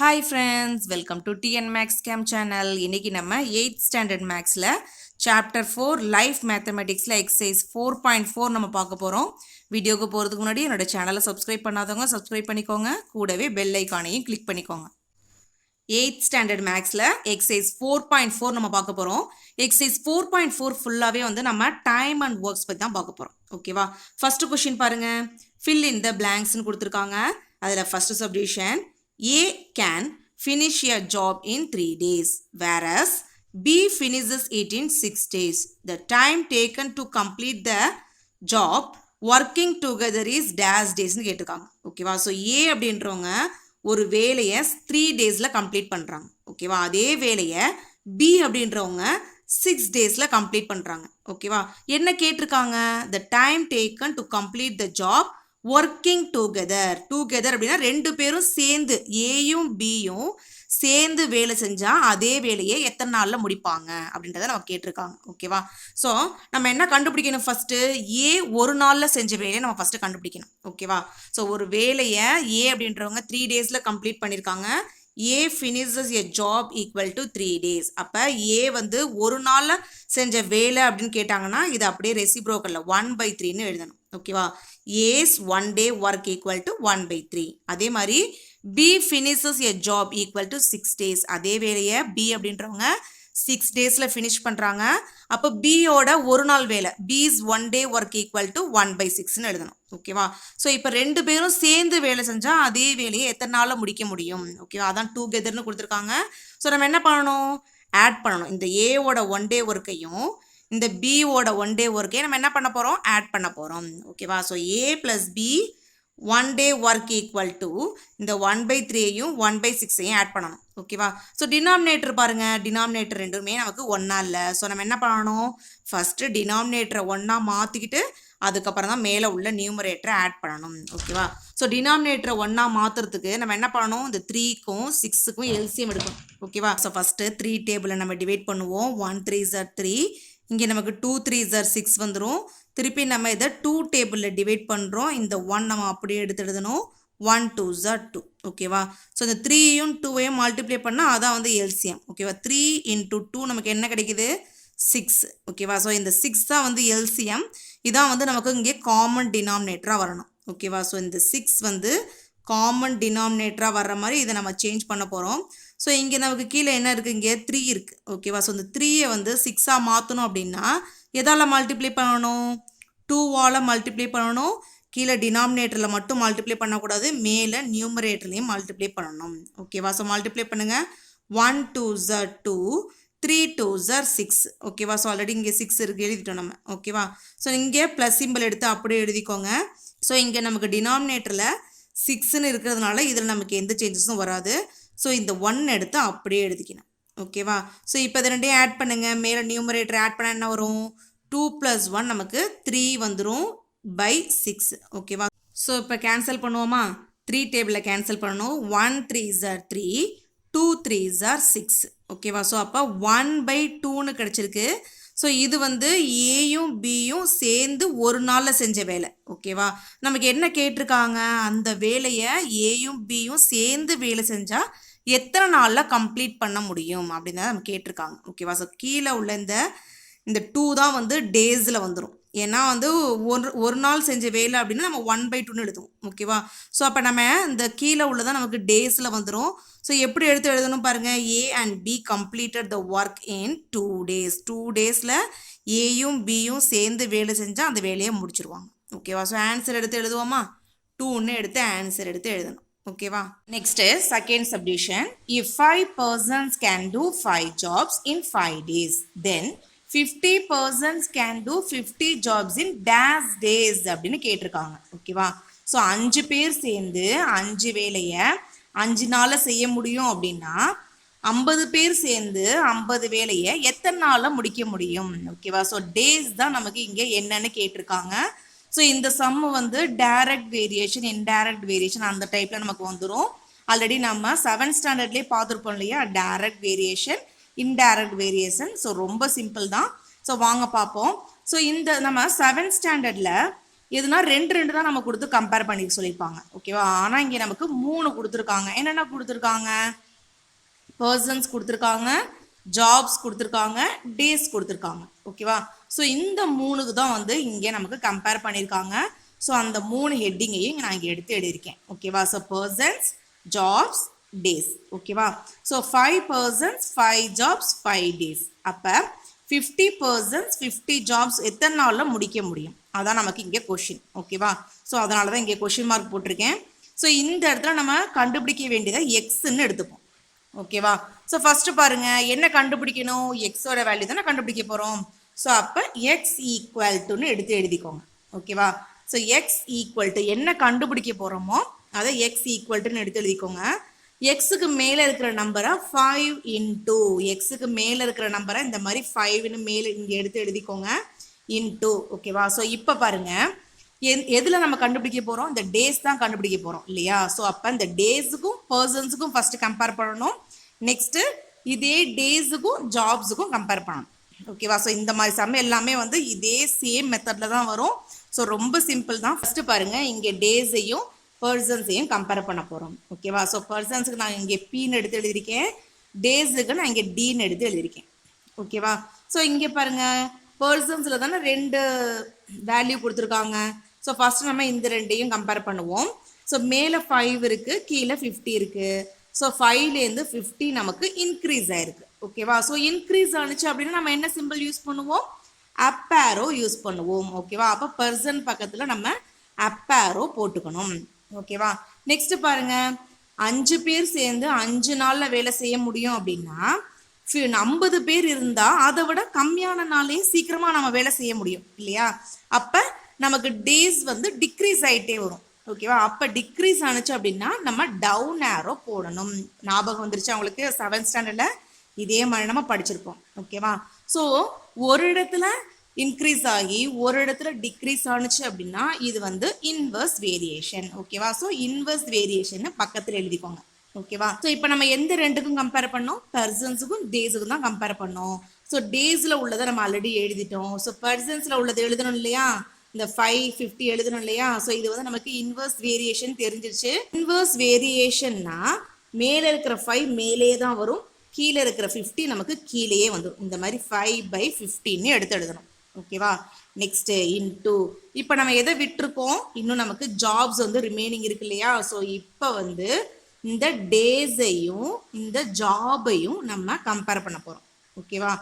Hi friends, welcome to TN Max Cam channel. இன்னைக்கு நம்ம 8th standard Maxல chapter 4 life mathematicsல exercise 4.4 நம்ம பார்க்க போறோம். வீடியோக்கு போறதுக்கு முன்னாடி என்னோட சேனலை சப்ஸ்கிரைப் பண்ணாதவங்க சப்ஸ்கிரைப் பண்ணிக்கோங்க. கூடவே பெல் ஐகானையும் கிளிக் பண்ணிக்கோங்க. 8th standard Maxல exercise 4.4 நம்ம பார்க்க போறோம். exercise 4.4 ஃபுல்லாவே வந்து நம்ம time and works பத்தி தான் பார்க்க போறோம். ஓகேவா? ஃபர்ஸ்ட் क्वेश्चन பாருங்க. fill in the blanks னு கொடுத்திருக்காங்க. அதுல first subdivision A can finish a job in 3 days, whereas B finishes it in 6 days. The time taken to complete the job working together is dash days னு கேட்டிருக்காங்க. ஓகேவா? So A அப்படின்றவங்க ஒரு வேலையை 3 daysல complete பண்ணுறாங்க. ஓகேவா? அதே வேலையை B அப்படின்றவங்க 6 daysல கம்ப்ளீட் பண்ணுறாங்க. ஓகேவா? என்ன கேட்டிருக்காங்க? The time taken to complete the job working together அப்படின்னா ரெண்டு பேரும் சேர்ந்து ஏயும் பியும் சேர்ந்து வேலை செஞ்சால் அதே வேலையை எத்தனை நாளில் முடிப்பாங்க அப்படின்றத நம்ம கேட்டிருக்காங்க. ஓகேவா? ஸோ நம்ம என்ன கண்டுபிடிக்கணும்? ஃபஸ்ட்டு ஏ ஒரு நாளில் செஞ்ச வேலையை நம்ம ஃபஸ்ட்டு கண்டுபிடிக்கணும். ஓகேவா? ஸோ ஒரு வேலையை ஏ அப்படின்றவங்க 3 daysல கம்ப்ளீட் பண்ணியிருக்காங்க. ஏ finishes a job equal to 3 days. அப்போ ஏ வந்து ஒரு நாளில் செஞ்ச வேலை அப்படின்னு கேட்டாங்கன்னா இது அப்படியே ரெசிப்ரோக்கலில் 1/3ன்னு எழுதணும். ஓகேவா? A's 1 day work equal to 1/3. அதே மாதிரி B finishes a job equal to 6 days. அதே வேலையை B அப்படின்றவங்க 6 daysல ஃபினிஷ் பண்ணுறாங்க. அப்போ பியோட ஒரு நாள் வேலை B's 1 day work equal to 1/6ன்னு எழுதணும். ஓகேவா? ஸோ இப்போ ரெண்டு பேரும் சேர்ந்து வேலை செஞ்சால் அதே வேலையை எத்தனை நாளில் முடிக்க முடியும்? ஓகேவா? அதான் டுகெதர்னு கொடுத்துருக்காங்க. ஸோ நம்ம என்ன பண்ணணும்? ஆட் பண்ணணும். இந்த ஏவோட 1 day ஒர்க்கையும் இந்த பியோட 1 day ஒர்க்கையும் நம்ம என்ன பண்ண போகிறோம்? ஆட் பண்ண போகிறோம். ஓகேவா? So A plus B 1 day work equal to இந்த 1/3ஐயும் 1/6ஐயும் ஆட் பண்ணணும். ஓகேவா? ஸோ டினாமினேட்டர் பாருங்க, டினாமினேட்டர் ரெண்டுமே நமக்கு ஒன்றா இல்லை. ஸோ நம்ம என்ன பண்ணணும்? ஃபஸ்ட்டு டினாமினேட்டரை ஒன்றா மாற்றிக்கிட்டு அதுக்கப்புறம் தான் மேலே உள்ள நியூமரேட்டரை ஆட் பண்ணணும். ஓகேவா? ஸோ டினாமினேட்டரை ஒன்றா மாற்றுறதுக்கு நம்ம என்ன பண்ணணும்? இந்த 3க்கும் 6க்கும் எல்சிஎம் எடுக்கணும். ஓகேவா? ஸோ ஃபஸ்ட்டு 3 டேபிளை நம்ம டிவைட் பண்ணுவோம். 1 3s are 3. இங்கே நமக்கு 2 3s are 6 வந்துடும். திருப்பி நம்ம இதை 2 டேபிளில் டிவைட் பண்ணுறோம். இந்த 1 நம்ம அப்படியே எடுத்து எழுதணும். 1 2s are 2. ஓகேவா? ஸோ இந்த 3யும் 2ஐயும் மல்டிப்ளை பண்ணால் அதான் வந்து எல்சிஎம். ஓகேவா? 3 into 2 நமக்கு என்ன கிடைக்குது? 6. ஓகேவா? ஸோ இந்த 6 தான் வந்து எல்சிஎம். இதான் வந்து நமக்கு இங்கே காமன் டினாமினேட்டராக வரணும். ஓகேவா? ஸோ இந்த 6 வந்து காமன் டினாமினேட்டராக வர்ற மாதிரி இதை நம்ம சேஞ்ச் பண்ண போகிறோம். ஸோ இங்கே நமக்கு கீழே என்ன இருக்குது? இங்கே 3 இருக்குது. ஓகேவா? ஸோ இந்த 3ஐ வந்து 6ஆக மாற்றணும் அப்படின்னா எதால் மல்டிப்ளை பண்ணணும்? 2ஆல் மல்டிப்ளை பண்ணணும். கீழே டினாமினேட்டரில் மட்டும் மல்டிப்ளை பண்ணக்கூடாது, மேலே நியூமரேட்டர்லையும் மல்டிப்ளை பண்ணணும். ஓகேவா? ஸோ மல்டிப்ளை பண்ணுங்கள். 1 2s are 2, 3 2s are 6. ஓகேவா? ஸோ ஆல்ரெடி இங்கே 6 இருக்குது, எழுதிட்டோம் நம்ம. ஓகேவா? ஸோ இங்கே ப்ளஸ் சிம்பிள் எடுத்து அப்படியே எழுதிக்கோங்க. ஸோ இங்கே நமக்கு டினாமினேட்டரில் 6ன்னு இருக்கிறதுனால இதில் நமக்கு எந்த சேஞ்சஸும் வராது. ஸோ இந்த 1 எடுத்து அப்படியே எழுதிக்கணும். ஓகேவா? ஸோ இப்போ இது ரெண்டையும் ஆட் பண்ணுங்கள். மேலே நியூமரேட்டர் ஆட் பண்ணால் என்ன வரும்? 2 + 1 நமக்கு 3 வந்துடும் by 6. ஓகேவா? ஸோ இப்போ கேன்சல் பண்ணுவோமா? 3 டேபிளில் கேன்சல் பண்ணணும். 1 3s are 3, 2 3s are 6. ஓகேவா? ஸோ அப்போ 1/2ன்னு கிடச்சிருக்கு. ஸோ இது வந்து ஏயும் பியும் சேர்ந்து ஒரு நாளில் செஞ்ச வேலை. ஓகேவா? நமக்கு என்ன கேட்டிருக்காங்க? அந்த வேலையை ஏயும் பியும் சேர்ந்து வேலை செஞ்சால் எத்தனை நாளில் கம்ப்ளீட் பண்ண முடியும் அப்படின்னு தான் நம்ம கேட்டிருக்காங்க. ஓகேவா? ஸோ கீழே உள்ள இந்த 2 தான் வந்து டேஸில் வந்துடும். ஏன்னா வந்து ஒரு நாள் செஞ்ச வேலை அப்படின்னா நம்ம 1/2ன்னு எழுதுவோம். ஓகேவா? ஸோ அப்போ நம்ம இந்த கீழே உள்ளதான் நமக்கு டேஸில் வந்துடும். ஸோ எப்படி எடுத்து எழுதணும் பாருங்கள். A and be completed the work in 2 days. 2 daysல ஏயும் பியும் சேர்ந்து வேலை செஞ்சால் அந்த வேலையை முடிச்சிருவாங்க. ஓகேவா? ஸோ ஆன்சர் எடுத்து எழுதுவோமா? 2ன்னு எடுத்து ஆன்சர் எடுத்து எழுதணும். ஓகேவா? Next second subdivision. If 5 persons can do 5 jobs in 5 days, then 50 persons can do 50 jobs in dash days அப்படின்னு கேட்டிருக்காங்க. ஓகேவா? ஸோ 5 பேர் சேர்ந்து 5 வேலையை 5 நாளில் செய்ய முடியும் அப்படின்னா 50 பேர் சேர்ந்து 50 வேலையை எத்தனை நாளில் முடிக்க முடியும்? ஓகேவா? ஸோ டேஸ் தான் நமக்கு இங்கே என்னன்னு கேட்டிருக்காங்க. ஸோ இந்த சம்மு வந்து டைரக்ட் வேரியேஷன், இன்டைரக்ட் வேரியேஷன் அந்த டைப்பில் நமக்கு வந்துடும். ஆல்ரெடி நம்ம 7th ஸ்டாண்டர்ட்லேயே பார்த்துருப்போம் இல்லையா? Direct variation, indirect variation. So ரொம்ப சிம்பிள் தான். ஸோ வாங்க பார்ப்போம். ஸோ இந்த நம்ம 7th ஸ்டாண்டர்டில் எதுனா ரெண்டு தான் நம்ம கொடுத்து கம்பேர் பண்ணி சொல்லியிருப்பாங்க. ஓகேவா? ஆனால் இங்கே நமக்கு 3 கொடுத்துருக்காங்க. என்னென்ன கொடுத்துருக்காங்க? பர்சன்ஸ் கொடுத்துருக்காங்க, ஜாப்ஸ் கொடுத்துருக்காங்க, டேஸ் கொடுத்துருக்காங்க. ஓகேவா? ஸோ இந்த 3க்கு தான் வந்து இங்கே நமக்கு கம்பேர் பண்ணியிருக்காங்க. ஸோ அந்த 3 ஹெட்டிங்கையும் நான் இங்கே எடுத்து எழுதியிருக்கேன். ஓகேவா? So persons, jobs, days. ஓகேவா? So 5 persons, 5 jobs, 5 days. அப்போ 50 பர்சன்ஸ், 50 ஜாப்ஸ் எத்தனை நாளில் முடிக்க முடியும்? அதான் நமக்கு இங்கே கொஷின். ஓகேவா? ஸோ அதனால தான் இங்கே கொஷின் மார்க் போட்டிருக்கேன். ஸோ இந்த இடத்துல நம்ம கண்டுபிடிக்க வேண்டியதை எக்ஸ்ன்னு எடுத்துப்போம். ஓகேவா? ஸோ ஃபர்ஸ்ட் பாருங்க, என்ன கண்டுபிடிக்கணும்? எக்ஸோட வேல்யூ தானே கண்டுபிடிக்க போகிறோம். ஸோ அப்போ எக்ஸ் ஈக்குவல் டுன்னு எடுத்து எழுதிக்கோங்க. ஓகேவா? ஸோ எக்ஸ் ஈக்குவல் டு என்ன கண்டுபிடிக்க போகிறோமோ அதை எக்ஸ் ஈக்குவல் டுன்னு எடுத்து எழுதிக்கோங்க. எக்ஸுக்கு மேலே இருக்கிற நம்பரை 5 இன்டூ, எக்ஸுக்கு மேலே இருக்கிற நம்பரை இந்த மாதிரி 5ன்னு மேலே இங்கே எடுத்து எழுதிக்கோங்க, இன்டூ. ஓகேவா? ஸோ இப்போ பாருங்க, எதில் நம்ம கண்டுபிடிக்க போகிறோம்? இந்த டேஸ் தான் கண்டுபிடிக்க போகிறோம் இல்லையா? ஸோ அப்போ இந்த டேஸுக்கும் பர்சன்ஸுக்கும் ஃபஸ்ட்டு கம்பேர் பண்ணணும். நெக்ஸ்ட்டு இதே டேஸுக்கும் ஜாப்ஸுக்கும் கம்பேர் பண்ணணும். ஓகேவா? ஸோ இந்த மாதிரி சம் எல்லாமே வந்து இதே சேம் மெத்தடில் தான் வரும். ஸோ ரொம்ப சிம்பிள் தான். ஃபஸ்ட்டு பாருங்கள், இங்கே டேஸையும் பர்சன்ஸையும் கம்பேர் பண்ண போகிறோம். ஓகேவா? ஸோ பர்சன்ஸுக்கு நான் இங்கே பின்னு எடுத்து எழுதியிருக்கேன், டேஸுக்கு நான் இங்கே டின்னு எடுத்து எழுதியிருக்கேன். ஓகேவா? ஸோ இங்கே பாருங்கள், பர்சன்ஸில் தானே 2 வேல்யூ கொடுத்துருக்காங்க. ஸோ ஃபஸ்ட்டு நம்ம இந்த ரெண்டையும் கம்பேர் பண்ணுவோம். ஸோ மேலே 5 இருக்குது, கீழே 50 இருக்குது. ஸோ 5லேருந்து 50 நமக்கு இன்க்ரீஸ் ஆயிருக்கு. ஓகேவா? ஸோ இன்க்ரீஸ் ஆனிச்சு அப்படின்னா நம்ம என்ன சிம்பிள் யூஸ் பண்ணுவோம்? அப் ஆரோ யூஸ் பண்ணுவோம். ஓகேவா? அப்போ பர்சன் பக்கத்தில் நம்ம அப் ஆரோ போட்டுக்கணும். ஓகேவா? நெக்ஸ்ட் பாருங்க, 5 பேர் சேர்ந்து 5 நாளில் வேலை செய்ய முடியும் அப்படின்னா 50 பேர் இருந்தால் அதை விட கம்மியான நாளே சீக்கிரமாக நம்ம வேலை செய்ய முடியும் இல்லையா? அப்போ நமக்கு டேஸ் வந்து டிக்ரீஸ் ஆகிட்டே வரும். ஓகேவா? அப்போ டிக்ரீஸ் ஆனிச்சு அப்படின்னா நம்ம டவுன் ஆரோ போடணும். ஞாபகம் வந்துருச்சு அவங்களுக்கு? 7th ஸ்டாண்டர்டில் இதே மாதிரி நம்ம படிச்சிருப்போம். ஓகேவா? ஸோ ஒரு இடத்துல இன்க்ரீஸ் ஆகி ஒரு இடத்துல டிக்ரீஸ் ஆனிச்சு அப்படின்னா இது வந்து இன்வர்ஸ் வேரியேஷன். ஓகேவா? ஸோ இன்வர்ஸ் வேரியேஷன் பக்கத்தில் எழுதிக்கோங்க. ஓகேவா? ஸோ இப்போ நம்ம எந்த ரெண்டுக்கும் கம்பேர் பண்ணோம்? பர்சன்ஸுக்கும் டேஸுக்கும் தான் கம்பேர் பண்ணோம். ஸோ டேஸில் உள்ளதை நம்ம ஆல்ரெடி எழுதிட்டோம். ஸோ பர்சன்ஸில் உள்ளதை எழுதணும் இல்லையா? இந்த 5, 50 எழுதணும் இல்லையா? ஸோ இது வந்து நமக்கு இன்வர்ஸ் வேரியேஷன் தெரிஞ்சிருச்சு. இன்வர்ஸ் வேரியேஷன்னா மேலே இருக்கிற 5 மேலே தான் வரும், கீழே இருக்கிற 50 நமக்கு கீழேயே வந்துடும். இந்த மாதிரி 5/15 எடுத்து எழுதணும். ஓகேவா? Next into. இப்போ நம்ம எதை விட்டுருக்கோம்? இன்னும் நமக்கு ஜாப்ஸ் வந்து ரிமைனிங் இருக்கு இல்லையா? ஸோ இப்போ வந்து இந்த டேஸையும் இந்த ஜாபையும் நம்ம கம்பேர் பண்ண போகிறோம். ஓகேவா?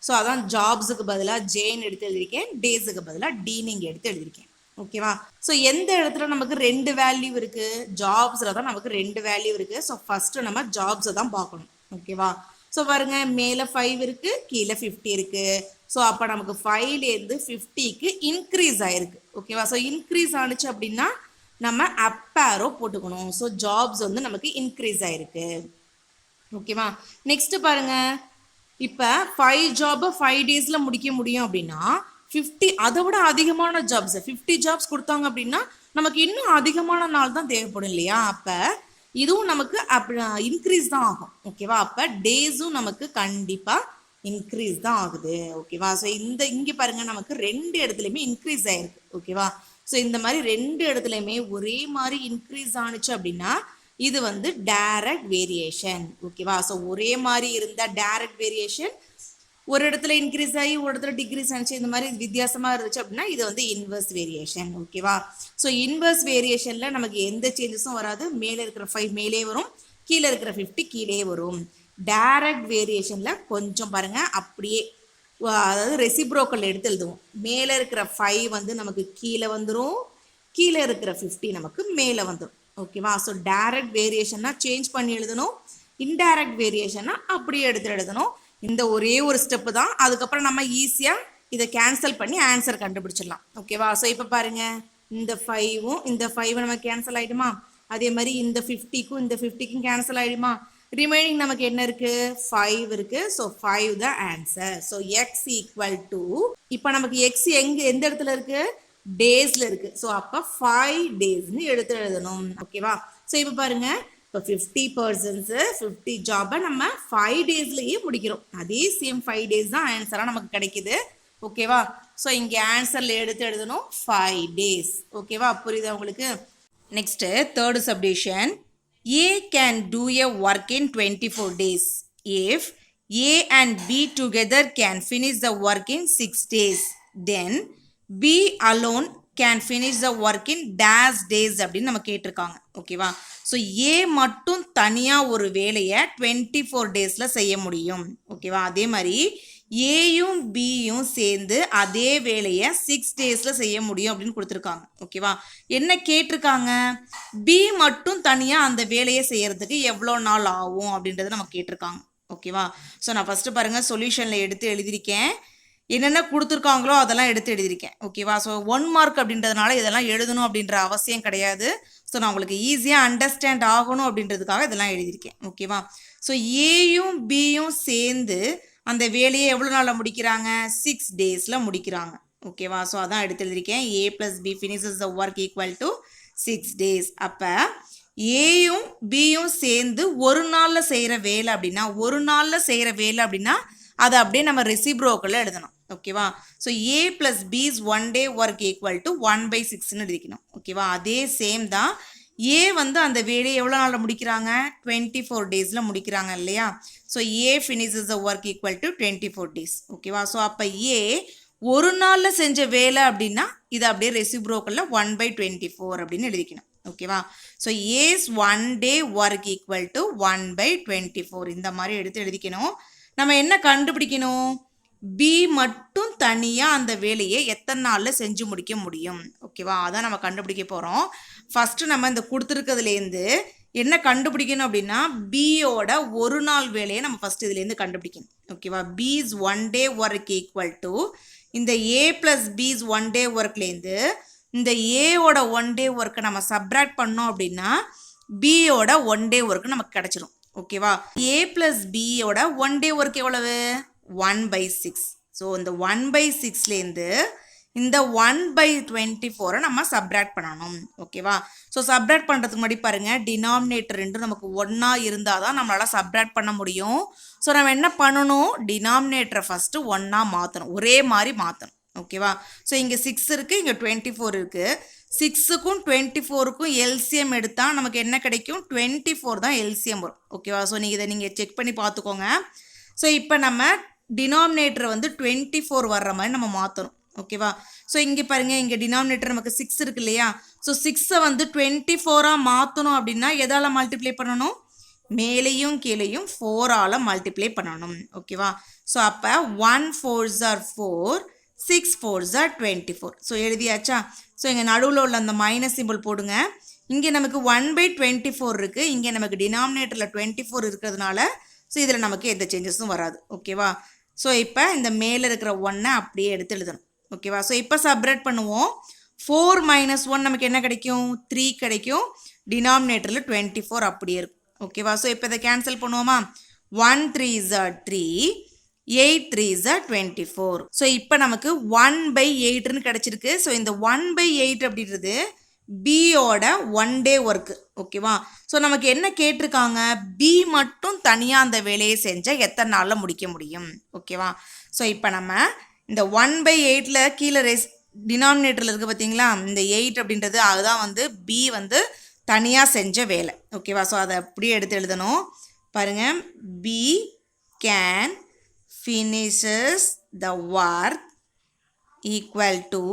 ஸோ அதான் ஜாப்ஸுக்கு பதிலாக ஜேன்னு எடுத்து எழுதியிருக்கேன், டேஸுக்கு பதிலாக டீன்னு இங்கே எடுத்து எழுதியிருக்கேன். ஓகேவா? ஸோ எந்த இடத்துல நமக்கு 2 வேல்யூ இருக்குது? ஜாப்ஸில் தான் நமக்கு 2 வேல்யூ இருக்குது. ஸோ ஃபஸ்ட்டு நம்ம ஜாப்ஸை தான் பார்க்கணும். ஓகேவா? ஸோ பாருங்க, மேலே 5 இருக்குது, கீழே 50 இருக்குது. ஸோ அப்போ நமக்கு 5லேருந்து 50க்கு இன்க்ரீஸ் ஆகிருக்கு. ஓகேவா? ஸோ இன்க்ரீஸ் ஆனிச்சு அப்படின்னா நம்ம அப் ஆரோ போட்டுக்கணும். ஸோ ஜாப்ஸ் வந்து நமக்கு இன்க்ரீஸ் ஆகிருக்கு. ஓகேவா? நெக்ஸ்ட்டு பாருங்கள், இப்போ 5 ஜாபை 5 டேஸில் முடிக்க முடியும் அப்படின்னா 50 அதை விட அதிகமான ஜாப்ஸ் 50 ஜாப்ஸ் கொடுத்தாங்க அப்படின்னா நமக்கு இன்னும் அதிகமான நாள் தான் தேவைப்படும் இல்லையா? அப்போ இதுவும் நமக்கு இன்க்ரீஸ் தான் ஆகும். ஓகேவா? அப்போ டேஸும் நமக்கு கண்டிப்பாக இன்க்ரீஸ் தான் ஆகுது. ஓகேவா? ஸோ இங்கே பாருங்கள், நமக்கு 2 இடத்துலையுமே இன்க்ரீஸ் ஆகிருக்கு. ஓகேவா? ஸோ இந்த மாதிரி 2 இடத்துலையுமே ஒரே மாதிரி இன்க்ரீஸ் ஆனிச்சு அப்படின்னா இது வந்து டைரக்ட் வேரியேஷன். ஓகேவா? ஸோ ஒரே மாதிரி இருந்தால் டைரக்ட் வேரியேஷன், ஒரு இடத்துல இன்க்ரீஸ் ஆகி ஒரு இடத்துல டிக்ரீஸ் ஆனிச்சு, இந்த மாதிரி வித்தியாசமாக இருந்துச்சு அப்படின்னா இது வந்து இன்வர்ஸ் வேரியேஷன். ஓகேவா? ஸோ இன்வர்ஸ் வேரியேஷனில் நமக்கு எந்த சேஞ்சஸும் வராது. மேலே இருக்கிற 5 மேலே வரும், கீழே இருக்கிற 50 கீழே வரும். டைரக்ட் வேரியேஷனில் கொஞ்சம் பாருங்கள், அப்படியே அதாவது ரெசிப்ரோக்கல் எடுத்து எழுதுவோம். மேலே இருக்கிற 5 வந்து நமக்கு கீழே வந்துடும், கீழே இருக்கிற 50 நமக்கு மேலே வந்துடும். ஓகேவா? ஸோ டைரக்ட் வேரியேஷன்னா சேஞ்ச் பண்ணி எழுதணும், இன்டைரக்ட் வேரியேஷன்னா அப்படியே எடுத்து எழுதணும். இந்த ஒரே ஒரு ஸ்டெப்பு தான். அதுக்கப்புறம் நம்ம ஈஸியாக இதை கேன்சல் பண்ணி ஆன்சர் கண்டுபிடிச்சிடலாம். ஓகேவா? ஸோ இப்போ பாருங்கள், இந்த 5ம் இந்த 5 நம்ம கேன்சல் ஆகிடுமா? அதே மாதிரி இந்த 50க்கும் இந்த 50க்கும் கேன்சல் ஆகிடுமா? ரிமைனிங் நமக்கு என்ன இருக்குது? 5 இருக்குது. ஸோ 5 தான் answer. So X equal to, இப்போ நமக்கு எக்ஸ் எந்த இடத்துல இருக்குது? டேஸில் இருக்குது. ஸோ அப்போ 5 டேஸ்ன்னு எடுத்து எழுதணும். ஓகேவா? ஸோ இப்போ பாருங்கள், இப்போ 50 பர்சன்ஸு 50 ஜாபை நம்ம 5 டேஸ்லேயே முடிக்கிறோம். அதே சேம் 5 டேஸ் தான் ஆன்சராக நமக்கு கிடைக்குது. ஓகேவா? ஸோ இங்கே ஆன்சரில் எடுத்து எழுதணும் 5 days. ஓகேவா? புரியுதா உங்களுக்கு? Next third subdivision. A can do a work in 24 days if A and B together can finish the work in 6 days. Then B alone can finish the work in dash days அப்படின்னு நம்ம கேட்டிருக்காங்க. ஓகேவா? So A மட்டும் தனியாக ஒரு வேலையை 24 டேஸில் செய்ய முடியும். ஓகேவா? அதே மாதிரி ஏயும் பியும் சேர்ந்து அதே வேலையை 6 டேஸில் செய்ய முடியும் அப்படின்னு கொடுத்துருக்காங்க. ஓகேவா? என்ன கேட்டிருக்காங்க? பி மட்டும் தனியாக அந்த வேலையை செய்யறதுக்கு எவ்வளோ நாள் ஆகும் அப்படின்றத நம்ம கேட்டிருக்காங்க. ஓகேவா? ஸோ நான் ஃபஸ்ட்டு பாருங்கள் சொல்யூஷனில் எடுத்து எழுதியிருக்கேன். என்னென்ன கொடுத்துருக்காங்களோ அதெல்லாம் எடுத்து எழுதியிருக்கேன். ஓகேவா? ஸோ 1 மார்க் அப்படின்றதுனால இதெல்லாம் எழுதணும் அப்படின்ற அவசியம் கிடையாது. ஸோ நான் உங்களுக்கு ஈஸியாக அண்டர்ஸ்டாண்ட் ஆகணும் அப்படின்றதுக்காக இதெல்லாம் எழுதியிருக்கேன். ஓகேவா? ஸோ ஏயும் பியும் சேர்ந்து அந்த வேலையை எவ்வளோ நாளில் முடிக்கிறாங்க? 6 டேஸில் முடிக்கிறாங்க. ஓகேவா? ஸோ அதான் எடுத்து எழுதியிருக்கேன். A + B finishes the work equal to 6 days. அப்போ ஏயும் பியும் சேர்ந்து ஒரு நாளில் செய்கிற வேலை அப்படின்னா அதை அப்படியே நம்ம ரெசிப்ரோக்கலில் எழுதணும். ஓகேவா? So A + B is 1 day work equal to 1/6ன்னு எழுதிக்கணும். ஓகேவா? அதே சேம் தான். ஏ வந்து அந்த வேலையை எவ்வளோ நாளில் முடிக்கிறாங்க? 24 டேஸில் முடிக்கிறாங்க இல்லையா? So A finishes the work equal to 24 days. ஓகேவா? ஸோ அப்போ A ஒரு நாளில் செஞ்ச வேலை அப்படின்னா இதை அப்படியே ரெசிப்ரோக்கலில் 1/24 அப்படின்னு எழுதிக்கணும். ஓகேவா? So A's 1 day work equal to 1/24 இந்த மாதிரி எடுத்து எழுதிக்கணும். நம்ம என்ன கண்டுபிடிக்கணும்? பி மட்டும் தனியாக அந்த வேலையை எத்தனை நாளில் செஞ்சு முடிக்க முடியும். ஓகேவா? அதான் நம்ம கண்டுபிடிக்க போகிறோம். ஃபஸ்ட்டு நம்ம இந்த கொடுத்துருக்கிறதுலேருந்து என்ன கண்டுபிடிக்கணும் அப்படின்னா பியோட ஒரு நாள் வேலையை நம்ம ஃபஸ்ட்டு இதுலேருந்து கண்டுபிடிக்கணும். ஓகேவா? B's 1 day work equal to இந்த A + B's 1 day ஒர்க்லேருந்து இந்த ஏயோட 1 day ஒர்க்கை நம்ம சப்ராக்ட் பண்ணோம் அப்படின்னா பியோட 1 day ஒர்க்கு நமக்கு கிடச்சிரும். ஓகேவா? A + பியோட 1 day ஒர்க் எவ்வளவு? 1/6. ஸோ இந்த 1/6லேருந்து இந்த 1/24 நம்ம சப்ராக்ட் பண்ணணும். ஓகேவா? ஸோ சப்ராக்ட் பண்ணுறதுக்கு முன்னாடி பாருங்கள், டினாமினேட்டர் ரெண்டும் நமக்கு ஒன்றா இருந்தால் தான் நம்மளால் சப்ராக்ட் பண்ண முடியும். ஸோ நம்ம என்ன பண்ணணும்? டினாமினேட்டரை ஃபஸ்ட்டு ஒன்றா மாற்றணும், ஒரே மாதிரி மாற்றணும். ஓகேவா? ஸோ இங்கே 6 இருக்குது, இங்கே 24 இருக்குது. 6க்கும் 24க்கும் எல்சிஎம் எடுத்தால் நமக்கு என்ன கிடைக்கும்? 24 தான் எல்சிஎம் வரும். ஓகேவா? ஸோ இதை நீங்கள் செக் பண்ணி பார்த்துக்கோங்க. ஸோ இப்போ நம்ம டினாமினேட்டரை வந்து 24 வர்ற மாதிரி நம்ம மாற்றணும். ஓகேவா? ஸோ இங்கே பாருங்கள், இங்கே டினாமினேட்டர் நமக்கு 6 இருக்கு இல்லையா? ஸோ 6ஐ வந்து 24ஆக மாற்றணும் அப்படின்னா எதால் மல்டிப்ளை பண்ணணும்? மேலேயும் கீழேயும் 4ஆல் மல்டிப்ளை பண்ணணும். ஓகேவா? ஸோ அப்போ 1 4s are 4, 6 4s are 24. So எழுதியாச்சா? So இங்கே நடுவில் உள்ள அந்த மைனஸ் சிம்பிள் போடுங்க. இங்கே நமக்கு 1/24 இருக்குது, இங்கே நமக்கு டினாமினேட்டரில் 24 இருக்கிறதுனால ஸோ இதில் நமக்கு எந்த சேஞ்சஸும் வராது. ஓகேவா? ஸோ இப்போ இந்த மேலே இருக்கிற 1ஐ அப்படியே எடுத்து எழுதணும். ஓகேவா? ஸோ இப்போ சப்ராக்ட் பண்ணுவோம். 4 - 1 நமக்கு என்ன கிடைக்கும்? 3 கிடைக்கும். டினாமினேட்டரில் 24 அப்படியே இருக்கும். ஓகேவா? ஸோ இப்போ இதை கேன்சல் பண்ணுவோமா? 1 3s are 3, 8 3s are 24. So இப்போ நமக்கு 1/8ன்னு கிடச்சிருக்கு. ஸோ இந்த 1/8 அப்படின்றது பியோட 1 day ஒர்க்கு. ஓகேவா? ஸோ நமக்கு என்ன கேட்டிருக்காங்க? பி மட்டும் தனியாக அந்த வேலையை செஞ்சால் எத்தனை நாளில் முடிக்க முடியும். ஓகேவா? ஸோ இப்போ நம்ம இந்த 1/8ல் கீழே டினாமினேட்டரில் இருக்குது பார்த்தீங்களா? இந்த 8 அப்படின்றது அதுதான் வந்து பி வந்து தனியாக செஞ்ச வேலை. ஓகேவா? ஸோ அதை அப்படியே எடுத்து எழுதணும். பாருங்கள், B can finishes the work equal to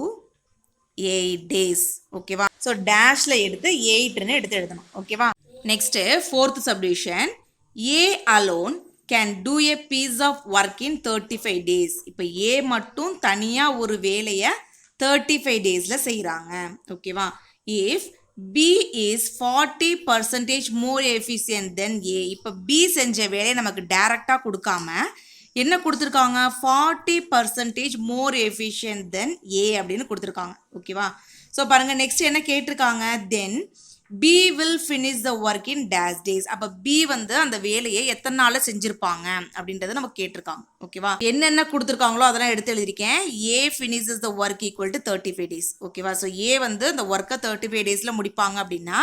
8 days. ஓகேவா? ஸோ டேஷில் எடுத்து 8ன்னு எடுத்து எழுதணும். ஓகேவா? Next 4th subdivision. A alone can do a piece of work in 35 days. இப்போ ஏ மட்டும் தனியாக ஒரு வேலையை 35 daysல செய்கிறாங்க. ஓகேவா? If B is 40% more efficient than A. இப்போ பி செஞ்ச வேலையை நமக்கு டைரெக்டாக கொடுக்காம என்ன கொடுத்துருக்காங்க? 40% மோர் எஃபிஷியன்ட் தென் ஏ அப்படின்னு கொடுத்துருக்காங்க. ஓகேவா? ஸோ பாருங்கள், நெக்ஸ்ட் என்ன கேட்டிருக்காங்க? Then B will finish the work in dash days. அப்போ பி வந்து அந்த வேலையை எத்தனை நாளில் செஞ்சுருப்பாங்க அப்படின்றத நமக்கு கேட்டிருக்காங்க. ஓகேவா? என்னென்ன கொடுத்துருக்காங்களோ அதெல்லாம் எடுத்து எழுதியிருக்கேன். A finishes the work equal to 35 days. ஓகேவா? ஸோ ஏ வந்து அந்த ஒர்க்கை 35 daysல முடிப்பாங்க அப்படின்னா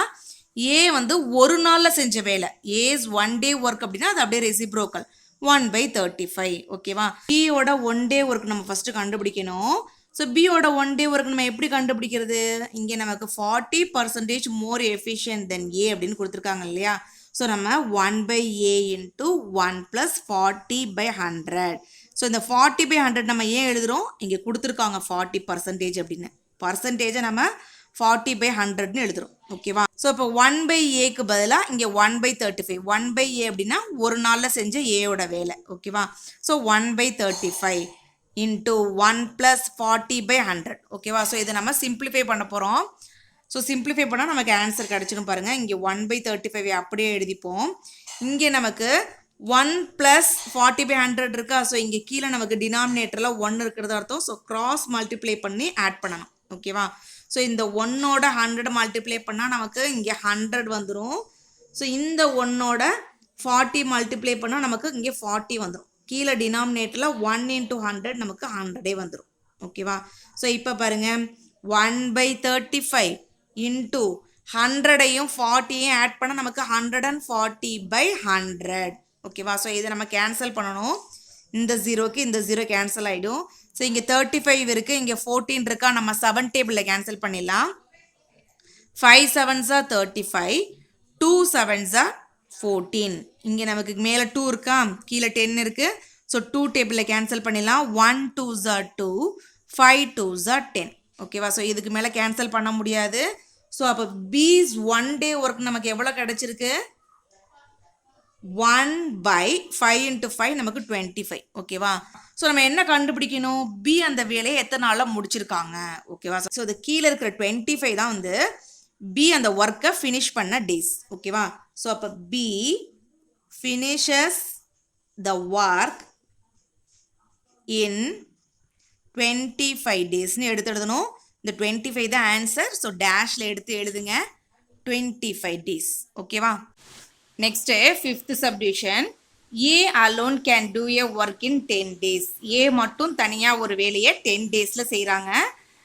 ஏ வந்து ஒரு நாளில் செஞ்ச வேலை. ஏஸ் 1 day ஒர்க் அப்படின்னா அது அப்படியே ரெசிப்ரோக்கல். 1/35 ஓகேவா. பியோட ஒன் டே ஒர்க் நம்ம ஃபஸ்ட்டு கண்டுபிடிக்கணும். ஸோ பியோட ஒன் டே ஒர்க் நம்ம எப்படி கண்டுபிடிக்கிறது? இங்கே நமக்கு 40% மோர் எஃபிஷியன்ட் தென் ஏ அப்படின்னு கொடுத்துருக்காங்க இல்லையா. ஸோ நம்ம 1/a இன்ட்டு 1 + 40/100. ஸோ இந்த 40/100 நம்ம ஏன் எழுதுகிறோம்? இங்கே கொடுத்துருக்காங்க 40% அப்படின்னு. பர்சன்டேஜை நம்ம 40/100ன்னு எழுதுகிறோம் ஓகேவா. ஸோ இப்போ 1/aக்கு பதிலாக இங்கே 1/35. 1/a அப்படின்னா ஒரு நாளில் செஞ்ச ஏயோட வேலை ஓகேவா. ஸோ 1/35 இன்ட்டு 1 + 40/100 ஓகேவா. ஸோ இதை நம்ம சிம்பிளிஃபை பண்ண போகிறோம். ஸோ சிம்பிளிஃபை பண்ணால் நமக்கு ஆன்சர் கிடச்சிடும் பாருங்கள். இங்கே 1/35 அப்படியே எழுதிப்போம். இங்கே நமக்கு 1 + 40/100 இருக்கா. ஸோ இங்கே கீழே நமக்கு டினாமினேட்டரில் 1 இருக்கிறது அர்த்தம். ஸோ கிராஸ் மல்டிப்ளை பண்ணி ஆட் பண்ணணும் ஓகேவா. ஸோ இந்த 1ஓட 100 மல்டிப்ளை பண்ணால் நமக்கு இங்கே 100 வந்துடும். ஸோ இந்த 1ஓட 40 மல்டிப்ளை பண்ணால் நமக்கு இங்கே 40 வந்துடும். கீழே டினாமினேட்டரில் 1 × 100 நமக்கு 100 வந்துடும் ஓகேவா. ஸோ இப்போ பாருங்கள் 1/35 இன்ட்டு 100ஐயும் 40ஐயும் ஆட் பண்ணால் நமக்கு 140/100 ஓகேவா. ஸோ இதை நம்ம கேன்சல் பண்ணணும். இந்த ஜீரோக்கு இந்த ஜீரோ கேன்சல் ஆகிடும். ஸோ இங்கே 35 இருக்குது, இங்கே 14 இருக்கா. நம்ம 7 டேபிளில் கேன்சல் பண்ணிடலாம். 5 7s are 35, 2 7s are 14. இங்கே நமக்கு மேலே 2 இருக்கா, கீழே 10 இருக்குது. ஸோ 2 டேபிளில் கேன்சல் பண்ணிடலாம். 1 2s are 2, 5 2s are 10 ஓகேவா. ஸோ இதுக்கு மேலே கேன்சல் பண்ண முடியாது. ஸோ அப்போ பீஸ் ஒன் டே ஒர்க் நமக்கு எவ்வளோ கிடச்சிருக்கு? 1/5 × 5 நமக்கு 25 ஓகேவா. ஸோ நம்ம என்ன கண்டுபிடிக்கணும்? பி அந்த வேலையை எத்தனை நாளில் முடிச்சிருக்காங்க ஓகேவா. ஸோ இது கீழே இருக்கிற 25 தான் வந்து பி அந்த ஒர்க்கை ஃபினிஷ் பண்ண டேஸ் ஓகேவா. ஸோ அப்போ B finishes the work in 25 டேஸ்ன்னு எடுத்து எழுதணும். இந்த 25 தான் ஆன்சர். ஸோ டேஷில் எடுத்து எழுதுங்க 25 டேஸ் ஓகேவா. Next, fifth subdivision. A alone can do a work in 10 days. A மட்டும் தனியா ஒரு வேலையை 10 daysல செய்கிறாங்க.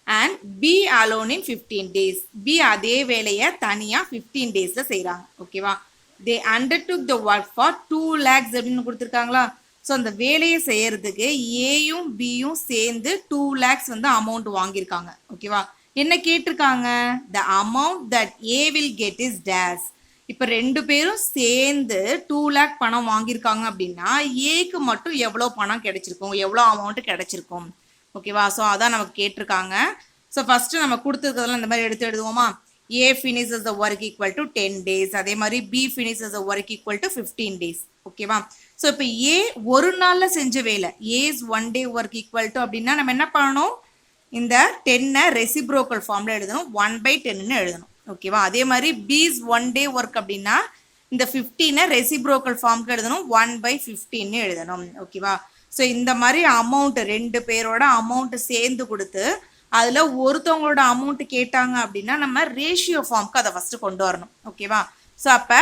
And B alone in 15 days. B அதே வேலையை தனியா 15 daysல செய்கிறாங்க ஓகேவா. They undertook the work for 2 lakhs அப்படின்னு கொடுத்துருக்காங்களா. ஸோ அந்த வேலையை செய்யறதுக்கு ஏயும் பியும் சேர்ந்து 2 lakhs வந்து அமௌண்ட் வாங்கியிருக்காங்க ஓகேவா. என்ன கேட்டிருக்காங்க? The amount that A will get is dash. இப்போ ரெண்டு பேரும் சேர்ந்து 2 lakh பணம் வாங்கியிருக்காங்க அப்படின்னா ஏக்கு மட்டும் எவ்வளோ பணம் கிடைச்சிருக்கும், எவ்வளோ அமௌண்ட்டு கிடைச்சிருக்கும் ஓகேவா. ஸோ அதான் நமக்கு கேட்டிருக்காங்க. ஸோ ஃபஸ்ட்டு நம்ம கொடுத்துருக்கிறதுலாம் இந்த மாதிரி எடுத்து எழுதுவோமா. A finishes the work equal to 10 days. அதே மாதிரி B finishes the work equal to 15 days ஓகேவா. ஸோ இப்போ ஏ ஒரு நாளில் செஞ்ச வேலை as one day work equal to அப்படின்னா நம்ம என்ன பண்ணணும்? இந்த 10ஐ ரெசிப்ரோக்கல் ஃபார்மில் எழுதணும். 1/10ன்னு எழுதணும் ஓகேவா. அதே மாதிரி பீஸ் ஒன் டே ஒர்க் அப்படின்னா இந்த 15ஐ ரெசிப்ரோக்கல் ஃபார்முக்கு எழுதணும். 1/15ன்னு எழுதணும் ஓகேவா. ஸோ இந்த மாதிரி அமௌண்ட் ரெண்டு பேரோட அமௌண்ட் சேர்ந்து கொடுத்து அதில் ஒருத்தவங்களோட அமௌண்ட் கேட்டாங்க அப்படின்னா நம்ம ரேஷியோ ஃபார்முக்கு அதை ஃபஸ்ட்டு கொண்டு வரணும் ஓகேவா. ஸோ அப்போ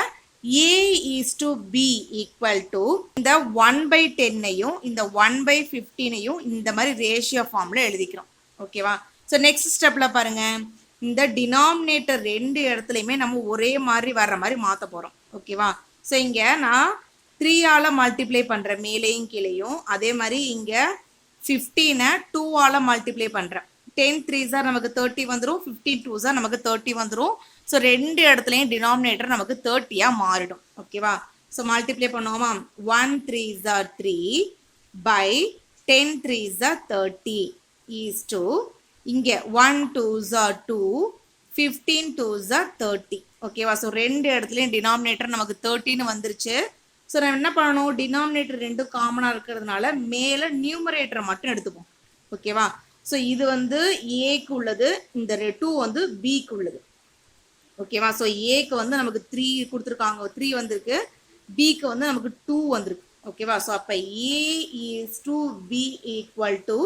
A/B ஈக்குவல் டு இந்த 1/10ஐயும் இந்த 1/15ஐயும் இந்த மாதிரி ரேஷியோ ஃபார்மில் எழுதிக்கிறோம் ஓகேவா. ஸோ நெக்ஸ்ட் ஸ்டெப்பில் பாருங்கள். இந்த டினாமினேட்டர் ரெண்டு இடத்துலையுமே நம்ம ஒரே மாதிரி வர்ற மாதிரி மாற்ற போகிறோம் ஓகேவா. ஸோ இங்கே நான் 3ஆல் மல்டிப்ளை பண்ணுறேன் மேலேயும் கீழேயும். அதே மாதிரி இங்கே 15ஐ 2ஆல் மல்டிப்ளை பண்ணுறேன். 10 3s are நமக்கு 30 வந்துடும், 15 2s are நமக்கு 30 வந்துடும். ஸோ ரெண்டு இடத்துலையும் டினாமினேட்டர் நமக்கு 30ஆக மாறிடும் ஓகேவா. ஸோ மல்டிப்ளை பண்ணுவோமா. 1 3s are 3/10 3s are 30 is to இங்கே 1 2s are 2, 15 2s are 30 ஓகேவா. ஸோ ரெண்டு இடத்துலையும் டினாமினேட்டர் நமக்கு 30ன்னு வந்துருச்சு. ஸோ நம்ம என்ன பண்ணணும்? டினாமினேட்டர் ரெண்டும் காமனாக இருக்கிறதுனால மேலே நியூமரேட்டரை மட்டும் எடுத்துப்போம் ஓகேவா. ஸோ இது வந்து ஏக்கு உள்ளது, இந்த 2 வந்து பிக்கு உள்ளது ஓகேவா. ஸோ ஏக்கு வந்து நமக்கு 3 கொடுத்துருக்காங்க, 3 வந்திருக்கு. பிக்கு வந்து நமக்கு 2 வந்திருக்கு ஓகேவா. ஸோ அப்போ A/B ஈக்குவல் டு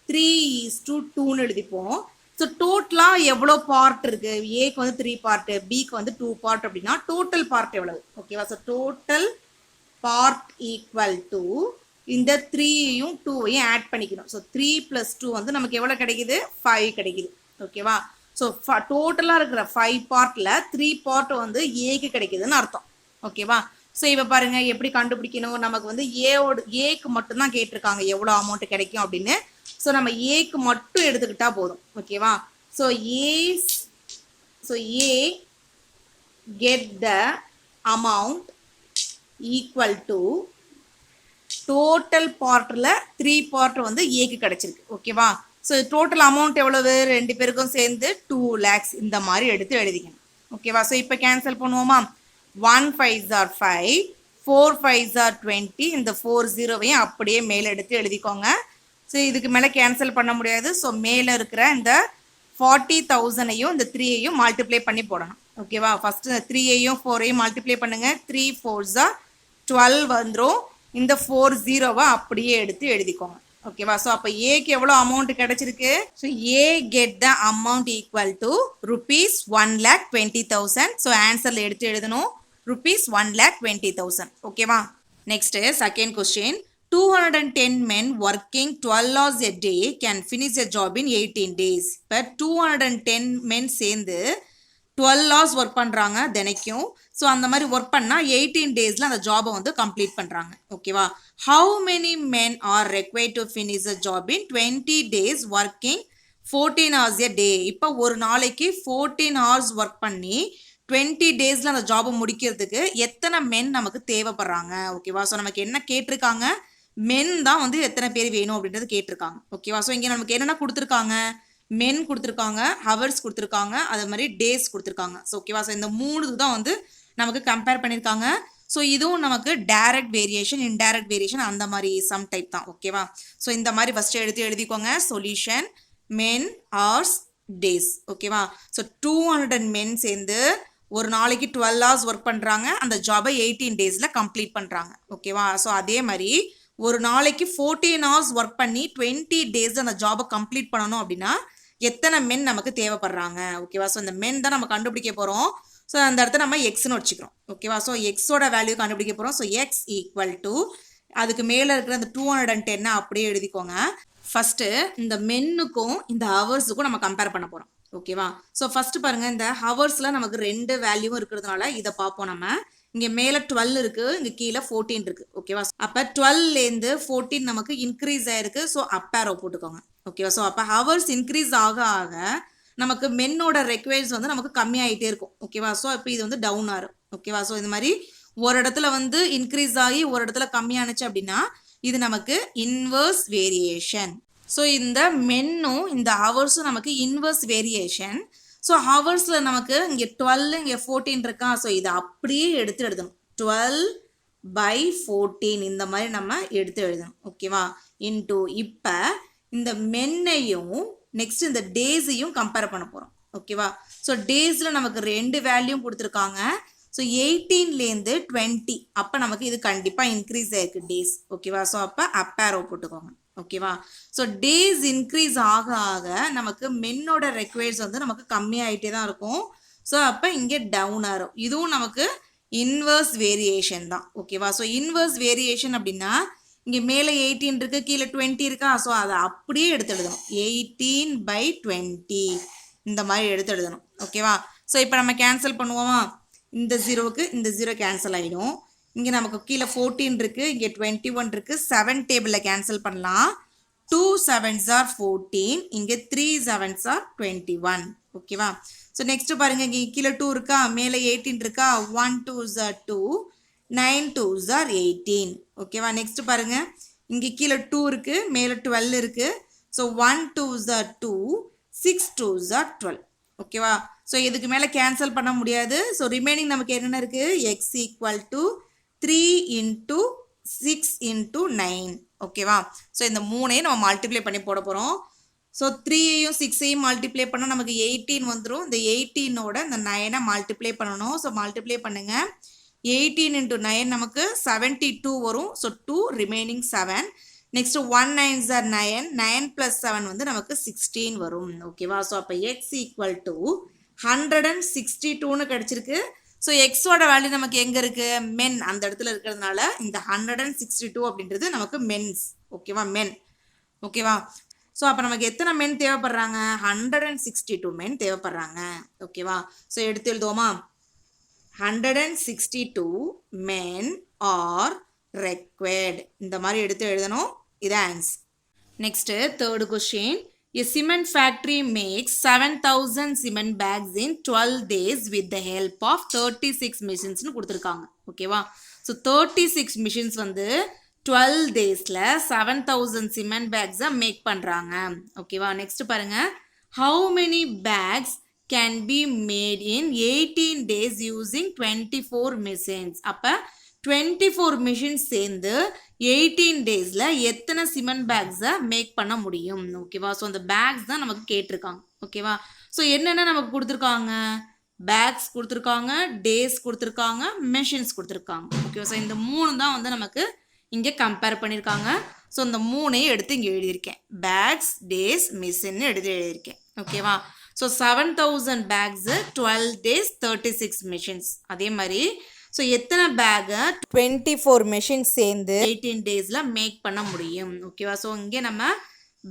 3:2ன்னு எழுதிப்போம். ஸோ டோட்டலாக எவ்வளோ பார்ட் இருக்குது? ஏக்கு வந்து 3 பார்ட்டு, பிக்கு வந்து 2 பார்ட் அப்படின்னா டோட்டல் பார்ட் எவ்வளவு ஓகேவா. So total part equal to இந்த 3யும் 2வையும் ஆட் பண்ணிக்கணும். ஸோ 3 + 2 வந்து நமக்கு எவ்வளோ கிடைக்குது? 5 கிடைக்குது ஓகேவா. ஸோ டோட்டலாக இருக்கிற 5 பார்ட்டில் 3 பார்ட் வந்து ஏக்கு கிடைக்குதுன்னு அர்த்தம் ஓகேவா. ஸோ இப்போ பாருங்க எப்படி கண்டுபிடிக்கணும். நமக்கு வந்து ஏக்கு மட்டும்தான் கேட்டிருக்காங்க எவ்வளோ அமௌண்ட் கிடைக்கும் அப்படின்னு. ஸோ நம்ம ஏக்கு மட்டும் எடுத்துக்கிட்டா போதும். ஓகேவா. So A get the amount equal to total பார்ட்டில் 3 பார்ட் வந்து ஏக்கு கிடைச்சிருக்கு. ஓகேவா. ஸோ டோட்டல் அமௌண்ட் எவ்வளவு, 2 பேருக்கும் சேர்ந்து 2 lakhs இந்த மாதிரி எடுத்து எழுதிக்கணும். ஓகேவா. ஸோ இப்போ கேன்சல் பண்ணுவோமா. 1 5s are 5, 4 5s are 20. இந்த 4 0வையும் அப்படியே மேலே எடுத்து எழுதிக்கோங்க. ஸோ இதுக்கு மேலே கேன்சல் பண்ண முடியாது. ஸோ மேலே இருக்கிற இந்த 40,000ஐயும் இந்த 3ஐயும் மல்டிப்ளை பண்ணி போடணும். ஓகேவா. ஃபர்ஸ்ட் 3ஐயும் 4ஐயும் மல்டிப்ளை பண்ணுங்க. 3 4s are 12 வந்துடும். இந்த 4 0வை அப்படியே எடுத்து எழுதிக்கோங்க. ஓகேவா. ஸோ அப்போ ஏக்கு எவ்வளோ அமௌண்ட் கிடைச்சிருக்கு. So A get the amount equal to rupees 1,20,000. So ஆன்சரில் எடுத்து எழுதணும் rupees 1,20,000. ஓகேவா. Next second question. 210 men working 12 hours a day can finish a job in 18 days. இப்போ 210 men சேர்ந்து 12 hours ஒர்க் பண்ணுறாங்க தினைக்கும். ஸோ அந்த மாதிரி ஒர்க் பண்ணால் 18 daysல அந்த ஜாபை வந்து கம்ப்ளீட் பண்ணுறாங்க. ஓகேவா. How many men R required to finish a job in 20 days working 14 hours a day. இப்போ ஒரு நாளைக்கு 14 hours ஒர்க் பண்ணி 20 daysல அந்த ஜாபை முடிக்கிறதுக்கு எத்தனை மென் நமக்கு தேவைப்படுறாங்க. ஓகேவா. ஸோ நமக்கு என்ன கேட்டிருக்காங்க, மென் தான் வந்து எத்தனை பேர் வேணும் அப்படின்றது கேட்டிருக்காங்க. ஓகேவா. ஸோ இங்கே நமக்கு என்னென்ன கொடுத்துருக்காங்க, மென் கொடுத்துருக்காங்க, ஹவர்ஸ் கொடுத்துருக்காங்க, அதே மாதிரி டேஸ் கொடுத்துருக்காங்க. ஸோ ஓகேவா. ஸோ இந்த 3 தான் வந்து நமக்கு கம்பேர் பண்ணியிருக்காங்க. ஸோ இதுவும் நமக்கு டைரக்ட் வேரியேஷன், இன்டைரக்ட் வேரியேஷன் அந்த மாதிரி சம் டைப் தான். ஓகேவா. ஸோ இந்த மாதிரி ஃபஸ்ட்டு எழுதிக்கோங்க. சொல்யூஷன் மென் ஹவர்ஸ் டேஸ். ஓகேவா. ஸோ 200 மென் சேர்ந்து ஒரு நாளைக்கு 12 hours ஒர்க் பண்ணுறாங்க. அந்த ஜாபை 18 daysல கம்ப்ளீட் பண்ணுறாங்க. ஓகேவா. ஸோ அதே மாதிரி ஒரு நாளைக்கு 14 hours ஒர்க் பண்ணி 20 days அந்த ஜாபை கம்ப்ளீட் பண்ணணும் அப்படின்னா எத்தனை மென் நமக்கு தேவைப்படுறாங்க. ஓகேவா. ஸோ இந்த மென் தான் நம்ம கண்டுபிடிக்க போகிறோம். ஸோ அந்த இடத்த நம்ம எக்ஸ்னு வச்சுக்கிறோம். ஓகேவா. ஸோ எக்ஸோட வேல்யூ கண்டுபிடிக்க போகிறோம். ஸோ எக்ஸ் ஈக்குவல் டு அதுக்கு மேலே இருக்கிற அந்த 210 அப்படியே எழுதிக்கோங்க. ஃபஸ்ட்டு இந்த மென்னுக்கும் இந்த ஹவர்ஸுக்கும் நம்ம கம்பேர் பண்ண போகிறோம். ஓகேவா. ஸோ ஃபஸ்ட்டு பாருங்கள், இந்த ஹவர்ஸில் நமக்கு 2 வேல்யூவும் இருக்கிறதுனால இதை பார்ப்போம். நம்ம இங்கே மேலே 12 இருக்குது, இங்கே கீழே 14 இருக்குது. ஓகேவா. அப்போ 12லேருந்து 14 நமக்கு இன்க்ரீஸ் ஆகிருக்கு. ஸோ அப்பேரோ போட்டுக்கோங்க. ஓகேவா. ஸோ அப்போ ஹவர்ஸ் இன்க்ரீஸ் ஆக ஆக நமக்கு மென்னோட ரெக்வயர்ஸ் வந்து நமக்கு கம்மியாகிட்டே இருக்கும். ஓகேவா. ஸோ இப்போ இது வந்து டவுன் ஆகும். ஓகேவா. ஸோ இது மாதிரி ஒரு இடத்துல வந்து இன்க்ரீஸ் ஆகி ஒரு இடத்துல கம்மியானுச்சு அப்படின்னா இது நமக்கு இன்வர்ஸ் வேரியேஷன். ஸோ இந்த மென்னும் இந்த ஹவர்ஸும் நமக்கு இன்வர்ஸ் வேரியேஷன். ஸோ ஹவர்ஸில் நமக்கு இங்கே 12 இங்கே 14 இருக்கா. ஸோ இதை அப்படியே எடுத்து எழுதணும். 12/14 இந்த மாதிரி நம்ம எடுத்து எழுதணும். ஓகேவா. இன்டூ இப்போ இந்த மென்னையும் நெக்ஸ்ட் இந்த டேஸையும் கம்பேர் பண்ண போகிறோம். ஓகேவா. ஸோ டேஸில் நமக்கு 2 வேல்யூ கொடுத்துருக்காங்க. ஸோ 18லேருந்து 20 அப்போ நமக்கு இது கண்டிப்பாக இன்க்ரீஸ் ஆகிருக்கு டேஸ். ஓகேவா. ஸோ அப்போ அப்பேரோ போட்டுக்கோங்க. ஓகேவா. ஸோ டேஸ் இன்க்ரீஸ் ஆக ஆக நமக்கு மென்னோட ரெக்வயர்ஸ் வந்து நமக்கு கம்மியாகிட்டே தான் இருக்கும். ஸோ அப்போ இங்கே டவுன் ஆகும். இதுவும் நமக்கு இன்வர்ஸ் வேரியேஷன் தான். ஓகேவா. ஸோ இன்வர்ஸ் வேரியேஷன் அப்படின்னா இங்கே மேலே 18 இருக்குது, கீழே 20 இருக்கா. ஸோ அதை அப்படியே எடுத்து எழுதணும். 18/20 இந்த மாதிரி எடுத்து எழுதணும். ஓகேவா. ஸோ இப்போ நம்ம கேன்சல் பண்ணுவோமா. இந்த 0க்கு இந்த 0 கேன்சல் ஆகிடும். இங்கே நமக்கு கீழே 14 இருக்குது, இங்கே 21 இருக்குது. 7 டேபிளில் கேன்சல் பண்ணலாம். 2 7s are 14, இங்கே 3 7s are 21. ஓகேவா. ஸோ நெக்ஸ்ட்டு பாருங்கள், இங்கே கீழே 2 இருக்கா, மேலே 18 இருக்கா. 1 2s are 2, 9 2s are 18. ஓகேவா. நெக்ஸ்ட் பாருங்க, இங்கே கீழே 2 இருக்கு, மேலே 12 இருக்கு. So 1 2s are 2, 6 2s are 12. ஓகேவா. ஸோ இதுக்கு மேலே கேன்சல் பண்ண முடியாது. ஸோ ரிமைனிங் நமக்கு என்னென்ன இருக்கு, X equal to 3 into 6 into 9. ஓகேவா. ஸோ இந்த 3ஐயும் நம்ம மல்டிப்ளை பண்ணி போட போகிறோம். ஸோ 3ஐயும் 6ஐயும் மல்டிப்ளை பண்ணால் நமக்கு 18 வந்துடும். இந்த 18ஓட இந்த 9ஐ மல்டிப்ளை பண்ணணும். ஸோ மல்டிப்ளை பண்ணுங்கள். 18 into 9 நமக்கு 72 வரும். So 2 remaining 7. Next 1 9s are 9, 9 plus 7 வந்து நமக்கு 16 வரும். ஓகேவா. ஸோ அப்போ எக்ஸ் ஈக்குவல் டு 162ன்னு கிடச்சிருக்கு. ஸோ எக்ஸோட வேல்யூ நமக்கு எங்கே இருக்குது, மென் அந்த இடத்துல இருக்கிறதுனால இந்த 162 அப்படின்றது நமக்கு மென்ஸ். ஓகேவா. மென். ஓகேவா. ஸோ அப்போ நமக்கு எத்தனை மென் தேவைப்படுறாங்க, 162 மென் தேவைப்படுறாங்க. ஓகேவா. ஸோ எடுத்து எழுதுவோமா. 162 men are required. இந்த மாதிரி எடுத்து எழுதணும். இது answer. Next, third question. A cement factory makes 7,000 cement bags in 12 days with the help of 36 machines னு கொடுத்திருக்காங்க. ஓகேவா? So 36 machines வந்து 12 daysல 7,000 cement bags மேக் பண்றாங்க. ஓகேவா? நெக்ஸ்ட் பாருங்க. How many bags can be made in 18 days using 24 machines? அப்ப 24 machines சேர்ந்து 18 daysல எத்தனை சிமெண்ட் பேக்ஸை மேக் பண்ண முடியும்? ஓகேவா? ஸோ அந்த பேக்ஸ் தான் நமக்கு கேட்டிருக்காங்க. ஓகேவா? ஸோ என்னென்ன நமக்கு கொடுத்துருக்காங்க? பேக்ஸ் கொடுத்துருக்காங்க, டேஸ் கொடுத்துருக்காங்க, மெஷின்ஸ் கொடுத்துருக்காங்க. ஓகேவா? ஸோ இந்த மூணு தான் வந்து நமக்கு இங்கே கம்பேர் பண்ணியிருக்காங்க. ஸோ இந்த மூணையும் எடுத்து இங்கே எழுதியிருக்கேன். பேக்ஸ், டேஸ், மிஷின்னு எடுத்து எழுதியிருக்கேன். ஓகேவா? So 7,000 bags 12 days 36 machines. அதே மாதிரி ஸோ எத்தனை பேக்கை 24 மெஷின்ஸ் சேர்ந்து 18 daysல மேக் பண்ண முடியும்? ஓகேவா? ஸோ இங்கே நம்ம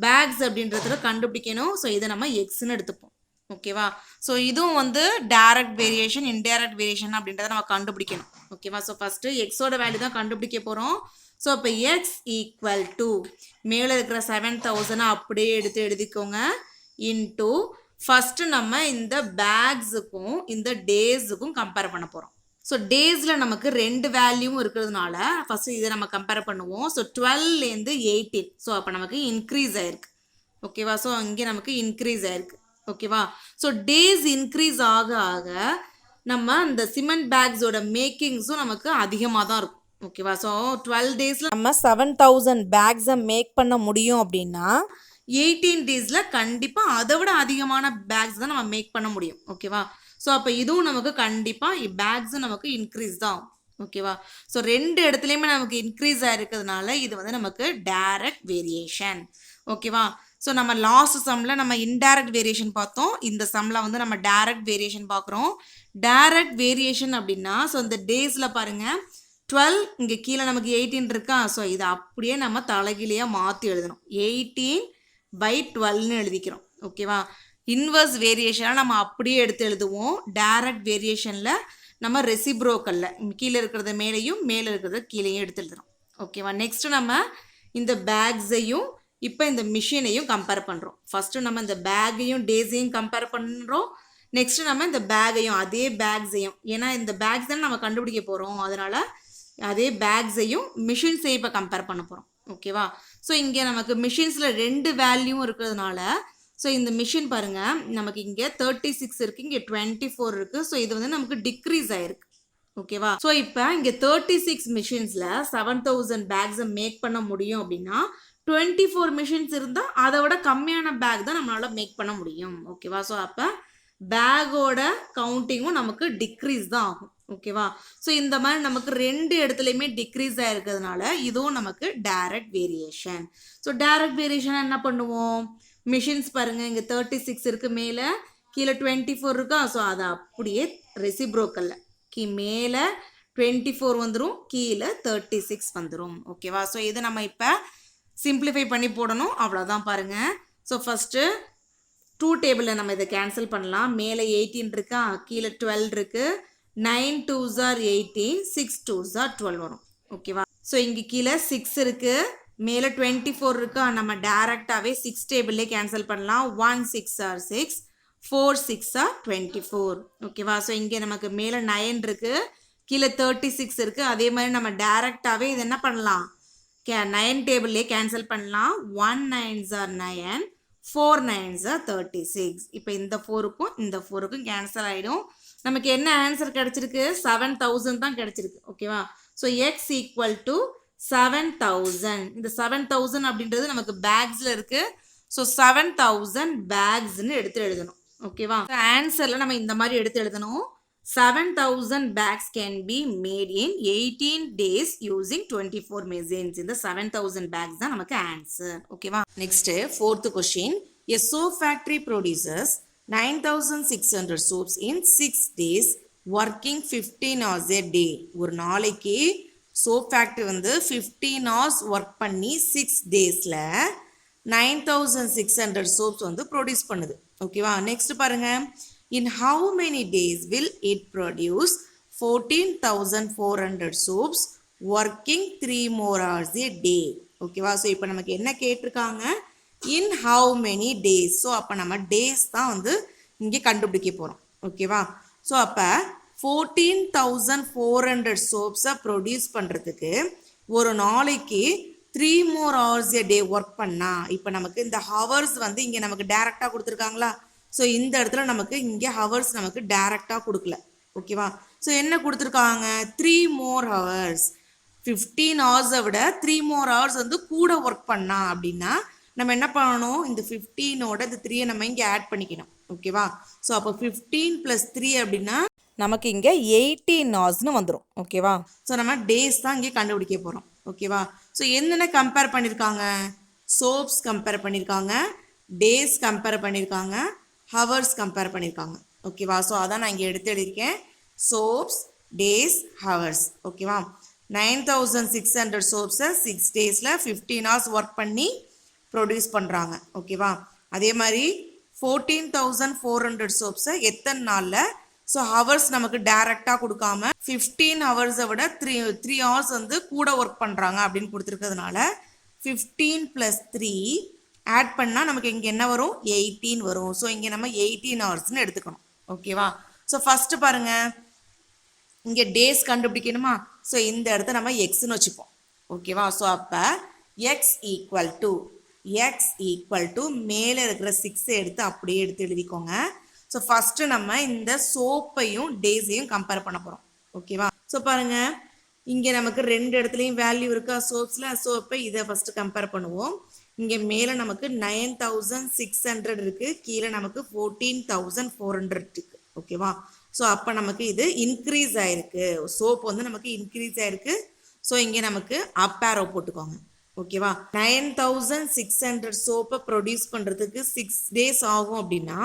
பேக்ஸ் அப்படின்றத கண்டுபிடிக்கணும். ஸோ இதை நம்ம எக்ஸ்ன்னு எடுத்துப்போம். ஓகேவா? ஸோ இதுவும் வந்து டைரக்ட் வேரியேஷன், இன்டைரக்ட் வேரியேஷன் அப்படின்றத நம்ம கண்டுபிடிக்கணும். ஓகேவா? ஸோ ஃபஸ்ட்டு எக்ஸோட வேல்யூ தான் கண்டுபிடிக்க போகிறோம். ஸோ இப்போ எக்ஸ் ஈக்குவல் டு மேலே இருக்கிற 7,000 அப்படியே எடுத்து எழுதிக்கோங்க. இன்டூ ஃபஸ்ட்டு நம்ம இந்த பேக்ஸுக்கும் இந்த டேஸுக்கும் கம்பேர் பண்ண போகிறோம். ஸோ டேஸில் நமக்கு ரெண்டு வேல்யூவும் இருக்கிறதுனால ஃபஸ்ட்டு இதை நம்ம கம்பேர் பண்ணுவோம். ஸோ 12லேருந்து 18. ஸோ அப்போ நமக்கு இன்க்ரீஸ் ஆயிருக்கு. ஓகேவா? ஸோ இங்கே நமக்கு இன்க்ரீஸ் ஆயிருக்கு. ஓகேவா? ஸோ டேஸ் இன்க்ரீஸ் ஆக ஆக நம்ம இந்த சிமெண்ட் பேக்ஸோட மேக்கிங்ஸும் நமக்கு அதிகமாக தான் இருக்கும். ஓகேவா? ஸோ 12 daysல நம்ம 7,000 பேக்ஸை மேக் பண்ண முடியும் அப்படின்னா 18 daysல கண்டிப்பாக அதை விட அதிகமான பேக்ஸ் தான் நம்ம மேக் பண்ண முடியும். ஓகேவா? ஸோ அப்போ இதுவும் நமக்கு கண்டிப்பாக பேக்ஸும் நமக்கு இன்க்ரீஸ் தான். ஓகேவா? ஸோ ரெண்டு இடத்துலையுமே நமக்கு இன்க்ரீஸ் ஆகிருக்கிறதுனால இது வந்து நமக்கு டைரக்ட் வேரியேஷன். ஓகேவா? ஸோ நம்ம லாஸ்ட் சம்மில் நம்ம இன்டைரக்ட் வேரியேஷன் பார்த்தோம். இந்த சம்மில் வந்து நம்ம டைரக்ட் வேரியேஷன் பார்க்குறோம். டைரக்ட் வேரியேஷன் அப்படின்னா ஸோ இந்த டேஸில் பாருங்கள் 12 இங்கே கீழே நமக்கு 18 இருக்கா? ஸோ இதை அப்படியே நம்ம தலைகீழியாக மாற்றி எழுதணும். 18/12ன்னு எழுதிக்கிறோம். ஓகேவா? இன்வர்ஸ் வேரியேஷனாக நம்ம அப்படியே எடுத்து எழுதுவோம். டைரக்ட் வேரியேஷனில் நம்ம ரெசிப்ரோக்கலில் கீழே இருக்கிறத மேலேயும் மேலே இருக்கிறத கீழேயும் எடுத்து எழுதுறோம். ஓகேவா? நெக்ஸ்ட்டு நம்ம இந்த பேக்ஸையும் இப்போ இந்த மிஷினையும் கம்பேர் பண்ணுறோம். ஃபஸ்ட்டு நம்ம இந்த பேக்கையும் டேஸையும் கம்பேர் பண்ணுறோம். நெக்ஸ்ட்டு நம்ம இந்த பேக்கையும் அதே பேக்ஸையும், ஏன்னா இந்த பேக்ஸ் தான் நம்ம கண்டுபிடிக்க போகிறோம், அதனால் அதே பேக்ஸையும் மிஷின்ஸையும் இப்போ கம்பேர் பண்ண போகிறோம். ஓகேவா? ஸோ இங்கே நமக்கு மிஷின்ஸில் ரெண்டு வேல்யூவும் இருக்கிறதுனால ஸோ இந்த மிஷின் பாருங்கள் நமக்கு இங்கே 36 இருக்குது, இங்கே 24 இருக்குது. ஸோ இது வந்து நமக்கு டிக்ரீஸ் ஆகிருக்கு. ஓகேவா? ஸோ இப்போ இங்கே 36 மிஷின்ஸில் 7,000 பேக்ஸை மேக் பண்ண முடியும் அப்படின்னா 24 மிஷின்ஸ் இருந்தால் அதை விட கம்மியான பேக் தான் நம்மளால் மேக் பண்ண முடியும். ஓகேவா? ஸோ அப்போ பேக்கோட கவுண்டிங்கும் நமக்கு டிக்ரீஸ் தான் ஆகும். ஓகேவா? ஸோ இந்த மாதிரி நமக்கு ரெண்டு இடத்துலையுமே டிக்ரீஸ் ஆகிருக்கிறதுனால இதுவும் நமக்கு direct variation. So direct variation என்ன பண்ணுவோம்? மிஷின்ஸ் பாருங்கள் இங்கே 36 இருக்குது, மேலே கீழே 24 இருக்கா? ஸோ அதை அப்படியே ரெசிப்ரோக்கலில் மேலே 24 வந்துடும், கீழே 36 வந்துடும். ஓகேவா? ஸோ இதை நம்ம இப்போ சிம்பிளிஃபை பண்ணி போடணும். அவ்வளோதான் பாருங்கள். ஸோ ஃபஸ்ட்டு 2 டேபிளில் நம்ம இதை கேன்சல் பண்ணலாம். மேலே 18 இருக்கா, கீழே 12 இருக்குது. 9 2s are 18, 6 2s are 12 வரும். ஓகேவா? ஸோ இங்கே கீழே 6 இருக்குது, மேலே 24 இருக்கா, நம்ம டேரெக்டாகவே 6 டேபிள்லே கேன்சல் பண்ணலாம். 1 6 are 6, 4 6 are 24. ஓகேவா? ஸோ இங்கே நமக்கு மேலே 9 இருக்குது, கீழே 36 இருக்குது. அதே மாதிரி நம்ம டேரெக்டாகவே இது என்ன பண்ணலாம்? 9 டேபிள்லே கேன்சல் பண்ணலாம். 1 9s are 9, 4 9s are 36. இப்போ இந்த 4க்கும் இந்த 4க்கும் கேன்சல் ஆகிடும். நமக்கு என்ன ஆன்சர் கிடச்சிருக்கு? 7,000 தான் கிடச்சிருக்கு. ஓகேவா? So X equal to 7,000. இந்த 7,000 அப்படின்றது நமக்கு பேக்ஸில் இருக்குது. ஸோ 7,000 பேக்ஸ்ன்னு எடுத்து எழுதணும். ஓகேவா? ஆன்சரில் நம்ம இந்த மாதிரி எடுத்து எழுதணும். 7,000 bags can be made in 18 days using 24 machines. இந்த 7,000 bags தான் நமக்கு ஆன்சர். ஓகேவா? Next 4th question. A soap factory produces 9,600 soaps in 6 days working 15 hours a day. ஒரு நாளைக்கு சோப் ஃபேக்ட்ரி வந்து 15 hours ஒர்க் பண்ணி 6 daysல 9,600 சோப்ஸ் வந்து ப்ரொடியூஸ் பண்ணுது. ஓகேவா? நெக்ஸ்ட் பாருங்க. In how many days will it produce 14,400 soaps working 3 more hours a day. ஓகேவா? So இப்போ நமக்கு என்ன கேட்டிருக்காங்க, in how many days. So அப்போ நம்ம டேஸ் தான் வந்து இங்கே கண்டுபிடிக்க போகிறோம். ஓகேவா? ஸோ அப்போ 14,400 சோப்ஸை ப்ரொடியூஸ் பண்ணுறதுக்கு ஒரு நாளைக்கு 3 more hours a day work பண்ணா, இப்போ நமக்கு இந்த ஹவர்ஸ் வந்து இங்கே நமக்கு டேரெக்டாக கொடுத்துருக்காங்களா? ஸோ இந்த இடத்துல நமக்கு இங்கே ஹவர்ஸ் நமக்கு டேரெக்டாக கொடுக்கல. ஓகேவா? ஸோ என்ன கொடுத்துருக்காங்க, 3 more hours. 15 ஹவர்ஸை விட 3 more hours வந்து கூட ஒர்க் பண்ணா அப்படின்னா நம்ம என்ன பண்ணணும், இந்த 15ஓட இந்த 3 நம்ம இங்கே ஆட் பண்ணிக்கணும். ஓகேவா? ஸோ அப்போ 15 + 3 அப்படின்னா நமக்கு இங்கே 18 ஹவர்ஸ்னு வந்துடும். ஓகேவா? ஸோ நம்ம டேஸ் தான் இங்கே கண்டுபிடிக்க போகிறோம். ஓகேவா? ஸோ என்னென்ன கம்பேர் பண்ணியிருக்காங்க, சோப்ஸ் கம்பேர் பண்ணியிருக்காங்க, டேஸ் கம்பேர் பண்ணியிருக்காங்க, ஹவர்ஸ் கம்பேர் பண்ணியிருக்காங்க. ஓகேவா? ஸோ அதான் நான் இங்கே எடுத்து எழுதியிருக்கேன், சோப்ஸ், டேஸ், ஹவர்ஸ். ஓகேவா? 9,600 சோப்ஸை 6 டேஸில் 15 ஹவர்ஸ் ஒர்க் பண்ணி ப்ரொடியூஸ் பண்ணுறாங்க. ஓகேவா? அதே மாதிரி 14,400 சோப்ஸை எத்தனை நாளில், ஸோ ஹவர்ஸ் நமக்கு டைரெக்டாக கொடுக்காம 15 ஹவர்ஸை விட 3 ஹவர்ஸ் வந்து கூட ஒர்க் பண்ணுறாங்க அப்படின்னு கொடுத்துருக்கிறதுனால 15 + 3 ஆட் பண்ணால் நமக்கு இங்கே என்ன வரும், 18 வரும். ஸோ இங்கே நம்ம 18 ஹவர்ஸ்னு எடுத்துக்கணும். ஓகேவா? ஸோ ஃபஸ்ட்டு பாருங்கள், இங்கே டேஸ் கண்டுபிடிக்கணுமா? ஸோ இந்த இடத்த நம்ம எக்ஸ்ன்னு வச்சுப்போம். ஓகேவா? ஸோ அப்போ எக்ஸ் ஈக்குவல் டு மேலே இருக்கிற 6 எடுத்து அப்படியே எடுத்து எழுதிக்கோங்க. ஸோ ஃபஸ்ட்டு நம்ம இந்த சோப்பையும் டேஸையும் கம்பேர் பண்ண போகிறோம். ஓகேவா? ஸோ பாருங்கள், இங்கே நமக்கு 2 இடத்துலையும் வேல்யூ இருக்கா சோப்ஸில். சோப்பை இதை ஃபஸ்ட்டு கம்பேர் பண்ணுவோம். இங்கே மேலே நமக்கு 9,600 இருக்குது, கீழே நமக்கு 14,400 இருக்குது. ஓகேவா? ஸோ அப்போ நமக்கு இது இன்க்ரீஸ் ஆகிருக்கு, சோப் வந்து நமக்கு இன்க்ரீஸ் ஆகிருக்கு. ஸோ இங்கே நமக்கு அப் ஆரோ போட்டுக்கோங்க. ஓகேவா? 9,600 சோப்பை ப்ரொடியூஸ் பண்ணுறதுக்கு 6 டேஸ் ஆகும் அப்படின்னா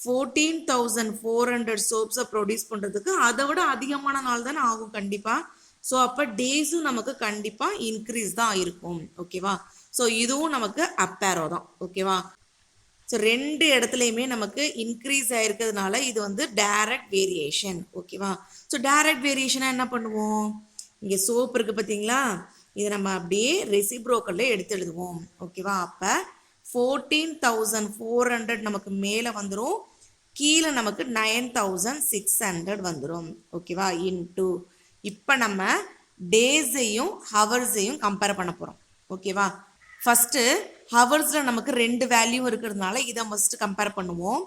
14,400 சோப்ஸை ப்ரொடியூஸ் பண்ணுறதுக்கு அதை விட அதிகமான நாள் தானே ஆகும் கண்டிப்பாக. ஸோ அப்போ டேஸும் நமக்கு கண்டிப்பாக இன்க்ரீஸ் தான் இருக்கும். ஓகேவா? ஸோ இதுவும் நமக்கு அப் ஆரோ தான். ஓகேவா? ஸோ 2 இடத்துலையுமே நமக்கு இன்க்ரீஸ் ஆகிருக்கிறதுனால இது வந்து டைரக்ட் வேரியேஷன். ஓகேவா? ஸோ டைரக்ட் வேரியேஷனாக என்ன பண்ணுவோம், இங்கே சோப் இருக்குது பார்த்தீங்களா, இதை நம்ம அப்படியே ரெசிப்ரோக்கலில் எடுத்து எழுதுவோம். ஓகேவா? அப்போ 14,400 நமக்கு மேலே வந்துடும், கீழே நமக்கு 9,600 வந்துடும். ஓகேவா? இன்டூ இப்போ நம்ம டேஸையும் ஹவர்ஸையும் கம்பேர் பண்ண போகிறோம். ஓகேவா? ஃபஸ்ட்டு ஹவர்ஸில் நமக்கு 2 வேல்யூ இருக்கிறதுனால இதை ஃபஸ்ட்டு கம்பேர் பண்ணுவோம்.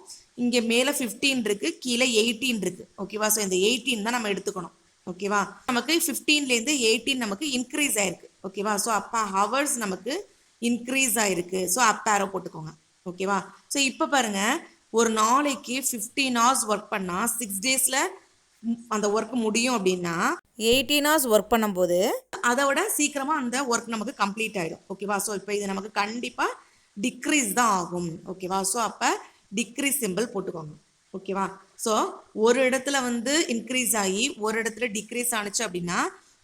இங்கே மேலே 15 இருக்குது, கீழே 18 இருக்குது. ஓகேவா? ஸோ இந்த 18 தான் நம்ம எடுத்துக்கணும். ஓகேவா? நமக்கு 15லேருந்து 18 நமக்கு இன்க்ரீஸ் ஆகிருக்கு. ஓகேவா? ஸோ அப்போ ஹவர்ஸ் நமக்கு இன்க்ரீஸ் ஆகிருக்கு. ஸோ அப் ஆரோ போட்டுக்கோங்க. ஓகேவா? ஸோ இப்போ பாருங்கள், ஒரு நாளைக்கு 15 ஹவர்ஸ் ஒர்க் பண்ணால் 6 டேஸில் அந்த ஒர்க் முடியும் அப்படின்னா 18 ஹவர்ஸ் ஒர்க் பண்ணும்போது அதை விட சீக்கிரமாக அந்த ஒர்க் நமக்கு கம்ப்ளீட் ஆகிடும். ஓகேவா? ஸோ இப்போ இது நமக்கு கண்டிப்பாக டிக்ரீஸ் தான் ஆகும். ஓகேவா? ஸோ அப்போ டிக்ரீஸ் சிம்பிள் போட்டுக்கோங்க. ஓகேவா? ஸோ ஒரு இடத்துல வந்து இன்க்ரீஸ் ஆகி ஒரு இடத்துல டிக்ரீஸ் ஆனிச்சு அப்படின்னா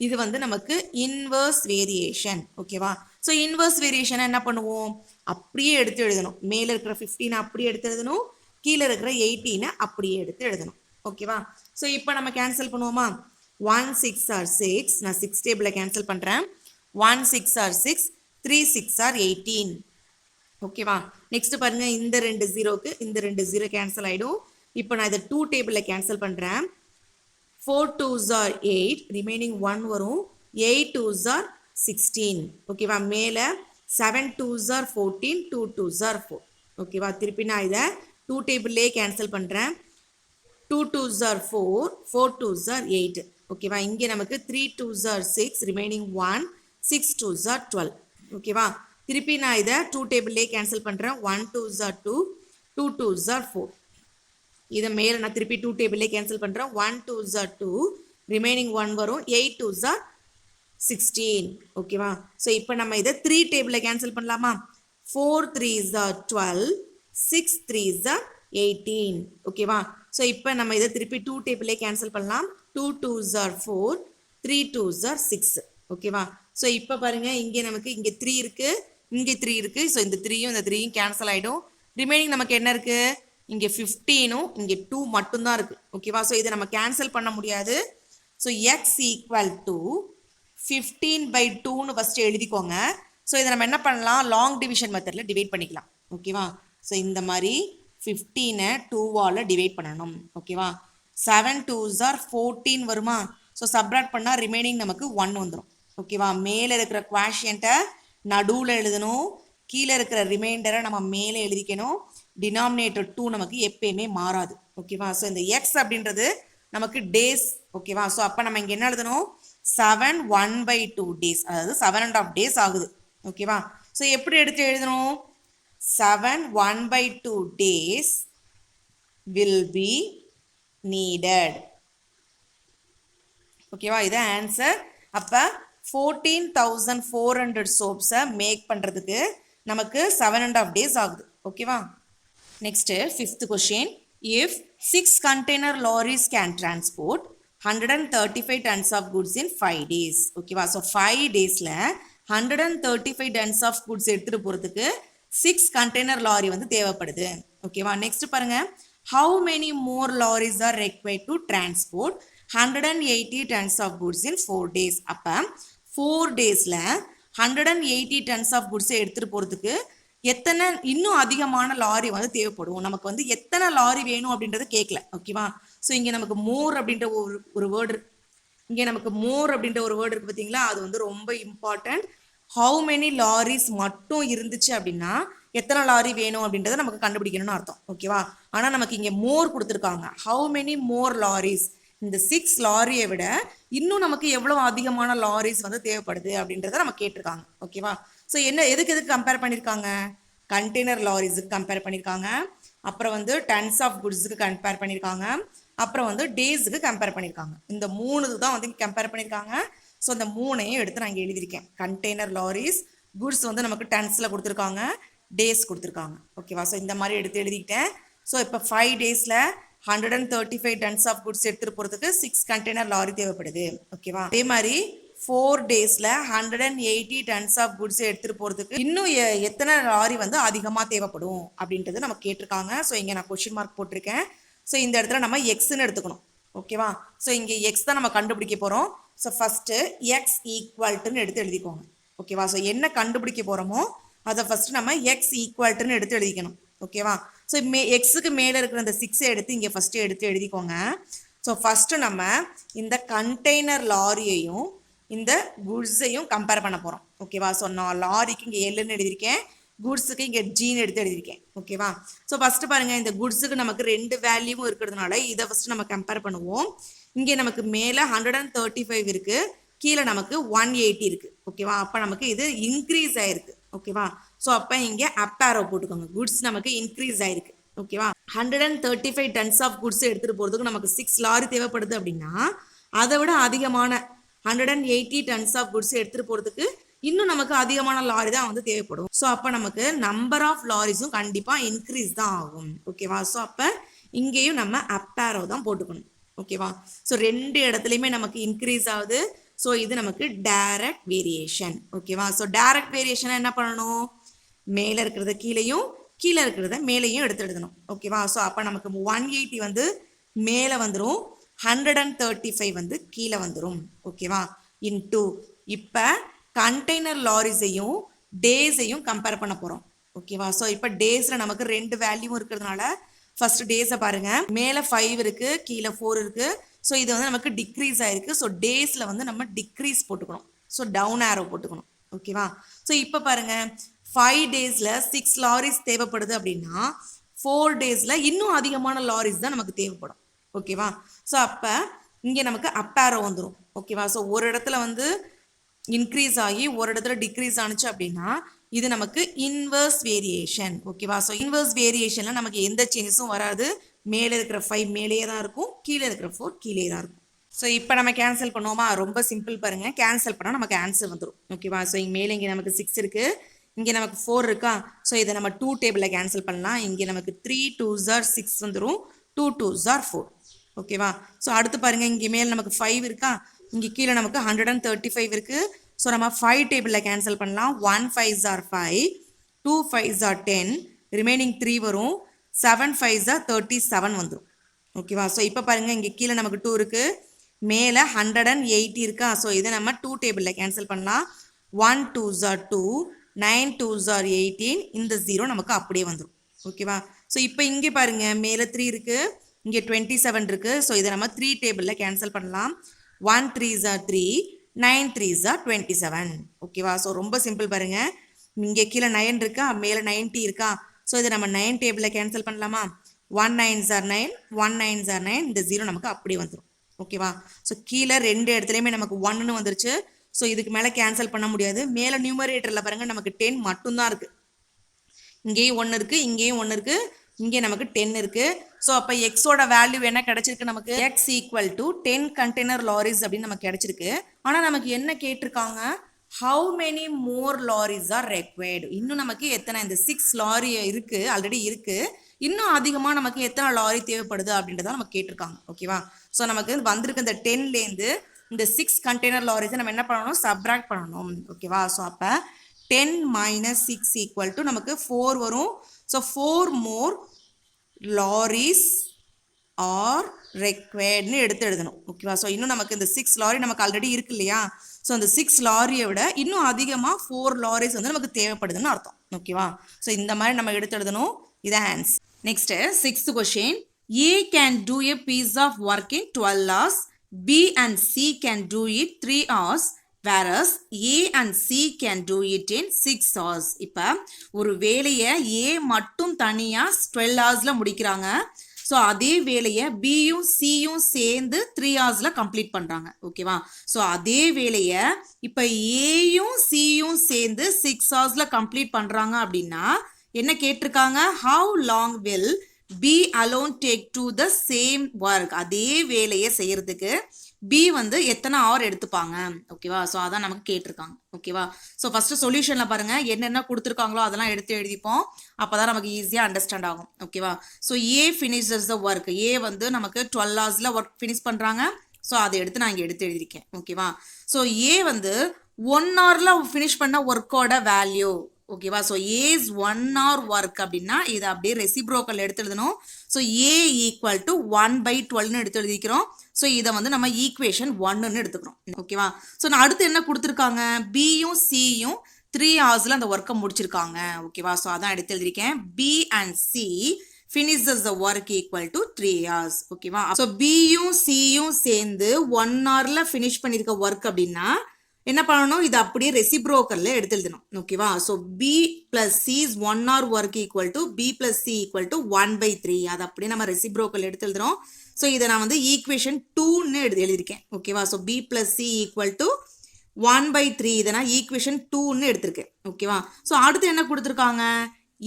இது வந்து நமக்கு இன்வர்ஸ் வேரியேஷன். ஓகேவா? ஸோ இன்வர்ஸ் வேரியேஷனை என்ன பண்ணுவோம், அப்படியே எடுத்து எழுதணும். மேலே இருக்கிற 15 அப்படியே எடுத்து எழுதணும், கீழே இருக்கிற 18 அப்படியே எடுத்து எழுதணும். ஓகேவா? ஸோ இப்போ நம்ம கேன்சல் பண்ணுவோமா, 1 6 are 6, நான் 6 டேபிளில் கேன்சல் பண்ணுறேன். 1 6 are 6, 3 6 are 18. ஓகேவா? நெக்ஸ்ட் பாருங்கள், இந்த 2 ஜீரோக்கு இந்த 2 ஜீரோ கேன்சல் ஆகிடும். இப்போ நான் இதை 2 டேபிளில் கேன்சல் பண்ணுறேன். 4 2s are 8, ரிமைனிங் 1 வரும். 8 2s are 16. ஓகேவா? மேலே 7 2s are 14, 2 2s are 4. ஓகேவா? திருப்பி நான் இதை 2 டேபிள்லேயே கேன்சல் பண்ணுறேன். 2 2s are 4, 4 2s are 8. ஓகேவா? இங்கே நமக்கு 3 2s are 6, remaining 1, 6 2s are 12. ஓகேவா? திருப்பி நான் இதை 2 டேபிள்லேயே கேன்சல் பண்ணுறேன். 1 2s are 2, 2 2s are 4. இதை மேலே நான் திருப்பி 2 டேபிள்லேயே கேன்சல் பண்ணுறேன். 1 2s are 2, ரிமைனிங் 1 வரும். 8 2s are 16. ஓகேவா? ஸோ இப்போ நம்ம இதை 3 டேபிளில் கேன்சல் பண்ணலாமா. 4 3s are 12, 6 3s are 18. ஓகேவா? ஸோ இப்போ நம்ம இதை திருப்பி 2 டேபிளே கேன்சல் பண்ணலாம். 2 2s are 4, 3 2s are 6. ஓகேவா? ஸோ இப்போ பாருங்கள், இங்கே நமக்கு இங்கே 3 இருக்குது, இங்கே 3 இருக்குது. ஸோ இந்த 3யும் இந்த 3யும் கேன்சல் ஆகிடும். ரிமைனிங் நமக்கு என்ன இருக்குது, இங்கே 15ம் இங்கே 2 மட்டும்தான் இருக்குது. ஓகேவா? ஸோ இதை நம்ம கேன்சல் பண்ண முடியாது. ஸோ எக்ஸ் ஈக்குவல் டு 15/2ன்னு ஃபஸ்ட்டு எழுதிக்கோங்க. ஸோ இதை நம்ம என்ன பண்ணலாம், லாங் டிவிஷன் மெத்தடில் டிவைட் பண்ணிக்கலாம். ஓகேவா? ஸோ இந்த மாதிரி 15ஐ 2ஆல் டிவைட் பண்ணணும். ஓகேவா? 7 2s are 14 வருமா? ஸோ சப்ராக்ட் பண்ணால் ரிமைனிங் நமக்கு 1 வந்துடும். ஓகேவா? மேலே இருக்கிற குவாஷியண்ட்டை நடுவில் எழுதணும், கீழே இருக்கிற ரிமைண்டரை நம்ம மேலே எழுதிக்கணும். டினாமினேட்டர் 2 நமக்கு எப்பயுமே மாறாது. ஓகேவா? ஸோ இந்த எக்ஸ் அப்படின்றது நமக்கு டேஸ். ஓகேவா? ஸோ அப்போ நம்ம இங்கே என்ன எழுதணும், 7 1/2 டேஸ், அதாவது 7.5 டேஸ் ஆகுது. ஓகேவா? ஸோ எப்படி எடுத்து எழுதணும், 7 1/2 days will be needed. ஓகேவா? இது ஆன்சர். அப்போ 14,400 சோப்ஸை மேக் பண்ணுறதுக்கு நமக்கு 7.5 டேஸ் ஆகுது. ஓகேவா? Next 5th question. If 6 container lorries can transport 135 tons of goods in 5 days. ஓகேவா? ஸோ 5 டேஸில் 135 tons of goods எடுத்துகிட்டு போகிறதுக்கு 6 container லாரி வந்து தேவைப்படுது. ஓகேவா? நெக்ஸ்ட் பாருங்க, how many more lorries are required to transport 180 tons of goods in 4 days. அப்போ 4 டேஸில் 180 tons of goods எடுத்துகிட்டு போகிறதுக்கு எத்தனை இன்னும் அதிகமான லாரி வந்து தேவைப்படும். நமக்கு வந்து எத்தனை லாரி வேணும் அப்படின்றத கேட்கல. ஓகேவா? ஸோ இங்கே நமக்கு மோர் அப்படின்ற ஒரு வேர்டு, இங்கே நமக்கு மோர் அப்படின்ற ஒரு வேர்டு இருக்குது பார்த்தீங்களா, அது வந்து ரொம்ப இம்பார்ட்டன்ட். ஹவு மெனி லாரிஸ் மட்டும் இருந்துச்சு அப்படின்னா எத்தனை லாரி வேணும் அப்படின்றத நமக்கு கண்டுபிடிக்கணும்னு அர்த்தம். ஓகேவா? ஆனால் நமக்கு இங்கே மோர் கொடுத்துருக்காங்க. ஹவு மெனி மோர் லாரிஸ், இந்த 6 லாரியை விட இன்னும் நமக்கு எவ்வளோ அதிகமான லாரிஸ் வந்து தேவைப்படுது அப்படின்றத நம்ம கேட்டிருக்காங்க. ஓகேவா? ஸோ எதுக்கு கம்பேர் பண்ணியிருக்காங்க, கண்டெய்னர் லாரிஸுக்கு கம்பேர் பண்ணியிருக்காங்க, அப்புறம் வந்து டன்ஸ் ஆஃப் குட்ஸுக்கு கம்பேர் பண்ணியிருக்காங்க, அப்புறம் வந்து டேஸுக்கு கம்பேர் பண்ணியிருக்காங்க. இந்த 3 தான் வந்து கம்பேர் பண்ணியிருக்காங்க. ஸோ இந்த 3ஐயும் எடுத்து நான் இங்கே எழுதியிருக்கேன். கண்டெய்னர் லாரிஸ், குட்ஸ் வந்து நமக்கு டன்ஸில் கொடுத்துருக்காங்க, டேஸ் கொடுத்துருக்காங்க. ஓகேவா? ஸோ இந்த மாதிரி எடுத்து எழுதிக்கிட்டேன். ஸோ இப்போ 5 டேஸில் 135 டன்ஸ் ஆஃப் குட்ஸ் எடுத்துகிட்டு போகிறதுக்கு 6 கண்டெய்னர் லாரி தேவைப்படுது. ஓகேவா? அதே மாதிரி 4 டேஸில் 180 டன்ஸ் ஆஃப் குட்ஸ் எடுத்துகிட்டு போகிறதுக்கு இன்னும் எத்தனை லாரி வந்து அதிகமாக தேவைப்படும் அப்படின்றது நம்ம கேட்டிருக்காங்க. ஸோ இங்கே நான் கொஷின் மார்க் போட்டிருக்கேன். ஸோ இந்த இடத்துல நம்ம எக்ஸ்ன்னு எடுத்துக்கணும். ஓகேவா? ஸோ இங்கே எக்ஸ் தான் நம்ம கண்டுபிடிக்க போகிறோம். ஸோ ஃபஸ்ட்டு எக்ஸ் ஈக்குவல்ட்டுன்னு எடுத்து எழுதிக்கோங்க. ஓகேவா? ஸோ என்ன கண்டுபிடிக்க போகிறோமோ அதை ஃபஸ்ட்டு நம்ம எக்ஸ் ஈக்குவல்ட்டுன்னு எடுத்து எழுதிக்கணும். ஓகேவா? ஸோ எக்ஸுக்கு மேலே இருக்கிற அந்த 6ஐ எடுத்து இங்கே ஃபஸ்ட்டு எடுத்து எழுதிக்கோங்க. ஸோ ஃபஸ்ட்டு நம்ம இந்த கண்டெய்னர் லாரியையும் இந்த குட்ஸையும் கம்பேர் பண்ண போகிறோம். ஓகேவா? ஸோ நான் லாரிக்கு இங்கே எல்லுன்னு எழுதியிருக்கேன், குட்ஸுக்கு இங்கே ஜீன் எடுத்து எழுதியிருக்கேன். ஓகேவா? ஸோ ஃபஸ்ட்டு பாருங்கள், இந்த குட்ஸுக்கு நமக்கு 2 வேல்யூவும் இருக்கிறதுனால இதை ஃபஸ்ட்டு நம்ம கம்பேர் பண்ணுவோம். இங்கே நமக்கு மேலே 135 இருக்குது, கீழே நமக்கு 180 இருக்குது. ஓகேவா? அப்போ நமக்கு இது இன்க்ரீஸ் ஆகிருக்கு. ஓகேவா? ஸோ அப்போ இங்கே அப் ஆரோ போட்டுக்கோங்க. குட்ஸ் நமக்கு இன்க்ரீஸ் ஆகிருக்கு. ஓகேவா? 135 டன்ஸ் ஆஃப் குட்ஸ் எடுத்துகிட்டு போகிறதுக்கு நமக்கு 6 லாரி தேவைப்படுது அப்படின்னா அதை விட அதிகமான 180 டன்ஸ் ஆஃப் குட்ஸ் எடுத்துகிட்டு போகிறதுக்கு இன்னும் நமக்கு அதிகமான லாரி தான் வந்து தேவைப்படும். ஸோ அப்போ நமக்கு நம்பர் ஆஃப் லாரிஸும் கண்டிப்பாக இன்க்ரீஸ் தான் ஆகும். ஓகேவா? ஸோ அப்போ இங்கேயும் நம்ம அப் ஆரோ தான் போட்டுக்கணும். ஓகேவா? ஸோ 2 இடத்துலையுமே நமக்கு இன்க்ரீஸ் ஆகுது. ஸோ இது நமக்கு டைரக்ட் வேரியேஷன். ஓகேவா? ஸோ டைரக்ட் வேரியேஷனை என்ன பண்ணணும், மேலே இருக்கிறத கீழேயும் கீழே இருக்கிறத மேலேயும் எடுத்து எழுதணும். ஓகேவா? ஸோ அப்போ நமக்கு 180 வந்து மேலே வந்துடும், 135 வந்து கீழே வந்துடும். ஓகேவா? இன்டூ இப்போ கண்டெய்னர் லாரிஸையும் டேஸையும் கம்பேர் பண்ண போகிறோம். ஓகேவா? ஸோ இப்போ டேஸில் நமக்கு 2 வேல்யூவும் இருக்கிறதுனால ஃபஸ்ட்டு டேஸை பாருங்கள், மேலே 5 இருக்குது, கீழே 4 இருக்குது. ஸோ இது வந்து நமக்கு டிக்ரீஸ் ஆகிருக்கு. ஸோ டேஸில் வந்து நம்ம டிக்ரீஸ் போட்டுக்கணும். ஸோ டவுன் ஆரோ போட்டுக்கணும். ஓகேவா? ஸோ இப்போ பாருங்கள், 5 டேஸில் 6 லாரிஸ் தேவைப்படுது அப்படின்னா 4 டேஸில் இன்னும் அதிகமான லாரிஸ் தான் நமக்கு தேவைப்படும். ஓகேவா? ஸோ அப்போ இங்கே நமக்கு அப் ஆரோ வந்துடும். ஓகேவா? ஸோ ஒரு இடத்துல வந்து இன்க்ரீஸ் ஆகி ஒரு இடத்துல டிக்ரீஸ் ஆனிச்சு அப்படின்னா இது நமக்கு இன்வர்ஸ் வேரியேஷன். ஓகேவா? ஸோ இன்வர்ஸ் வேரியேஷனில் நமக்கு எந்த சேஞ்சஸும் வராது. மேலே இருக்கிற 5 மேலேயே தான் இருக்கும், கீழே இருக்கிற 4 கீழே தான் இருக்கும். ஸோ இப்போ நம்ம கேன்சல் பண்ணுவோமா? ரொம்ப சிம்பிள் பாருங்கள், கேன்சல் பண்ணால் நமக்கு ஆன்சர் வந்துடும். ஓகேவா? ஸோ இங்கே மேலே இங்கே நமக்கு 6 இருக்குது, இங்கே நமக்கு 4 இருக்கா? ஸோ இதை நம்ம 2 டேபிளில் கேன்சல் பண்ணலாம். இங்கே நமக்கு 3 2s are 6 வந்துடும், 2 2s are 4. ஓகேவா? ஸோ அடுத்து பாருங்கள், இங்கே மேலே நமக்கு 5 இருக்கா, இங்கே கீழே நமக்கு 135 இருக்குது. ஸோ நம்ம 5 டேபிளில் கேன்சல் பண்ணலாம். 1 5s are 5, 2 5s are 10, remaining 3 வரும், 7 5s are 37 வந்துடும். ஓகேவா? ஸோ இப்போ பாருங்கள், இங்கே கீழே நமக்கு 2 இருக்குது, மேலே 180 இருக்கா. ஸோ இதை நம்ம 2 டேபிளில் கேன்சல் பண்ணலாம். 1 2s are 2, 9 2s are 18. இந்த 0 நமக்கு அப்படியே வந்துடும். ஓகேவா. ஸோ இப்போ இங்கே பாருங்கள், மேலே 3 இருக்குது, இங்கே 27 இருக்குது. ஸோ இதை நம்ம 3 டேபிளில் கேன்சல் பண்ணலாம். 1 3s are 3, 9 3s are 27. ஓகேவா. ஸோ ரொம்ப சிம்பிள் பாருங்கள். இங்கே கீழே 9 இருக்கா, மேலே 90 இருக்கா. ஸோ இதை நம்ம 9 டேபிளில் கேன்சல் பண்ணலாமா. 1 9s are 9, 1 9s are 9. இந்த 0 நமக்கு அப்படியே வந்துடும். ஓகேவா. ஸோ கீழே 2 இடத்துலையுமே நமக்கு 1ன்னு வந்துருச்சு. ஸோ இதுக்கு மேலே கேன்சல் பண்ண முடியாது. மேலே நியூமரேட்டரில் பாருங்கள், நமக்கு 10 மட்டும்தான் இருக்குது. இங்கேயும் 1 இருக்குது, இங்கேயும் 1 இருக்குது, இங்கே நமக்கு 10 இருக்குது. ஸோ அப்போ எக்ஸோட வேல்யூ என்ன கிடச்சிருக்கு நமக்கு, X equal to 10 container loris அப்படின்னு நமக்கு கிடச்சிருக்கு. ஆனால் நமக்கு என்ன கேட்டிருக்காங்க, how many more lorries are required. இன்னும் நமக்கு எத்தனை, இந்த 6 லாரி இருக்குது, ஆல்ரெடி இருக்குது, இன்னும் அதிகமாக நமக்கு எத்தனை லாரி தேவைப்படுது அப்படின்றத நமக்கு கேட்டிருக்காங்க. ஓகேவா. ஸோ நமக்கு வந்திருக்கு இந்த 10லேருந்து இந்த 6 கண்டெய்னர் லாரிஸை நம்ம என்ன பண்ணணும், சப்ராக்ட் பண்ணணும். ஓகேவா. ஸோ அப்போ 10 minus 6 equal to நமக்கு 4 வரும். ஸோ 4 more lorries are requiredனு எடுத்து எழுதணும். ஓகேவா. ஸோ இன்னும் நமக்கு இந்த 6 லாரி நமக்கு ஆல்ரெடி இருக்கு இல்லையா. ஸோ அந்த 6 லாரியை விட இன்னும் அதிகமாக 4 லாரிஸ் வந்து நமக்கு தேவைப்படுதுன்னு அர்த்தம். ஓகேவா. ஸோ இந்த மாதிரி நம்ம எடுத்து எழுதணும். இதான் answer. Next 6th question. A can do a piece of work in 12 hours. B and C can do it 3 hours. Whereas A and C can do it in 6 hours. இப்போ ஒரு வேலையை A மட்டும் தனியாக 12 ஹவர்ஸில் முடிக்கிறாங்க. ஸோ அதே வேலையை பியும் சியும் சேர்ந்து 3 ஹவர்ஸில் கம்ப்ளீட் பண்ணுறாங்க. ஓகேவா. ஸோ அதே வேலையை இப்போ ஏயும் சியும் சேர்ந்து 6 ஹவர்ஸில் கம்ப்ளீட் பண்ணுறாங்க அப்படின்னா என்ன கேட்டிருக்காங்க, how long will be alone take to the same work. அதே வேலையை செய்யறதுக்கு பி வந்து எத்தனை ஹவர் எடுத்துப்பாங்க. ஓகேவா. ஸோ அதான் நமக்கு கேட்டிருக்காங்க. ஓகேவா. ஸோ ஃபஸ்ட்டு சொல்யூஷனில் பாருங்கள், என்னென்ன கொடுத்துருக்காங்களோ அதெல்லாம் எடுத்து எழுதிப்போம். அப்போ தான் நமக்கு ஈஸியாக அண்டர்ஸ்டாண்ட் ஆகும். ஓகேவா. So A finishes the work. A வந்து நமக்கு 12 ஹவர்ஸில் ஒர்க் ஃபினிஷ் பண்ணுறாங்க. ஸோ அதை எடுத்து நான் இங்கே எடுத்து எழுதியிருக்கேன். ஓகேவா. ஸோ ஏ வந்து 1 ஹவரில் ஃபினிஷ் பண்ண ஒர்க்கோட வேல்யூ. ஓகேவா. ஸோ ஏஸ் 1 hour ஒர்க் அப்படின்னா இதை அப்படியே ரெசிப்ரோக்கல் எடுத்து எழுதணும். ஸோ ஏ ஈக்குவல் டு 1/12ன்னு எடுத்து எழுதிக்கிறோம். ஸோ இதை வந்து நம்ம ஈக்குவேஷன் 1ன்னு எடுத்துக்கிறோம். ஓகேவா. ஸோ நான் அடுத்து என்ன கொடுத்துருக்காங்க, பியும் சியும் 3 ஹவர்ஸில் அந்த ஒர்க்கை முடிச்சிருக்காங்க. ஓகேவா. ஸோ அதான் எடுத்து எழுதியிருக்கேன். B and C finishes the work equal to 3 hours. ஓகேவா. ஸோ பியும் சியும் சேர்ந்து 1 ஹவரில் ஃபினிஷ் பண்ணியிருக்க ஒர்க் அப்படின்னா என்ன பண்ணணும், இது அப்படியே ரெசிப்ரோக்கல்ல எடுத்து எழுதணும். ஓகேவா. So B plus C is 1 hour work equal to B plus C equal to 1/3. அது அப்படியே நம்ம ரெசிப்ரோக்கல் எடுத்து எழுதுறோம். ஸோ இதை நான் வந்து ஈக்குவேஷன் 2ன்னு எழுதியிருக்கேன். ஓகேவா. So B plus C equal to 1/3. இதை நான் ஈக்குவேஷன் 2ன்னு எடுத்திருக்கேன். ஓகேவா. ஸோ அடுத்து என்ன கொடுத்துருக்காங்க,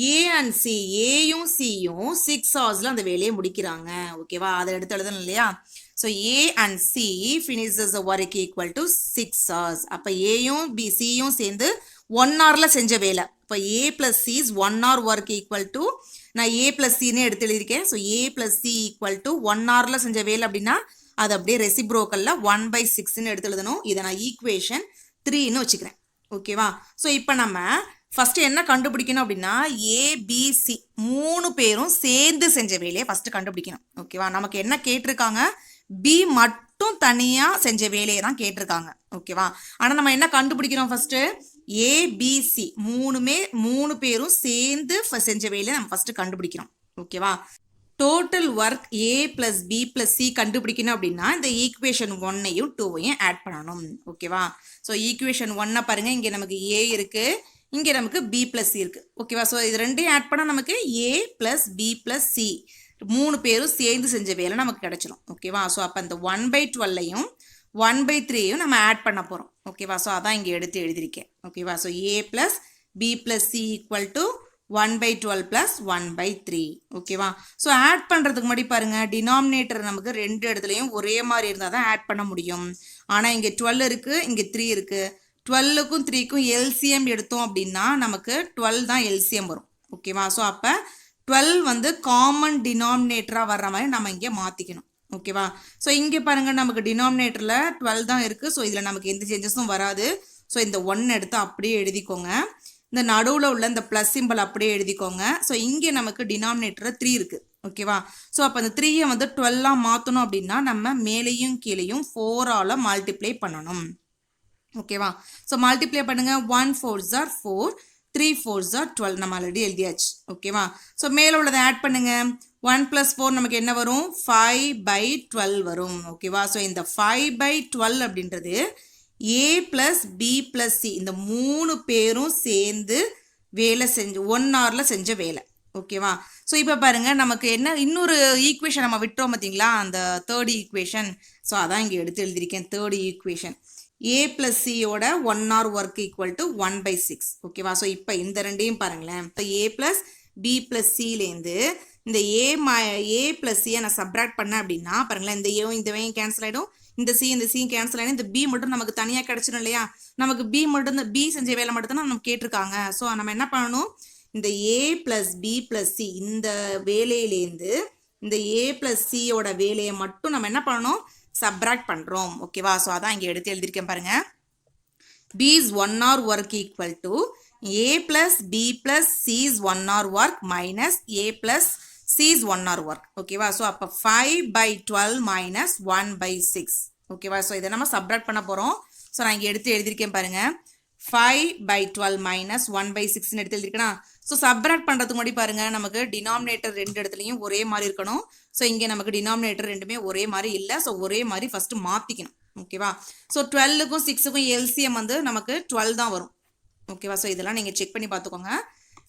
ஏ அண்ட் சி, ஏயும் சியும் 6 ஹவர்ஸில் அந்த வேலையை முடிக்கிறாங்க. ஓகேவா. அதை எடுத்து எழுதணும் இல்லையா. So A and C finishes the work equal to 6 hours. அப்போ ஏயும் சியும் சேர்ந்து 1 ஹவரில் செஞ்ச வேலை. இப்போ A plus C is 1 hour work equal to, நான் ஏ பிளஸ் சின்னு எடுத்து எழுதியிருக்கேன். So A plus C equal to 1 ஹவரில் செஞ்ச வேலை அப்படின்னா அது அப்படியே ரெசிப்ரோக்கல்ல 1/6ன்னு எடுத்து எழுதணும். இதை நான் ஈக்குவேஷன் 3ன்னு வச்சுக்கிறேன். ஓகேவா. ஸோ இப்போ நம்ம ஃபஸ்ட்டு என்ன கண்டுபிடிக்கணும் அப்படின்னா, ஏபிசி 3 பேரும் சேர்ந்து செஞ்ச வேலையை ஃபஸ்ட்டு கண்டுபிடிக்கணும். ஓகேவா. நமக்கு என்ன கேட்டிருக்காங்க, பி மட்டும் தனியாக செஞ்ச வேலையை தான் கேட்டிருக்காங்க. ஓகேவா. ஆனால் நம்ம என்ன கண்டுபிடிக்கிறோம், ஃபஸ்ட்டு ஏபிசி 3 பேரும் சேர்ந்து செஞ்ச வேலையை நம்ம ஃபஸ்ட்டு கண்டுபிடிக்கிறோம். ஓகேவா. டோட்டல் ஒர்க் ஏ பிளஸ் பி பிளஸ் சி கண்டுபிடிக்கணும் அப்படின்னா இந்த ஈக்குவேஷன் 1ஐயும் 2ஐயும் ஆட் பண்ணணும். ஓகேவா. ஸோ ஈக்குவேஷன் 1 பாருங்கள், இங்கே நமக்கு ஏ இருக்குது, இங்கே நமக்கு பி பிளஸ் சி இருக்குது. ஓகேவா. ஸோ இது ரெண்டையும் ஆட் பண்ணால் நமக்கு ஏ பிளஸ் பி பிளஸ் சி 3 பேரும் சேர்ந்து செஞ்ச வேலை நமக்கு கிடச்சிடும். ஓகேவா. ஸோ அப்போ இந்த 1/12ஐயும் 1/3ஐயும் நம்ம ஆட் பண்ண போகிறோம். ஓகேவா. ஸோ அதான் இங்கே எடுத்து எழுதியிருக்கேன். ஓகேவா. So A plus B plus C equal to 1/12 plus 1/3. ஓகேவா. ஸோ ஆட் பண்ணுறதுக்கு முன்னாடி பாருங்கள், டினாமினேட்டர் நமக்கு 2 இடத்துலையும் ஒரே மாதிரி இருந்தால் தான் ஆட் பண்ண முடியும். ஆனால் இங்கே 12 இருக்குது, இங்கே 3 இருக்குது. 12க்கும் 3க்கும் எல்சிஎம் எடுத்தோம் அப்படின்னா நமக்கு 12 தான் எல்சிஎம் வரும். ஓகேவா. ஸோ அப்போ 12 வந்து காமன் டினாமினேட்டராக வர்ற மாதிரி நம்ம இங்கே மாற்றிக்கணும். ஓகேவா. ஸோ இங்கே பாருங்கள், நமக்கு டினாமினேட்டரில் 12 தான் இருக்குது. ஸோ இதில் நமக்கு எந்த சேஞ்சஸும் வராது. ஸோ இந்த 1 எடுத்து அப்படியே எழுதிக்கோங்க. இந்த நடுவில் உள்ள இந்த ப்ளஸ் சிம்பிள் அப்படியே எழுதிக்கோங்க. ஸோ இங்கே நமக்கு டினாமினேட்டரில் 3 இருக்குது. ஓகேவா? ஸோ அப்போ அந்த 3 வந்து 12 மாற்றணும் அப்படின்னா நம்ம மேலேயும் கீழேயும் 4 மல்டிப்ளை பண்ணணும். ஓகேவா? ஸோ மல்டிப்ளை பண்ணுங்க. 1 4s are 4, 3 4s are 12. நம்ம ஆல்ரெடி எழுதியாச்சு. ஓகேவா? ஸோ மேலே உள்ளதை ஆட் பண்ணுங்க. 1 + 4 நமக்கு என்ன வரும்? 5/12 வரும். ஓகேவா? ஸோ இந்த 5/12 அப்படின்றது A + B + C இந்த 3 பேரும் சேர்ந்து வேலை செஞ்சு 1 hourல செஞ்ச வேலை. ஓகேவா? ஸோ இப்போ பாருங்க நமக்கு என்ன இன்னொரு ஈக்குவேஷன் நம்ம விட்டோம் பார்த்தீங்களா, அந்த தேர்ட் ஈக்குவேஷன். ஸோ அதான் இங்கே எடுத்து எழுதியிருக்கேன். தேர்ட் ஈக்குவேஷன் A + C யோட 1 hour ஒர்க் ஈக்குவல் டு 1/6. ஓகேவா? ஸோ இப்போ இந்த ரெண்டையும் பாருங்களேன். இப்போ A + B + Cலேருந்து இந்த A + C நான் சப்ராக்ட் பண்ணேன் அப்படின்னா பாருங்களேன், இந்த ஏவும் இந்த வேயும் கேன்சல் ஆகிடும், இந்த சியும் கேன்சல் ஆகிடும், இந்த B மட்டும் நமக்கு தனியாக கிடச்சிடும் இல்லையா? நமக்கு B செஞ்ச வேலை மட்டும் தான் நமக்கு கேட்டிருக்காங்க. ஸோ நம்ம என்ன பண்ணணும், இந்த A + B + C இந்த வேலையிலேருந்து இந்த A + C யோட வேலையை மட்டும் நம்ம என்ன பண்ணணும், சப்ராக்ட் பண்ணுறோம். ஓகேவா? ஸோ அதான் இங்கே எடுத்து எழுதியிருக்கேன் பாருங்க. B is 1 hour work equal to A + B + C is 1 hour work minus A + C is 1 hour work. ஓகேவா? ஸோ அப்போ 5/12 minus 1/6. ஓகேவா? ஸோ இதை நம்ம சப்ராக்ட் பண்ண போகிறோம். ஸோ நான் இங்கே எடுத்து எழுதியிருக்கேன் பாருங்க. 5/12 minus 1/6 எடுத்து எழுதிருக்கேனா? ஸோ சப்ராக்ட் பண்ணுறதுக்கு முன்னாடி பாருங்க, நமக்கு டினாமினேட்டர் ரெண்டு இடத்துலையும் ஒரே மாதிரி இருக்கணும். ஸோ இங்கே நமக்கு டினாமினேட்டர் ரெண்டுமே ஒரே மாதிரி இல்லை. ஸோ ஒரே மாதிரி ஃபஸ்ட்டு மாற்றிக்கணும். ஓகேவா? ஸோ 12க்கும் 6க்கும் எல்சிஎம் வந்து நமக்கு 12 தான் வரும். ஓகேவா? ஸோ இதெல்லாம் நீங்கள் செக் பண்ணி பார்த்துக்கோங்க.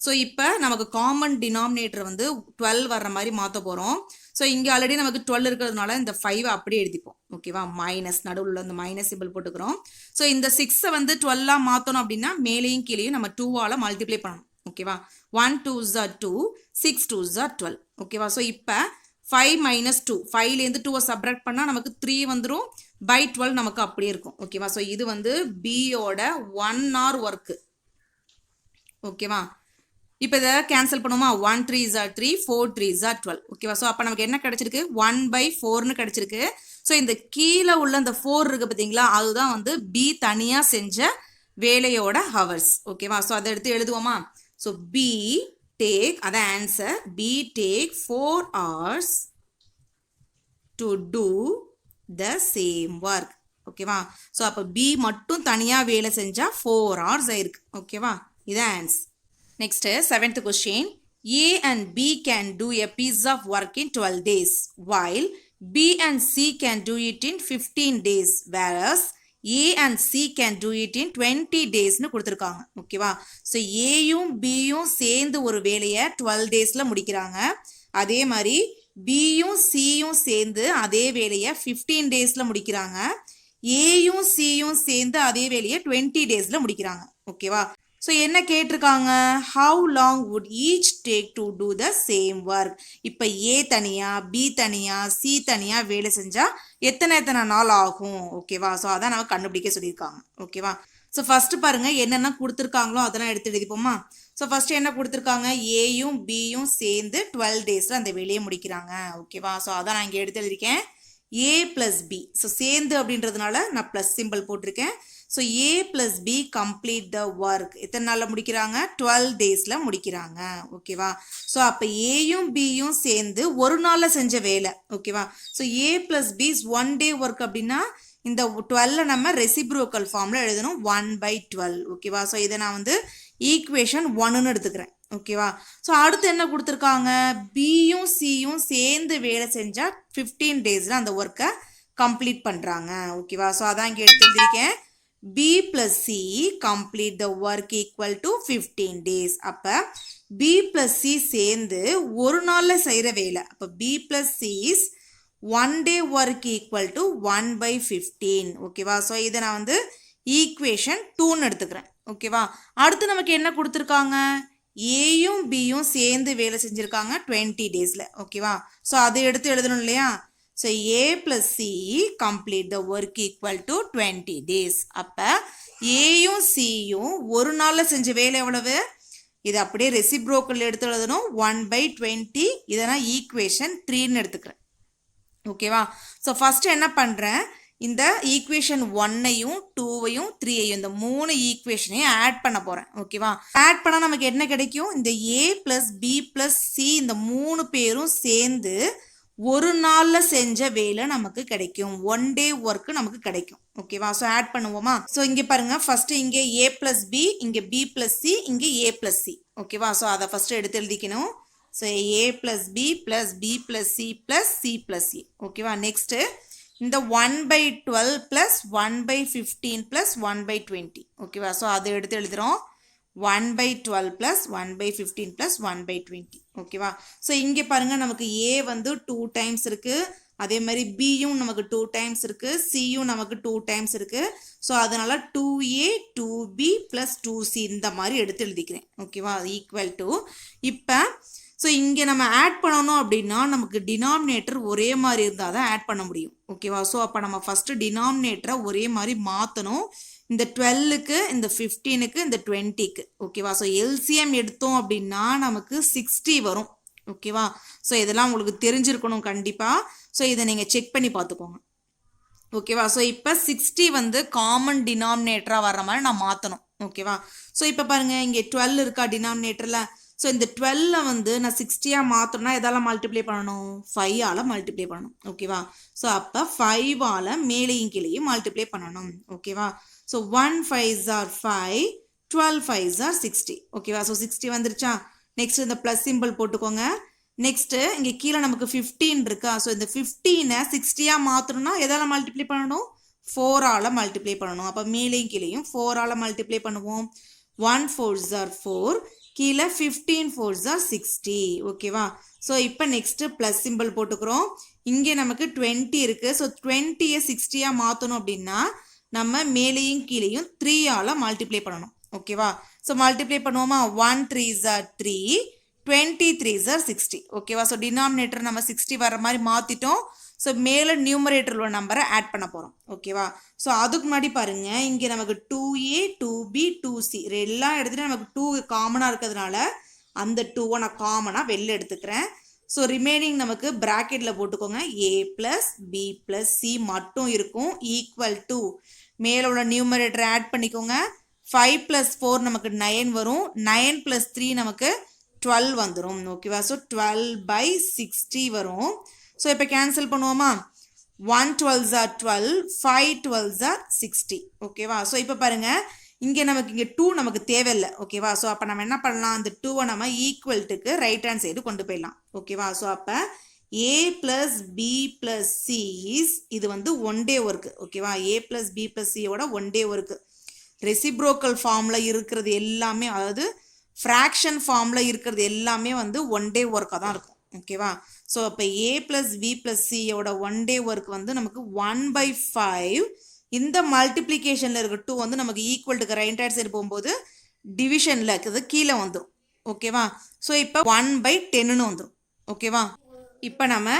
ஸோ இப்போ நமக்கு காமன் டினாமினேட்டர் வந்து 12 வர்ற மாதிரி மாற்ற போகிறோம். ஸோ இங்கே ஆல்ரெடி நமக்கு 12 இருக்கிறதுனால இந்த 5 அப்படியே எழுதிப்போம். ஓகேவா? மைனஸ் நடுவில் இந்த மைனஸ் சிம்பிள் போட்டுக்கிறோம். ஸோ இந்த 6 வந்து 12 மாற்றணும் அப்படின்னா மேலேயும் கீழேயும் நம்ம 2ஆல் மல்டிப்ளை பண்ணணும். ஓகேவா? 1 2s are 2, 6 2s are 12. ஓகேவா? ஸோ இப்போ 5 - 2 5லேருந்து 2 சப்ராக்ட் பண்ணால் நமக்கு 3 வந்துடும். /12 நமக்கு அப்படியே இருக்கும். ஓகேவா? ஸோ இது வந்து பியோட 1 hour ஒர்க்கு. ஓகேவா? இப்போ இதை கேன்சல் பண்ணுவோமா? 1 3s are 3, 4 3s are 12. ஓகேவா? ஸோ அப்போ நமக்கு என்ன கிடச்சிருக்கு? 1/4ன்னு கிடச்சிருக்கு. ஸோ இந்த கீழே உள்ள இந்த 4 இருக்குது பார்த்தீங்களா, அதுதான் வந்து B தனியாக செஞ்ச வேலையோட ஹவர்ஸ். ஓகேவா? ஸோ அதை எடுத்து எழுதுவோமா? ஸோ B take, அதான் answer, B take 4 hours to do the same work. ஓகேவா? ஸோ அப்போ B மட்டும் தனியாக வேலை செஞ்சால் 4 hours ஆயிருக்கு. ஓகேவா? இதான் answer. Next, 7th question. A and B can do a piece of work in 12 days, while B and C can do it in 15 days, whereas A and C can do it in 20 daysனு கொடுத்துருக்காங்க. ஓகேவா? So ஏயும் பியும் சேர்ந்து ஒரு வேலையை 12 daysல முடிக்கிறாங்க. அதே மாதிரி பியும் சியும் சேர்ந்து அதே வேலையை 15 daysல முடிக்கிறாங்க. ஏயும் சியும் சேர்ந்து அதே வேலையை 20 daysல முடிக்கிறாங்க. ஓகேவா? ஸோ என்ன கேட்டிருக்காங்க, how long would each take to do the same work. இப்போ ஏ தனியாக பி தனியாக சி தனியாக வேலை செஞ்சால் எத்தனை நாள் ஆகும். ஓகேவா? ஸோ அதான் நம்ம கண்டுபிடிக்க சொல்லியிருக்காங்க. ஓகேவா? ஸோ ஃபஸ்ட்டு பாருங்கள் என்னென்ன கொடுத்துருக்காங்களோ அதெல்லாம் எடுத்து எழுதிப்போமா? ஸோ ஃபஸ்ட்டு என்ன கொடுத்துருக்காங்க, ஏயும் பியும் சேர்ந்து 12 daysல அந்த வேலையை முடிக்கிறாங்க. ஓகேவா? ஸோ அதான் நான் இங்கே எடுத்து எழுதியிருக்கேன். A + B. ஸோ சேர்ந்து அப்படின்றதுனால நான் ப்ளஸ் சிம்பிள் போட்டிருக்கேன். So A + B complete the work. எத்தனை நாளில் முடிக்கிறாங்க? 12 daysல முடிக்கிறாங்க. ஓகேவா? ஸோ அப்போ ஏயும் பியும் சேர்ந்து ஒரு நாளில் செஞ்ச வேலை. ஓகேவா? So A + B is 1 day work அப்படின்னா இந்த 12 நம்ம ரெசிப்ரோக்கல் ஃபார்மில் எழுதணும். 1/12. ஓகேவா? ஸோ இதை நான் வந்து ஈக்குவேஷன் 1ன்னு எடுத்துக்கிறேன். ஓகேவா? ஸோ அடுத்து என்ன கொடுத்துருக்காங்க, பியும் சியும் சேர்ந்து வேலை செஞ்சால் 15 daysல அந்த ஒர்க்கை கம்ப்ளீட் பண்ணுறாங்க. ஓகேவா? ஸோ அதான் இங்கே எடுத்துருக்கேன். B + C complete the work equal to 15 days. அப்போ B + C சேர்ந்து ஒரு நாளில் செய்கிற வேலை. அப்போ B + C is 1 day work equal to 1/15. ஓகேவா? ஸோ இதை நான் வந்து ஈக்குவேஷன் 2ன்னு எடுத்துக்கிறேன். ஓகேவா? அடுத்து நமக்கு என்ன கொடுத்துருக்காங்க, ஏயும் பியும் சேர்ந்து வேலை செஞ்சுருக்காங்க 20 daysல. ஓகேவா? ஸோ அதை எடுத்து எழுதணும் இல்லையா? So A + C complete the work equal to 20 days. அப்போ ஏயும் சியும் ஒரு நாளில் செஞ்ச வேலை எவ்வளவு? இது அப்படியே ரெசிப்ரோக்கல் எடுத்து எழுதணும். 1/20. இதை நான் ஈக்குவேஷன் 3ன்னு எடுத்துக்கிறேன். ஓகேவா? ஸோ ஃபஸ்ட்டு என்ன பண்ணுறேன், இந்த ஈக்குவேஷன் 1ஐயும் 2ஐயும் 3ஐயும் இந்த 3 ஈக்குவேஷனையும் ஆட் பண்ண போகிறேன். ஓகேவா? ஆட் பண்ணால் நமக்கு என்ன கிடைக்கும்? இந்த A + B + C இந்த 3 பேரும் சேர்ந்து ஒரு நாளில் செஞ்ச வேலை நமக்கு கிடைக்கும். 1 டே ஒர்க்கு நமக்கு கிடைக்கும். ஓகேவா? ஸோ ஆட் பண்ணுவோமா? ஸோ இங்கே பாருங்கள், ஃபஸ்ட்டு இங்கே A + B, இங்கே B + C, இங்கே A + C. ஓகேவா? ஸோ அதை ஃபஸ்ட்டு எடுத்து எழுதிக்கணும். So A + B + B + C + C + A. ஓகேவா? நெக்ஸ்ட்டு இந்த 1/12 + 1/15 + 1/20. ஓகேவா? ஸோ அதை எடுத்து எழுதுகிறோம். 1/12 + 1/15 + 1/20. ஓகேவா? ஸோ இங்கே பாருங்கள், நமக்கு A வந்து 2 டைம்ஸ் இருக்குது. அதே மாதிரி பியும் நமக்கு 2 டைம்ஸ் இருக்குது, சியும் நமக்கு 2 டைம்ஸ் இருக்குது. ஸோ அதனால் 2A 2B + 2C இந்த மாதிரி எடுத்து எழுதிக்கிறேன். ஓகேவா? ஈக்குவல் டு இப்போ ஸோ இங்கே நம்ம ஆட் பண்ணணும் அப்படின்னா நமக்கு டினாமினேட்டர் ஒரே மாதிரி இருந்தால் தான் ஆட் பண்ண முடியும். ஓகேவா? ஸோ அப்போ நம்ம ஃபஸ்ட்டு டினாமினேட்டரை ஒரே மாதிரி மாற்றணும். இந்த 12க்கு, இந்த 15க்கு, இந்த 20க்கு. ஓகேவா? ஸோ எல்சிஎம் எடுத்தோம் அப்படின்னா நமக்கு 60 வரும். ஓகேவா? ஸோ இதெல்லாம் உங்களுக்கு தெரிஞ்சிருக்கணும் கண்டிப்பாக. ஸோ இதை நீங்கள் செக் பண்ணி பார்த்துக்கோங்க. ஓகேவா? ஸோ இப்போ 60 வந்து காமன் டினாமினேட்டராக வர்ற மாதிரி நான் மாற்றணும். ஓகேவா? ஸோ இப்போ பாருங்கள், இங்கே 12 இருக்கா டினாமினேட்டரில். ஸோ இந்த 12 வந்து நான் 60 மாற்றணும்னா எதால் மல்டிப்ளை பண்ணணும்? 5ஆல் மல்டிப்ளை பண்ணணும். ஓகேவா? ஸோ அப்போ 5ஆல் மேலேயும் கீழேயும் மல்டிப்ளை பண்ணணும். ஓகேவா? So 1 5s are 5, 12 5s are 60. ஓகேவா? ஸோ 60 வந்துருச்சா? நெக்ஸ்ட் இந்த ப்ளஸ் சிம்பிள் போட்டுக்கோங்க. நெக்ஸ்ட்டு இங்கே கீழே நமக்கு 15 இருக்கா? ஸோ இந்த 15ஐ 60 மாற்றணும்னா எதால் மல்டிப்ளை பண்ணணும்? 4ஆல் மல்டிப்ளை பண்ணணும். அப்போ மேலேயும் கீழேயும் 4ஆல் மல்டிப்ளை பண்ணுவோம். 1 4s are 4, கீழே 15 4s are 60. ஓகேவா? ஸோ இப்போ நெக்ஸ்ட்டு ப்ளஸ் சிம்பிள் போட்டுக்கிறோம். இங்கே நமக்கு 20 இருக்குது. ஸோ 20ஐ 60 மாற்றணும் அப்படின்னா நம்ம மேலேயும் கீழேயும் 3ஆல் மல்டிப்ளை பண்ணணும். ஓகேவா? ஸோ மல்டிப்ளை பண்ணுவோமா? 1 3s are 3, 23s are 60. ஓகேவா? ஸோ டினாமினேட்டர் நம்ம 60 வர மாதிரி மாற்றிட்டோம். ஸோ மேலே நியூமரேட்டர் உள்ள நம்பரை ஆட் பண்ண போகிறோம். ஓகேவா? ஸோ அதுக்கு முன்னாடி பாருங்கள், இங்கே நமக்கு 2A 2B 2C எல்லா இடத்துலையும் நமக்கு 2 காமனாக இருக்கிறதுனால அந்த 2வை நான் காமனாக வெளில எடுத்துக்கிறேன். ஸோ ரிமைனிங் நமக்கு ப்ராக்கெட்டில் போட்டுக்கோங்க. A + B + C மட்டும் இருக்கும். ஈக்குவல் டு மேலே உள்ள நியூமரேட்டரை ஆட் பண்ணிக்கோங்க. 5 + 4 நமக்கு 9 வரும். 9 + 3 நமக்கு 12 வந்துடும். ஓகேவா? ஸோ 12/60 வரும். ஸோ இப்போ கேன்சல் பண்ணுவோமா? 1 12s are 12, 5 12s are 60. ஓகேவா? ஸோ இப்போ பாருங்கள், இங்கே நமக்கு இங்கே 2 நமக்கு தேவையில்லை. ஓகேவா? ஸோ அப்போ நம்ம என்ன பண்ணலாம்? அந்த 2வை நம்ம ஈக்குவல்ட்டுக்கு ரைட் ஹேண்ட் சைடு கொண்டு போயிடலாம். ஓகேவா? ஸோ அப்போ A + B + C இது வந்து 1 டே ஒர்க்கு. ஓகேவா? A + B + Cயோட 1 day work. Reciprocal ஃபார்மில் இருக்கிறது எல்லாமே, அதாவது ஃப்ராக்ஷன் ஃபார்மில் இருக்கிறது எல்லாமே வந்து 1 டே ஒர்க்காக தான் இருக்கும். ஓகேவா? ஸோ அப்போ A + B + Cயோட 1 டே ஒர்க் வந்து நமக்கு 1/5. இந்த மல்டிப்ளிகேஷனில் இருக்க 2 வந்து நமக்கு ஈக்குவல்ட்டுக்கு ரைட் ஹேண்ட் சைடு போகும்போது டிவிஷனில் இருக்கிறது கீழே வந்துடும். ஓகேவா? ஸோ இப்போ 1/10ன்னு வந்துடும். ஓகேவா? இப்போ நம்ம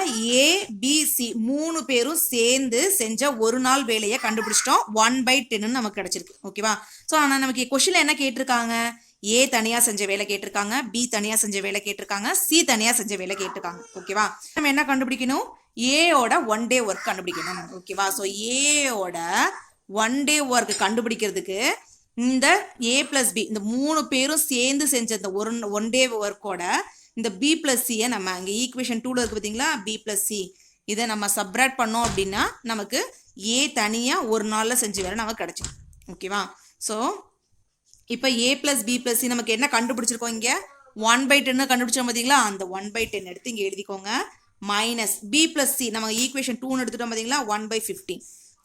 ABC 3 பேரும் சேர்ந்து செஞ்ச ஒரு நாள் வேலையை கண்டுபிடிச்சிட்டோம். 1/10ன்னு நமக்கு கிடச்சிருக்கு. ஓகேவா? ஸோ ஆனால் நமக்கு கொஷினில் என்ன கேட்டிருக்காங்க? A தனியாக செஞ்ச வேலை கேட்டிருக்காங்க, B தனியாக செஞ்ச வேலை கேட்டிருக்காங்க, C தனியாக செஞ்ச வேலை கேட்டிருக்காங்க. ஓகேவா? நம்ம என்ன கண்டுபிடிக்கணும்? Aயோட 1 டே ஒர்க் கண்டுபிடிக்கணும். ஓகேவா? ஸோ Aயோட 1 டே ஒர்க் கண்டுபிடிக்கிறதுக்கு இந்த A + B இந்த 3 பேரும் சேர்ந்து செஞ்ச இந்த 1 டே ஒர்க்கோட இந்த B + Cயை நம்ம அங்கே ஈக்குவேஷன் 2ல் இருக்குது பார்த்தீங்களா? B + C இதை நம்ம சப்ராக்ட் பண்ணோம் அப்படின்னா நமக்கு A தனியாக ஒரு நாளில் செஞ்ச வேலை நமக்கு கிடச்சிடும். ஓகேவா? ஸோ இப்போ A + B + C நமக்கு என்ன கண்டுபிடிச்சிருக்கோம்? இங்கே 1/10 கண்டுபிடிச்சோம் பார்த்தீங்களா? அந்த 1/10 எடுத்து இங்கே எழுதிக்கோங்க. மைனஸ் B + C நம்ம ஈக்குவேஷன் 2ன்னு எடுத்துட்டோம் பார்த்தீங்களா? 1/15.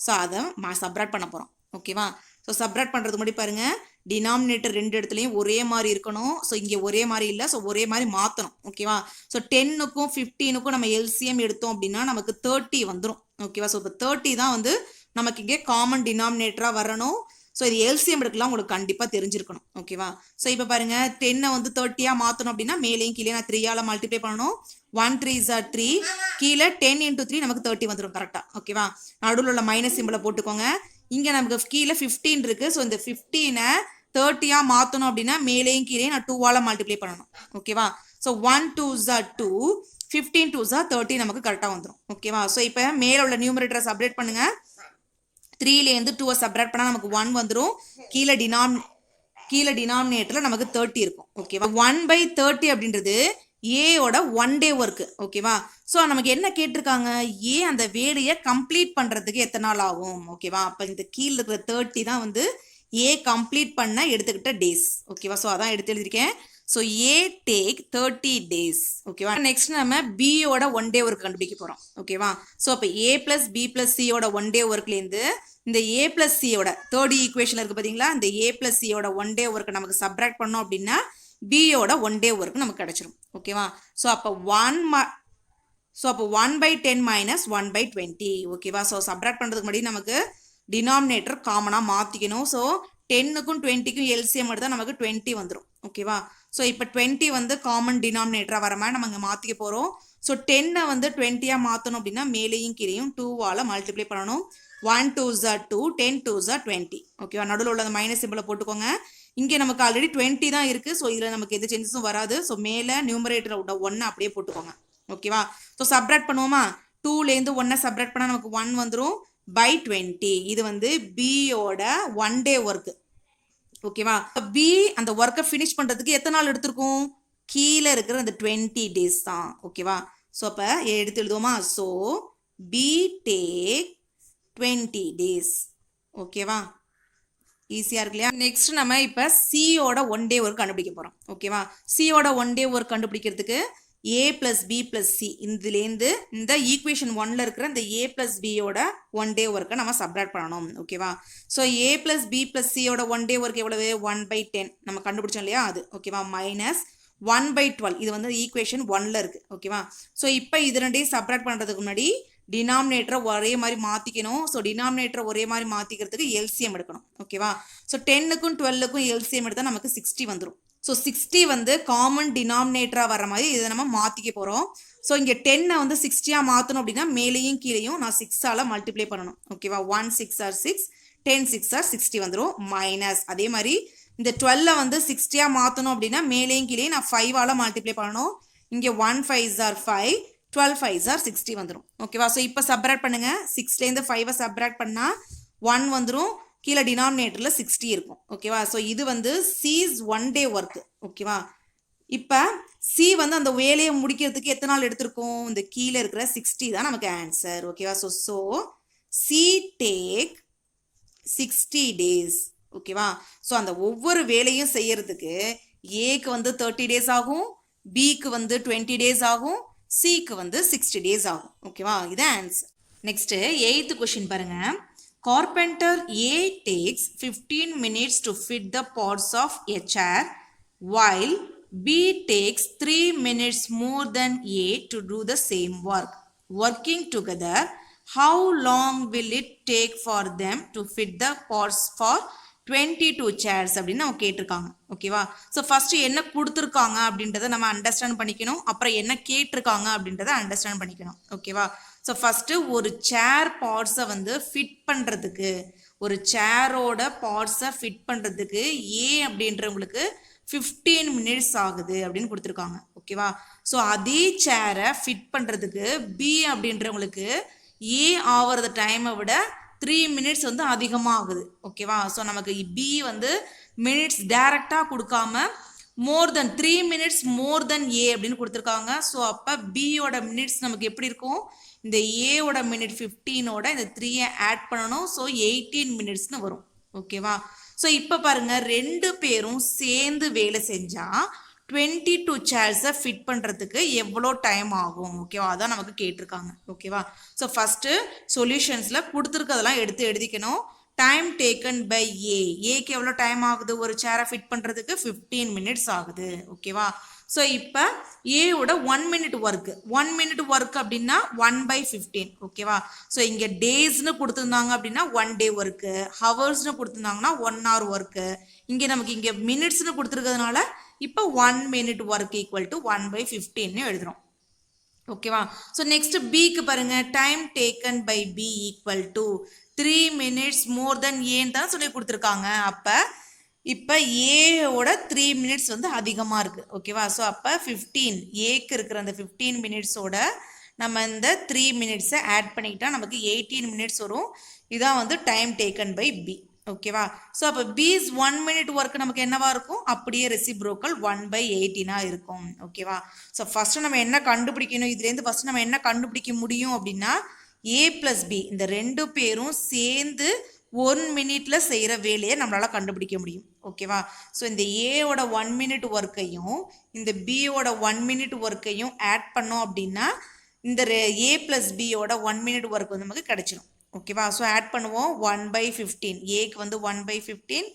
ஸோ அதை சப்ராக்ட் பண்ண போகிறோம். ஓகேவா? ஸோ சப்ராக்ட் பண்ணுறது முன்னாடி பாருங்கள், டினாமினேட்டர் 2 இடத்துலையும் ஒரே மாதிரி இருக்கணும். ஸோ இங்கே ஒரே மாதிரி இல்லை, ஸோ ஒரே மாதிரி மாற்றணும். ஓகேவா? ஸோ 10க்கும் 15க்கும் நம்ம எல்சிஎம் எடுத்தோம் அப்படின்னா நமக்கு 30 வந்துடும். ஓகேவா? ஸோ இப்போ 30 தான் வந்து நமக்கு இங்கே காமன் டினாமினேட்டராக வரணும். ஸோ இது எல்சிஎம் எடுக்கலாம் உங்களுக்கு கண்டிப்பாக தெரிஞ்சிருக்கணும். ஓகேவா? ஸோ இப்போ பாருங்கள், 10 வந்து 30 மாற்றணும் அப்படின்னா மேலேயும் கீழே நான் 3ஆல் மல்டிப்ளை பண்ணணும். 1 3s are 3, கீழே 10 × 3 நமக்கு 30 வந்துடும். கரெக்டாக? ஓகேவா? நடுவில் உள்ள மைனஸ் சிம்பிளை போட்டுக்கோங்க. இங்கே நமக்கு கீழே 15 இருக்குது. ஸோ இந்த 15ஐ 30 மாற்றணும் அப்படின்னா மேலேயும் கீழே நான் 2ஆல் மல்டிப்ளை பண்ணணும். ஓகேவா? So 1 2s are 2, 15 2s are 30 நமக்கு கரெக்டாக வந்துடும். ஓகேவா? ஸோ இப்போ மேலே உள்ள நியூமரேட்டரை சப்ரேட் பண்ணுங்கள். 3லேருந்து 2 சப்ராக்ட் பண்ணால் நமக்கு 1 வந்துடும். கீழே டினாமினேட்டரில் நமக்கு 30 இருக்கும். ஓகேவா, 1/30 அப்படின்றது ஏயோட 1 டே ஒர்க்கு. ஓகேவா, ஸோ நமக்கு என்ன கேட்டிருக்காங்க, ஏ அந்த வேலையை கம்ப்ளீட் பண்ணுறதுக்கு எத்தனை நாள் ஆகும். ஓகேவா, அப்போ இந்த கீழே இருக்கிற 30 தான் வந்து ஏ கம்ப்ளீட் பண்ண எடுத்துக்கிட்ட டேஸ். ஓகேவா, ஸோ அதான் எடுத்து எழுதியிருக்கேன். ஸோ ஏ டேக் 30 days. ஓகேவா, நெக்ஸ்ட் நம்ம பியோட 1 டே ஒர்க் கண்டுபிடிக்க போகிறோம். ஓகேவா, ஸோ அப்போ ஏ ப்ளஸ் பி ப்ளஸ் சியோட 1 டே ஒர்க்லேருந்து இந்த ஏ ப்ளஸ் சியோட தேர்ட் ஈக்குவேஷன் இருக்குது பார்த்தீங்களா, இந்த ஏ ப்ளஸ் சியோட 1 டே ஒர்க்கை நமக்கு சப்ராக்ட் பண்ணோம் அப்படின்னா பியோட 1 டே ஒர்க் நமக்கு கிடைச்சிரும். ஓகேவா, ஸோ அப்போ 1/10 மைனஸ் 1/20. ஓகேவா, ஸோ சப்ராக்ட் பண்ணுறதுக்கு முன்னாடி நமக்கு டினாமினேட்டர் காமனாக மாற்றிக்கணும். ஸோ 10க்கும் 20க்கும் எல்சிஎம் எடுத்தால் நமக்கு 20 வந்துடும். ஓகேவா, ஸோ இப்போ 20 வந்து காமன் டினாமினேட்டராக வர மாதிரி நம்ம இங்கே மாற்றிக்க போகிறோம். ஸோ 10 வந்து 20 மாற்றணும் அப்படின்னா மேலேயும் கீழேயும் 2வால் மல்டிப்ளை பண்ணணும். 1 2s are 2, 10 2s are 20. ஓகேவா, நடுவில் உள்ள அந்த மைனஸ் சிம்பிளை போட்டுக்கோங்க. இங்கே நமக்கு ஆல்ரெடி 20 தான் இருக்குது. ஸோ இதில் நமக்கு எந்த சேஞ்சஸும் வராது. ஸோ மேலே நியூமரேட்டர் விட 1 அப்படியே போட்டுக்கோங்க. ஓகேவா, ஸோ சப்ராக்ட் பண்ணுவோமா, 2லேருந்து 1 சப்ராக்ட் பண்ணால் நமக்கு 1 வந்துடும் by 20. இது வந்து பியோட 1 டே ஒர்க்கு. ஓகேவா, பி அந்த ஒர்க்கை ஃபினிஷ் பண்ணுறதுக்கு எத்தனை நாள் எடுத்திருக்கும், கீழே இருக்கிற அந்த 20 days தான். ஓகேவா, ஸோ அப்போ எடுத்து எழுதுவோமா, ஸோ பி டேக் 20 days. ஓகேவா, ஈஸியாக இருக்கு இல்லையா. நெக்ஸ்ட் நம்ம இப்போ சியோட 1 டே ஒர்க் கண்டுபிடிக்க போகிறோம். ஓகேவா, சியோட 1 டே ஒர்க் கண்டுபிடிக்கிறதுக்கு ஏ ப்ளஸ் பி ப்ளஸ் சி இதுலேருந்து இந்த ஈக்குவேஷன் 1ல் இருக்கிற இந்த ஏ ப்ளஸ் பியோட 1 டே ஒர்க்கை நம்ம சப்ராக்ட் பண்ணணும். ஓகேவா, ஸோ ஏ ப்ளஸ் பி ப்ளஸ் சியோட 1 டே ஒர்க் எவ்வளவு, 1/10 நம்ம கண்டுபிடிச்சோம் இல்லையா அது. ஓகேவா, மைனஸ் 1/12 இது வந்து ஈக்குவேஷன் 1ல் இருக்குது. ஓகேவா, ஸோ இப்போ இது ரெண்டையும் சப்ராக்ட் பண்ணுறதுக்கு முன்னாடி டினாமினேட்டரை ஒரே மாதிரி மாற்றிக்கணும். ஸோ டினாமினேட்டரை ஒரே மாதிரி மாற்றிக்கிறதுக்கு எல்சிஎம் எடுக்கணும். ஓகேவா, ஸோ 10க்கும் 12க்கும் எல்சிஎம் எடுத்தால் நமக்கு 60 வந்துடும். ஸோ 60 வந்து காமன் டினாமினேட்டராக வர மாதிரி இதை நம்ம மாற்றிக்க போகிறோம். ஸோ இங்கே 10 வந்து 60 மாற்றணும் அப்படின்னா மேலேயும் கீழேயும் நான் 6ஆல் மல்டிப்ளை பண்ணணும். ஓகேவா, 1 6 are 6, 10 6 are 60 வந்துடும். மைனஸ் அதே மாதிரி இந்த 12 வந்து 60 மாற்றணும் அப்படின்னா மேலேயும் கீழேயும் நான் 5ஆல் மல்டிப்ளை பண்ணணும். இங்கே 1 5s are 5, 12 5s are 60 வந்துடும். ஓகேவா, ஸோ இப்போ சப்ராக்ட் பண்ணுங்கள். 6லேருந்து 5 சப்ராக்ட் பண்ணால் 1 வந்துடும். கீழே டினாமினேட்டரில் 60 இருக்கும். ஓகேவா, ஸோ இது வந்து சிஸ் 1 டே ஒர்க்கு. ஓகேவா, இப்போ சி வந்து அந்த வேலையை முடிக்கிறதுக்கு எத்தனை நாள் எடுத்திருக்கோம், இந்த கீழே இருக்கிற 60 தான் நமக்கு ஆன்சர். ஓகேவா, ஸோ சி டேக் 60 days. ஓகேவா, ஸோ அந்த ஒவ்வொரு வேலையும் செய்யறதுக்கு ஏக்கு வந்து 30 days ஆகும், பிக்கு வந்து 20 days ஆகும், சிக்கு வந்து 60 days ஆகும். ஓகேவா, இது ஆன்சர். நெக்ஸ்ட்டு 8th கொஷின் பாருங்க. Carpenter A takes 15 minutes to fit the parts of a chair while B takes 3 minutes more than A to do the same work. Working together, how long will it take for them to fit the parts for 22 chairs அப்படின்னு நம்ம கேட்டிருக்காங்க. ஓகேவா, so first என்ன கொடுத்துருக்காங்க அப்படின்றத நம்ம understand பண்ணிக்கணும். அப்புறம் என்ன கேட்டிருக்காங்க அப்படின்றத அண்டர்ஸ்டாண்ட் பண்ணிக்கணும். ஓகேவா, ஸோ ஃபஸ்ட்டு ஒரு சேர் பார்ட்ஸை வந்து ஃபிட் பண்ணுறதுக்கு, ஒரு சேரோட பார்ட்ஸை ஃபிட் பண்ணுறதுக்கு ஏ அப்படின்றவங்களுக்கு 15 minutes ஆகுது அப்படின்னு கொடுத்துருக்காங்க. ஓகேவா, ஸோ அதே சேரை ஃபிட் பண்ணுறதுக்கு பி அப்படின்றவங்களுக்கு ஏ ஆகிறது டைமை விட 3 minutes வந்து அதிகமாக ஆகுது. ஓகேவா, ஸோ நமக்கு பி வந்து மினிட்ஸ் டைரெக்டாக கொடுக்காம மோர் தென் 3 minutes மோர் தென் ஏ அப்படின்னு கொடுத்துருக்காங்க. ஸோ அப்போ பியோட மினிட்ஸ் நமக்கு எப்படி இருக்கும், இந்த ஏவோட மினிட் 15ஓட இந்த 3 ஆட் பண்ணணும். ஸோ 18 minutesனு வரும். ஓகேவா, ஸோ இப்போ பாருங்கள், 2 பேரும் சேர்ந்து வேலை செஞ்சால் 22 சேர்ஸை ஃபிட் பண்ணுறதுக்கு எவ்வளோ டைம் ஆகும். ஓகேவா, அதான் நமக்கு கேட்டிருக்காங்க. ஓகேவா, ஸோ ஃபஸ்ட்டு சொல்யூஷன்ஸில் கொடுத்துருக்கதெல்லாம் எடுத்து எழுதிக்கணும். டைம் டேக்கன் பை ஏக்கு எவ்வளோ டைம் ஆகுது, ஒரு சேரை ஃபிட் பண்ணுறதுக்கு 15 minutes ஆகுது. ஓகேவா, ஸோ இப்போ ஏவோட 1 minute ஒர்க்கு, 1 minute ஒர்க் அப்படின்னா 1/15. ஓகேவா, ஸோ இங்கே டேஸ்னு கொடுத்துருந்தாங்க அப்படின்னா 1 day ஒர்க்கு, ஹவர்ஸ்னு கொடுத்துருந்தாங்கன்னா 1 hour ஒர்க்கு, இங்கே நமக்கு இங்கே மினிட்ஸ்னு கொடுத்துருக்கிறதுனால இப்போ 1 minute ஒர்க் ஈக்குவல் டு 1/15 எழுதுகிறோம். ஓகேவா, ஸோ நெக்ஸ்ட் பிக்கு பாருங்க, time taken by B equal to 3 minutes more then ஏன்னு தான் சொல்லி கொடுத்துருக்காங்க. அப்போ இப்போ ஏவோட 3 minutes வந்து அதிகமாக இருக்குது. ஓகேவா, ஸோ அப்போ 15 ஏக்கு இருக்கிற அந்த 15 minutesோட நம்ம இந்த 3 மினிட்ஸை ஆட் பண்ணிக்கிட்டா நமக்கு 18 மினிட்ஸ் வரும். இதான் வந்து டைம் டேக்கன் பை பி. ஓகேவா? ஸோ அப்போ பிஸ் 1 மினிட் ஒர்க் நமக்கு என்னவா இருக்கும்? அப்படியே ரெசிப்ரோக்கல் 1/18 இருக்கும். ஓகேவா? ஸோ ஃபர்ஸ்ட் நம்ம என்ன கண்டுபிடிக்கணும்? இதுலேருந்து ஃபர்ஸ்ட் நம்ம என்ன கண்டுபிடிக்க முடியும் அப்படின்னா ஏ பிளஸ் பி இந்த ரெண்டு பேரும் சேர்ந்து 1 மினிட்ல செய்கிற வேலையை நம்மளால கண்டுபிடிக்க முடியும். ஓகேவா? ஸோ இந்த ஏவோட 1 மினிட் ஒர்க்கையும் இந்த பியோட 1 மினிட் ஒர்க்கையும் ஆட் பண்ணோம் அப்படின்னா இந்த ஏ பிளஸ் பியோட 1 மினிட் ஒர்க் வந்து நமக்கு கிடைச்சிடும். ஓகேவா? ஸோ ஆட் பண்ணுவோம் 1/15. ஏக்கு வந்து 1/15,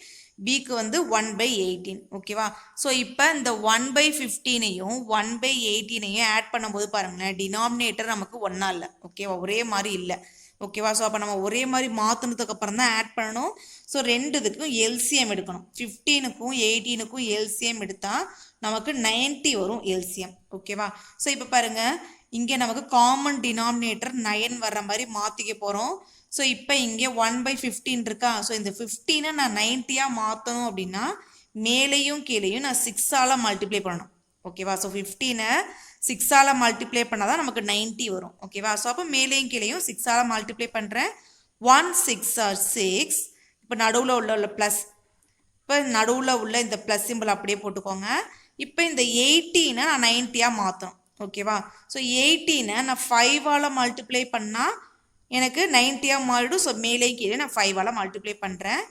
பிக்கு வந்து 1/18. ஓகேவா? ஸோ இப்போ இந்த 1/15ஐயும் 1/18ஐயும் ஆட் பண்ணும்போது பாருங்களேன், டினாமினேட்டர் நமக்கு ஒன்றா இல்லை. ஓகேவா? ஒரே மாதிரி இல்லை. ஓகேவா? ஸோ அப்போ நம்ம ஒரே மாதிரி மாற்றினதுக்கு அப்புறம் தான் ஆட் பண்ணணும். ஸோ ரெண்டுத்துக்கும் எல்சிஎம் எடுக்கணும். 15க்கும் 18க்கும் எல்சிஎம் எடுத்தால் நமக்கு 90 வரும் எல்சிஎம். ஓகேவா? ஸோ இப்போ பாருங்கள், இங்கே நமக்கு காமன் டினாமினேட்டர் 9 வர்ற மாதிரி மாற்றிக்க போகிறோம். ஸோ இப்போ இங்கே 1/15 இருக்கா? ஸோ இந்த 15 நான் 90 மாற்றணும் அப்படின்னா மேலேயும் கீழேயும் நான் 6ஆல் மல்டிப்ளை பண்ணணும். ஓகேவா? ஸோ 15 6ஆல் மல்டிப்ளை பண்ணால் தான் நமக்கு 90 வரும். ஓகேவா? ஸோ அப்போ மேலேயும் கீழேயும் 6ஆல் மல்டிப்ளை பண்ணுறேன். 1 6 are 6. இப்போ நடுவில் உள்ள ப்ளஸ், இப்போ நடுவில் உள்ள இந்த ப்ளஸ் சிம்பிள் அப்படியே போட்டுக்கோங்க. இப்போ இந்த 18 நான் 90 மாற்றணும். ஓகேவா? ஸோ 18 நான் 5ஆல் மல்டிப்ளை பண்ணால் எனக்கு 90 மாறிடும். ஸோ மேலேயும் கீழே நான் 5ஆல் மல்டிப்ளை பண்ணுறேன்.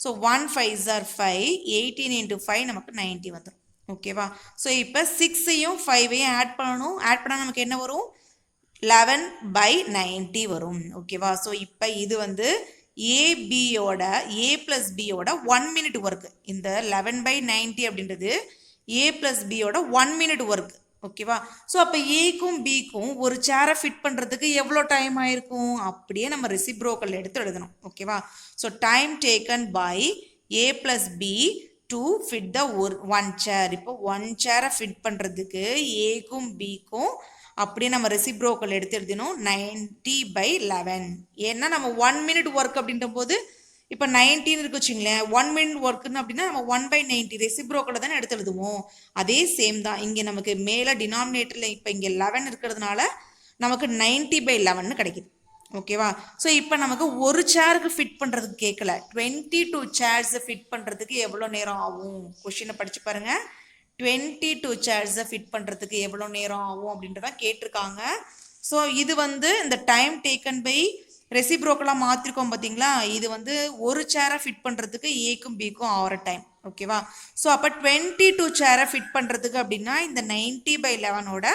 So 1 5s are 5. 18 into 5 நமக்கு 90 வந்துடும். ஓகேவா? ஸோ இப்போ 6ஐயும் 5ஐயும் ஆட் பண்ணணும். ஆட் பண்ணால் நமக்கு என்ன வரும்? 11/90 வரும். ஓகேவா? ஸோ இப்போ இது வந்து ஏபியோட ஏ பிளஸ் பியோட 1 மினிட் ஒர்க். இந்த 11/90 அப்படின்றது ஏ பிளஸ் பியோட 1 மினிட் ஒர்க். ஓகேவா? ஸோ அப்போ ஏக்கும் பிக்கும் ஒரு சேரை ஃபிட் பண்ணுறதுக்கு எவ்வளோ டைம் ஆயிருக்கும்? அப்படியே நம்ம ரெசிப்ரோக்கல் எடுத்து எழுதணும். ஓகேவா? So time taken by A plus B to fit the one chair. இப்போ 1 சேரை ஃபிட் பண்ணுறதுக்கு ஏக்கும் பிக்கும் அப்படியே நம்ம ரெசிப்ரோக்கல் எடுத்து எழுதணும். 90/11. ஏன்னா நம்ம 1 மினிட் ஒர்க் அப்படின்ற போது இப்போ 19 இருக்கு வச்சுங்களேன், 1 மினிட் ஒர்க்குன்னு அப்படின்னா நம்ம 1/90 ரெசிப்ரோக்கலை தானே எடுத்து எழுதுவோம். அதே சேம் தான் இங்கே நமக்கு மேலே டினாமினேட்டரில் இப்போ இங்கே 11 இருக்கிறதுனால நமக்கு 90/11 கிடைக்குது. ஓகேவா? ஸோ இப்போ நமக்கு ஒரு சேருக்கு ஃபிட் பண்ணுறதுக்கு கேட்கல, 22 சேர்ஸை ஃபிட் பண்ணுறதுக்கு எவ்வளோ நேரம் ஆகும்? கொஷினை படித்து பாருங்கள். 22 சேர்ஸை ஃபிட் பண்ணுறதுக்கு எவ்வளோ நேரம் ஆகும் அப்படின்றதான் கேட்டிருக்காங்க. ஸோ இது வந்து இந்த டைம் டேக்கன் பை ரெசிப்ரோக்கலாக மாற்றிருக்கோம் பார்த்தீங்களா? இது வந்து ஒரு சேரை ஃபிட் பண்ணுறதுக்கு ஏக்கும் பிக்கும் ஆகிற டைம். ஓகேவா? ஸோ அப்போ 22 சேரை ஃபிட் பண்ணுறதுக்கு அப்படின்னா இந்த 90/11ஓட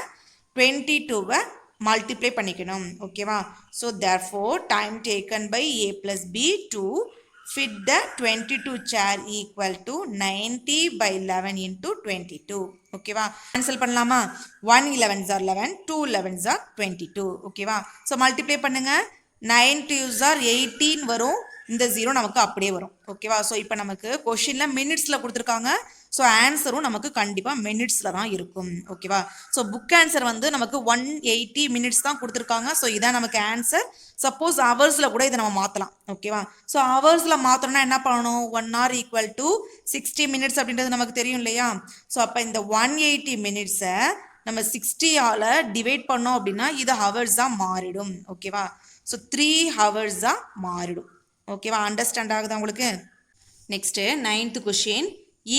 22வை மல்டிப்ளை பண்ணிக்கணும். ஓகேவா? So therefore time taken by A plus B to fit the 22 chair equal to 90/11 into 22. ஓகேவா? கேன்சல் பண்ணலாமா? 1 11s are 11, 2 11s are 22. ஓகேவா? ஸோ மல்டிப்ளை பண்ணுங்க. 9 2s are 18 வரும். இந்த 0 நமக்கு அப்படியே வரும். ஓகேவா? ஸோ இப்போ நமக்கு கொஷினில் மினிட்ஸில் கொடுத்துருக்காங்க. ஸோ ஆன்சரும் நமக்கு கண்டிப்பாக மினிட்ஸில் தான் இருக்கும். ஓகேவா? ஸோ புக் ஆன்சர் வந்து நமக்கு 180 மினிட்ஸ் தான் கொடுத்துருக்காங்க. ஸோ இதான் நமக்கு ஆன்சர். சப்போஸ் ஹவர்ஸில் கூட இதை நம்ம மாற்றலாம். ஓகேவா? ஸோ ஹவர்ஸில் மாற்றணும்னா என்ன பண்ணணும்? 1 hour ஈக்குவல் டு 60 மினிட்ஸ் அப்படின்றது நமக்கு தெரியும் இல்லையா? ஸோ அப்போ இந்த 180 மினிட்ஸை நம்ம 60ஆல் டிவைட் பண்ணோம் அப்படின்னா இது ஹவர்ஸாக மாறிடும். ஓகேவா? ஸோ 3 ஹவர்ஸாக மாறிடும். ஓகேவா? அண்டர்ஸ்டாண்ட் ஆகுதா உங்களுக்கு? Next 9th question.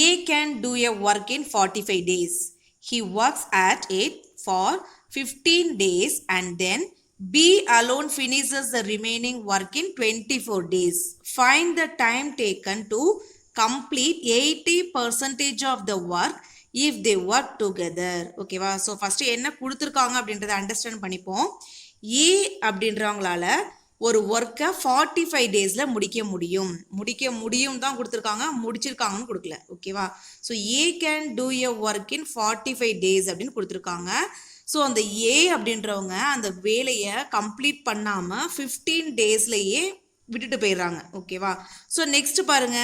A can do a work in 45 days. He works at it for 15 days and then B alone finishes the remaining work in 24 days. Find the time taken to complete 80% of the work if they work together. ஓகேவா? So first என்ன கொடுத்துருக்காங்க அப்படின்றத understand பண்ணிப்போம். ஏ அப்படின்றவங்களால ஒரு ஒர்க்கை 45 டேஸில் முடிக்க முடியும் தான் கொடுத்துருக்காங்க, முடிச்சிருக்காங்கன்னு கொடுக்கல. ஓகேவா? So A can do a work in 45 days அப்படின்னு கொடுத்துருக்காங்க. ஸோ அந்த ஏ அப்படின்றவங்க அந்த வேலையை கம்ப்ளீட் பண்ணாமல் 15 டேஸ்லேயே விட்டுட்டு போயிடுறாங்க. ஓகேவா? ஸோ நெக்ஸ்ட் பாருங்க,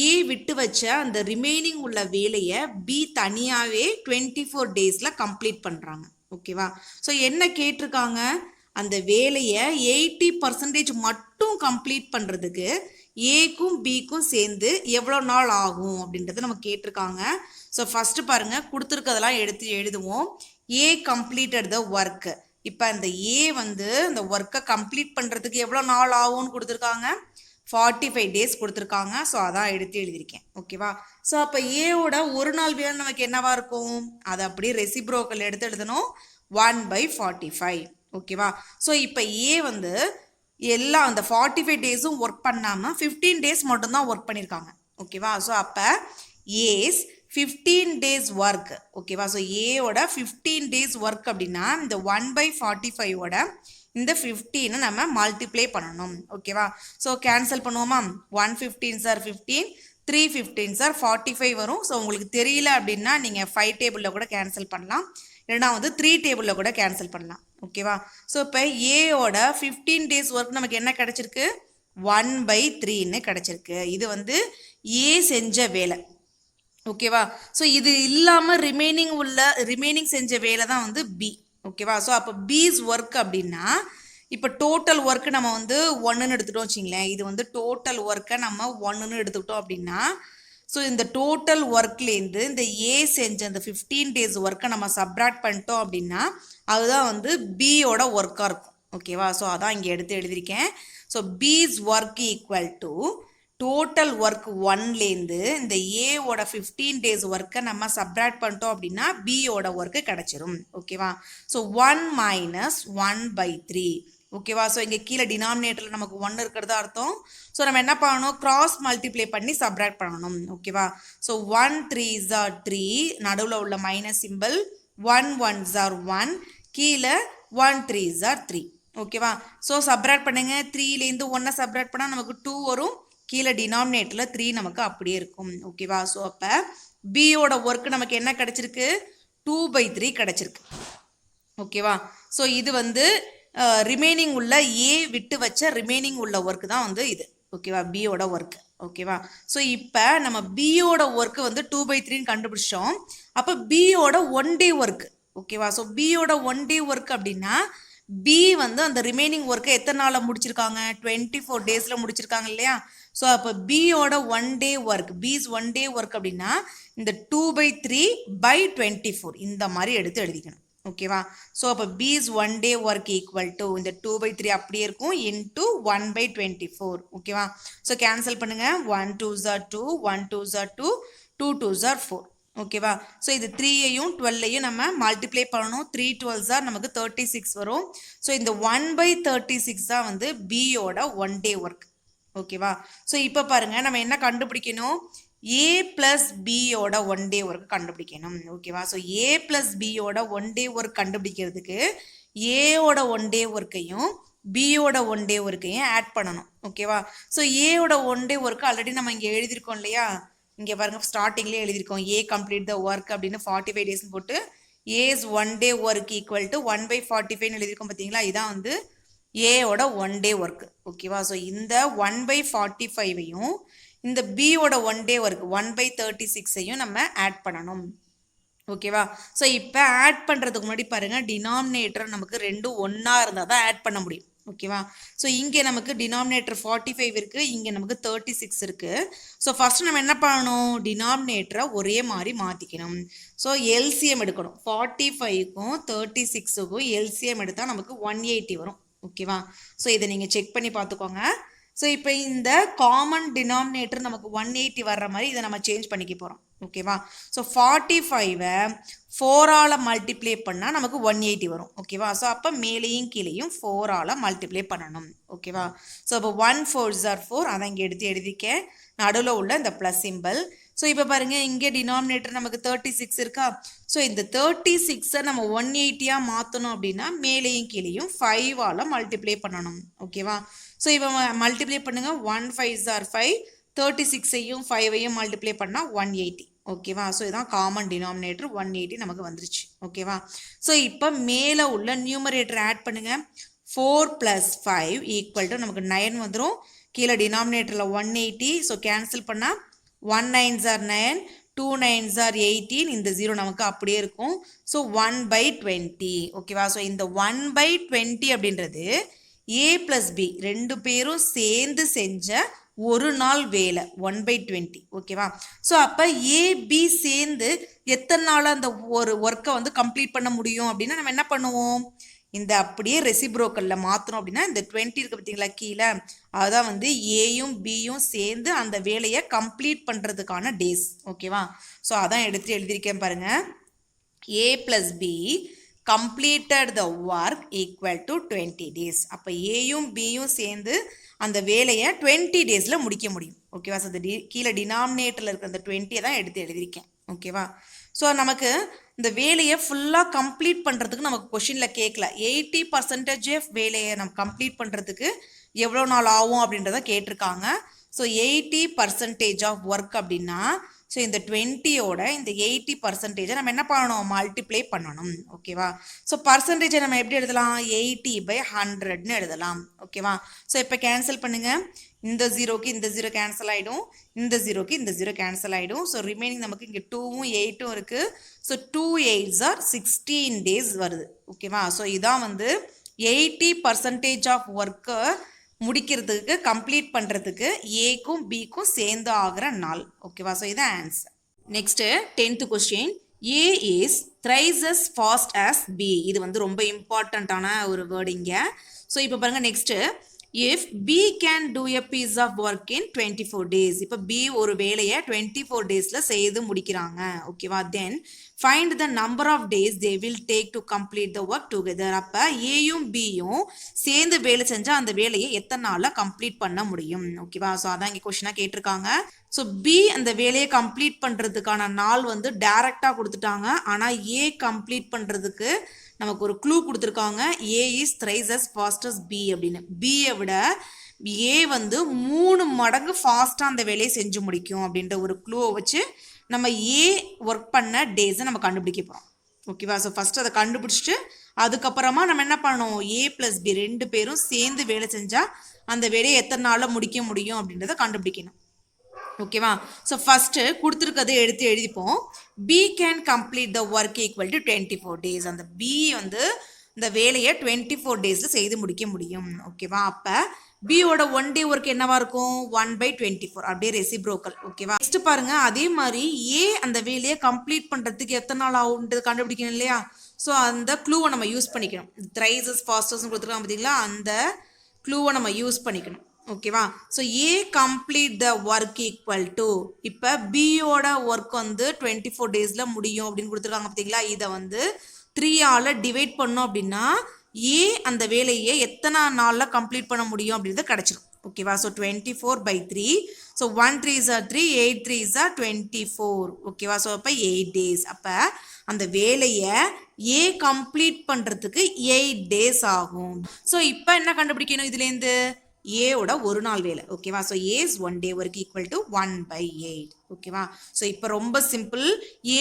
ஏ விட்டு வச்ச அந்த ரிமைனிங் உள்ள வேலையை பி தனியாகவே 24 டேஸில் கம்ப்ளீட் பண்ணுறாங்க. ஓகேவா? ஸோ என்ன கேட்டிருக்காங்க? அந்த வேலையை 80% மட்டும் கம்ப்ளீட் பண்ணுறதுக்கு ஏக்கும் பிக்கும் சேர்ந்து எவ்வளோ நாள் ஆகும் அப்படின்றத நம்ம கேட்டிருக்காங்க. ஸோ ஃபஸ்ட்டு பாருங்கள், கொடுத்துருக்கதெல்லாம் எடுத்து எழுதுவோம். ஏ கம்ப்ளீட்டட் த ஒர்க் இப்போ அந்த ஏ வந்து இந்த ஒர்க்கை கம்ப்ளீட் பண்ணுறதுக்கு எவ்வளோ நாள் ஆகும்னு கொடுத்துருக்காங்க, 45 டேஸ் கொடுத்துருக்காங்க. ஸோ அதான் எடுத்து எழுதியிருக்கேன். ஓகேவா? ஸோ அப்போ ஏவோட ஒரு நாள் வேலை நமக்கு என்னவா இருக்கும், அதை அப்படியே ரெசிப்ரோக்கல் எடுத்து எழுதணும், 1/45. ஓகேவா? ஸோ இப்போ ஏ வந்து எல்லாம் அந்த 45 டேஸும் ஒர்க் பண்ணாமல் 15 டேஸ் மட்டும்தான் ஒர்க் பண்ணியிருக்காங்க. ஓகேவா? ஸோ அப்போ ஏஸ் 15 டேஸ் ஒர்க். ஓகேவா? ஸோ ஏவோட 15 டேஸ் ஒர்க் அப்படின்னா இந்த 1/45ஓட இந்த 15 நம்ம மல்டிப்ளை பண்ணணும். ஓகேவா? ஸோ கேன்சல் பண்ணுவோமா, 115 சார் 15, 315 சார் 45 வரும். ஸோ உங்களுக்கு தெரியல அப்படின்னா நீங்கள் 5 டேபிளில் கூட கேன்சல் பண்ணலாம், இல்லைனா வந்து 3 டேபிளில் கூட கேன்சல் பண்ணலாம். ஓகேவா? ஸோ இப்போ ஏயோட 15 டேஸ் ஒர்க் நமக்கு என்ன கிடச்சிருக்கு, 1/3ன்னு கிடச்சிருக்கு. இது வந்து ஏ செஞ்ச வேலை. ஓகேவா? ஸோ இது இல்லாமல் ரிமைனிங் செஞ்ச வேலை தான் வந்து பி. ஓகேவா? ஸோ அப்போ பிஸ் ஒர்க் அப்படின்னா இப்போ டோட்டல் ஒர்க்கு நம்ம வந்து 1ன்னு எடுத்துட்டோம் வச்சிங்களேன். இது வந்து டோட்டல் ஒர்க்கை நம்ம 1ன்னு எடுத்துக்கிட்டோம் அப்படின்னா, ஸோ இந்த டோட்டல் ஒர்க்லேருந்து இந்த ஏ செஞ்ச அந்த 15 டேஸ் ஒர்க்கை நம்ம சப்ராக்ட் பண்ணிட்டோம் அப்படின்னா அதுதான் வந்து பியோட ஒர்க்காக இருக்கும். ஓகேவா? ஸோ அதான் இங்கே எடுத்து எழுதியிருக்கேன். So B's work equal to total work 1லேருந்து இந்த ஏவோட 15 டேஸ் ஒர்க்கை நம்ம சப்ராக்ட் பண்ணிட்டோம் அப்படின்னா பியோட ஒர்க்கு கிடச்சிரும். ஓகேவா? ஸோ 1 - 1/3. ஓகேவா? ஸோ இங்கே கீழே டினாமினேட்டரில் நமக்கு 1 இருக்கிறதா அர்த்தம். ஸோ நம்ம என்ன பண்ணணும், கிராஸ் மல்டிப்ளை பண்ணி சப்ராக்ட் பண்ணணும். ஓகேவா? ஸோ 1 3s are 3, நடுவில் உள்ள மைனஸ் சிம்பிள், 1 1s are 1, கீழே 1 3s are 3. ஓகேவா? ஸோ சப்ராக்ட் பண்ணுங்க, 3லேருந்து 1 சப்ராக்ட் பண்ணால் நமக்கு 2 வரும், கீழே டினாமினேட்டரில் 3 நமக்கு அப்படியே இருக்கும். ஓகேவா? ஸோ அப்போ பியோட ஒர்க் நமக்கு என்ன கிடச்சிருக்கு, 2/3 கிடச்சிருக்கு. ஓகேவா? ஸோ இது வந்து ரிமைனிங் உள்ள ஏ விட்டு வச்ச ரிமைனிங் உள்ள ஒர்க் தான் வந்து இது. ஓகேவா? பியோட ஒர்க். ஓகேவா? ஸோ இப்போ நம்ம பியோட ஒர்க்கு வந்து 2/3ன்னு கண்டுபிடிச்சோம். அப்போ பியோட 1 டே ஒர்க். ஓகேவா? ஸோ பியோட 1 டே ஒர்க் அப்படின்னா பி வந்து அந்த ரிமைனிங் ஒர்க்கை எத்தனை நாளில் முடிச்சிருக்காங்க, 24 டேஸில் முடிச்சிருக்காங்க இல்லையா? ஸோ அப்போ பியோட 1 டே ஒர்க், பிஸ் 1 டே ஒர்க் அப்படின்னா இந்த 2/3/24 இந்த மாதிரி எடுத்து எழுதிக்கணும். ஓகேவா? ஸோ அப்போ பிஸ் 1 டே ஒர்க் ஈக்குவல் டு இந்த 2/3 அப்படியே இருக்கும் இன்ட்டு 1/24. ஓகேவா? ஸோ கேன்சல் பண்ணுங்க, 1 2s are 2, 1 2s are 2, 2 2s are 4. ஓகேவா? ஸோ இது 3ஐயும் 12ஐயும் நம்ம மல்டிப்ளை பண்ணணும். 3 12s are நமக்கு 36 வரும். ஸோ இந்த 1/36 தான் வந்து பியோட 1 டே ஒர்க். ஓகேவா? ஸோ இப்போ பாருங்க, நம்ம என்ன கண்டுபிடிக்கணும், ஏ பிளஸ் பியோட 1 டே ஒர்க் கண்டுபிடிக்கணும். ஓகேவா? ஸோ ஏ பிளஸ் பியோட 1 டே ஒர்க் கண்டுபிடிக்கிறதுக்கு ஏயோட 1 டே ஒர்க்கையும் பியோட 1 டே ஒர்க்கையும் ஆட் பண்ணணும். ஓகேவா? ஸோ ஏயோட 1 டே ஒர்க் ஆல்ரெடி நம்ம இங்கே எழுதியிருக்கோம் இல்லையா, இங்கே பாருங்க ஸ்டார்டிங்லேயே எழுதியிருக்கோம், ஏ கம்ப்ளீட் த ஒர்க் அப்படின்னு 45 டேஸ்ன்னு போட்டு A's 1 day work equal to 1/45 எழுதியிருக்கோம். பார்த்தீங்களா? இதான் வந்து ஏயோட 1 டே ஒர்க். ஓகேவா? ஸோ இந்த 1/45ஐயும் இந்த பியோட 1 டே ஒர்க் 1/36ஐயும் நம்ம ஆட் பண்ணணும். ஓகேவா? ஸோ இப்போ ஆட் பண்ணுறதுக்கு முன்னாடி பாருங்கள், டினாமினேட்டர் நமக்கு ரெண்டும் ஒன்றா இருந்தால் தான் ஆட் பண்ண முடியும். ஓகேவா? ஸோ இங்கே நமக்கு டினாமினேட்டர் 45 இருக்குது, இங்கே நமக்கு 36 இருக்குது. ஸோ ஃபஸ்ட்டு நம்ம என்ன பண்ணணும், டினாமினேட்டரை ஒரே மாதிரி மாற்றிக்கணும். ஸோ எல்சிஎம் எடுக்கணும். 45க்கும் 36க்கும் எல்சிஎம் எடுத்தால் நமக்கு 180 வரும். ஓகேவா? ஸோ இதை நீங்கள் செக் பண்ணி பார்த்துக்கோங்க. ஸோ இப்போ இந்த காமன் டினாமினேட்டர் நமக்கு 180 வர்ற மாதிரி இதை நம்ம சேஞ்ச் பண்ணிக்க போகிறோம். ஓகேவா? ஸோ 45ஐ 4ஆல் மல்டிப்ளை பண்ணால் நமக்கு 180 வரும். ஓகேவா? ஸோ அப்போ மேலேயும் கீழேயும் 4ஆல் மல்டிப்ளை பண்ணணும். ஓகேவா? ஸோ இப்போ 1 4s are 4, அதை இங்கே எடுத்து எழுதிக்க, நடுவில் உள்ள இந்த ப்ளஸ் சிம்பிள். ஸோ இப்போ பாருங்கள், இங்கே டினாமினேட்டர் நமக்கு 36 இருக்கா? ஸோ இந்த 36ஐ நம்ம 180ஆக மாற்றணும் அப்படின்னா மேலேயும் கீழேயும் 5ஆல் மல்டிப்ளை பண்ணணும். ஓகேவா? ஸோ இப்போ மல்டிப்ளை பண்ணுங்கள், 1 5s are 5, 36ஐயும் 5ஐயும் மல்டிப்ளை பண்ணால் 180. ஓகேவா? ஸோ இதுதான் காமன் டினாமினேட்டர், 180 நமக்கு வந்துருச்சு. ஓகேவா? ஸோ இப்போ மேலே உள்ள நியூமரேட்டர் ஆட் பண்ணுங்கள், 4 + 5 ஈக்குவல் டு நமக்கு 9 வந்துடும். கீழே டினாமினேட்டரில் 180, ஸோ கேன்சல் பண்ணால் 1 9s are 9, 2 9s are 18, இந்த 0 நமக்கு அப்படியே இருக்கும். ஸோ 1/20. ஓகேவா? ஸோ இந்த 1/20 அப்படின்றது ஏ ப்ளஸ் பி ரெண்டு பேரும் சேர்ந்து செஞ்ச ஒரு நாள் வேலை, 1/20. ஓகேவா? ஸோ அப்போ ஏபி சேர்ந்து எத்தனை நாள் அந்த ஒரு ஒர்க்கை வந்து கம்ப்ளீட் பண்ண முடியும் அப்படின்னா நம்ம என்ன பண்ணுவோம், இந்த அப்படியே ரெசிப்ரோக்கலில் மாற்றணும் அப்படின்னா இந்த 20 இருக்குது பார்த்தீங்களா கீழே, அதுதான் வந்து ஏயும் பியும் சேர்ந்து அந்த வேலையை கம்ப்ளீட் பண்ணுறதுக்கான டேஸ். ஓகேவா? ஸோ அதான் எடுத்து எழுதியிருக்கேன் பாருங்கள். A plus B completed the work equal to 20 days. அப்போ ஏயும் பியும் சேர்ந்து அந்த வேலையை 20 டேஸில் முடிக்க முடியும். ஓகேவா? ஸோ இந்த கீழே டினாமினேட்டரில் இருக்கிற அந்த 20 தான் எடுத்து எழுதியிருக்கேன். ஓகேவா? ஸோ நமக்கு இந்த வேலையை ஃபுல்லாக கம்ப்ளீட் பண்ணுறதுக்கு நமக்கு கொஷினில் கேட்கல. 80% வேலையை நம்ம கம்ப்ளீட் பண்ணுறதுக்கு எவ்வளோ நாள் ஆகும் அப்படின்றத கேட்டிருக்காங்க. ஸோ 80% ஆஃப் ஒர்க் அப்படின்னா ஸோ இந்த 20யோட இந்த 80% நம்ம என்ன பண்ணணும், மல்டிப்ளை பண்ணணும். ஓகேவா? ஸோ பர்சன்டேஜை நம்ம எப்படி எழுதலாம், 80/100ன்னு எழுதலாம். ஓகேவா? ஸோ இப்போ கேன்சல் பண்ணுங்கள். இந்த ஜீரோக்கு இந்த ஜீரோ கேன்சல் ஆகிடும், இந்த ஜீரோக்கு இந்த ஜீரோ கேன்சல் ஆகிடும். ஸோ ரிமைனிங் நமக்கு இங்கே 2ம் 8ம் இருக்குது. ஸோ 2 8s are 16 days வருது. ஓகேவா? ஸோ இதான் வந்து 80% ஆஃப் ஒர்க்கை முடிக்கிறதுக்கு கம்ப்ளீட் பண்ணுறதுக்கு ஏக்கும் பிக்கும் சேர்ந்து ஆகிற நாள். ஓகேவா? ஸோ இதான் answer. Next 10th question. A is thrice as fast as B. இது வந்து ரொம்ப இம்பார்ட்டண்ட்டான ஒரு வேர்டிங்க. ஸோ இப்போ பாருங்கள் next. if B can do a piece of work in 24 days. இப்போ B ஒரு வேலையை 24 daysல செய்து முடிக்கிறாங்க. ஓகேவா? then find the number of days they will take to complete the work together. அப்போ ஏயும் பியும் சேர்ந்து வேலை செஞ்சால் அந்த வேலையை எத்தனை நாளில் கம்ப்ளீட் பண்ண முடியும். ஓகேவா? ஸோ அதான் இங்கே கொஸ்டினாக கேட்டிருக்காங்க. ஸோ பி அந்த வேலையை கம்ப்ளீட் பண்ணுறதுக்கான நாள் வந்து டைரெக்டாக கொடுத்துட்டாங்க. ஆனால் ஏ கம்ப்ளீட் பண்ணுறதுக்கு நமக்கு ஒரு க்ளூ கொடுத்துருக்காங்க. A is thrice as fast as B அப்படின்னு. பியை விட ஏ வந்து 3 மடங்கு ஃபாஸ்ட்டாக அந்த வேலையை செஞ்சு முடிக்கும் அப்படின்ற ஒரு க்ளூவை வச்சு நம்ம ஏ ஒர்க் பண்ண டேஸை நம்ம கண்டுபிடிக்க போகிறோம். ஓகேவா? ஸோ ஃபஸ்ட்டு அதை கண்டுபிடிச்சிட்டு அதுக்கப்புறமா நம்ம என்ன பண்ணணும், ஏ ப்ளஸ் பி 2 பேரும் சேர்ந்து வேலை செஞ்சால் அந்த வேலையை எத்தனை நாளில் முடிக்க முடியும் அப்படின்றத கண்டுபிடிக்கணும். ஓகேவா? ஸோ ஃபஸ்ட்டு கொடுத்துருக்கதை எடுத்து எழுதிப்போம். B can complete the work equal to 24 days. அந்த பி வந்து இந்த வேலையை 24 days செய்து முடிக்க முடியும். ஓகேவா? அப்போ பியோட 1 day ஒர்க் என்னவா இருக்கும், 1/24. அப்படியே ரெசிப்ரோக்கல். ஓகேவா? நெக்ஸ்ட் பாருங்க, அதே மாதிரி ஏ அந்த வேலையை கம்ப்ளீட் பண்ணுறதுக்கு எத்தனை நாள் ஆகுன்றது கண்டுபிடிக்கணும் இல்லையா? ஸோ அந்த க்ளூவை நம்ம யூஸ் பண்ணிக்கணும். thrice as fast as கொடுத்துருக்காங்க பார்த்தீங்களா, அந்த க்ளூவை நம்ம யூஸ் பண்ணிக்கணும். ஓகேவா? So A complete the work equal to, இப்போ பியோட ஒர்க் வந்து 24 daysல முடியும் அப்படின்னு கொடுத்துருக்காங்க பார்த்தீங்களா, இதை வந்து 3ஆல் டிவைட் பண்ணோம் அப்படின்னா ஏ அந்த வேலையை எத்தனை நாளில் கம்ப்ளீட் பண்ண முடியும் அப்படின்றத கிடச்சிடும். ஓகேவா? So 24/3. So 1 3s are 3, 8 3s are 24. ஓகேவா? ஸோ அப்போ 8 days. அப்போ அந்த வேலையை ஏ கம்ப்ளீட் பண்ணுறதுக்கு 8 days ஆகும். ஸோ இப்போ என்ன கண்டுபிடிக்கணும் இதுலேருந்து, ஏவோட ஒரு நாள் வேலை. ஓகேவா? So A's 1 day work equal to 1/8. ஓகேவா? ஸோ இப்போ ரொம்ப சிம்பிள்.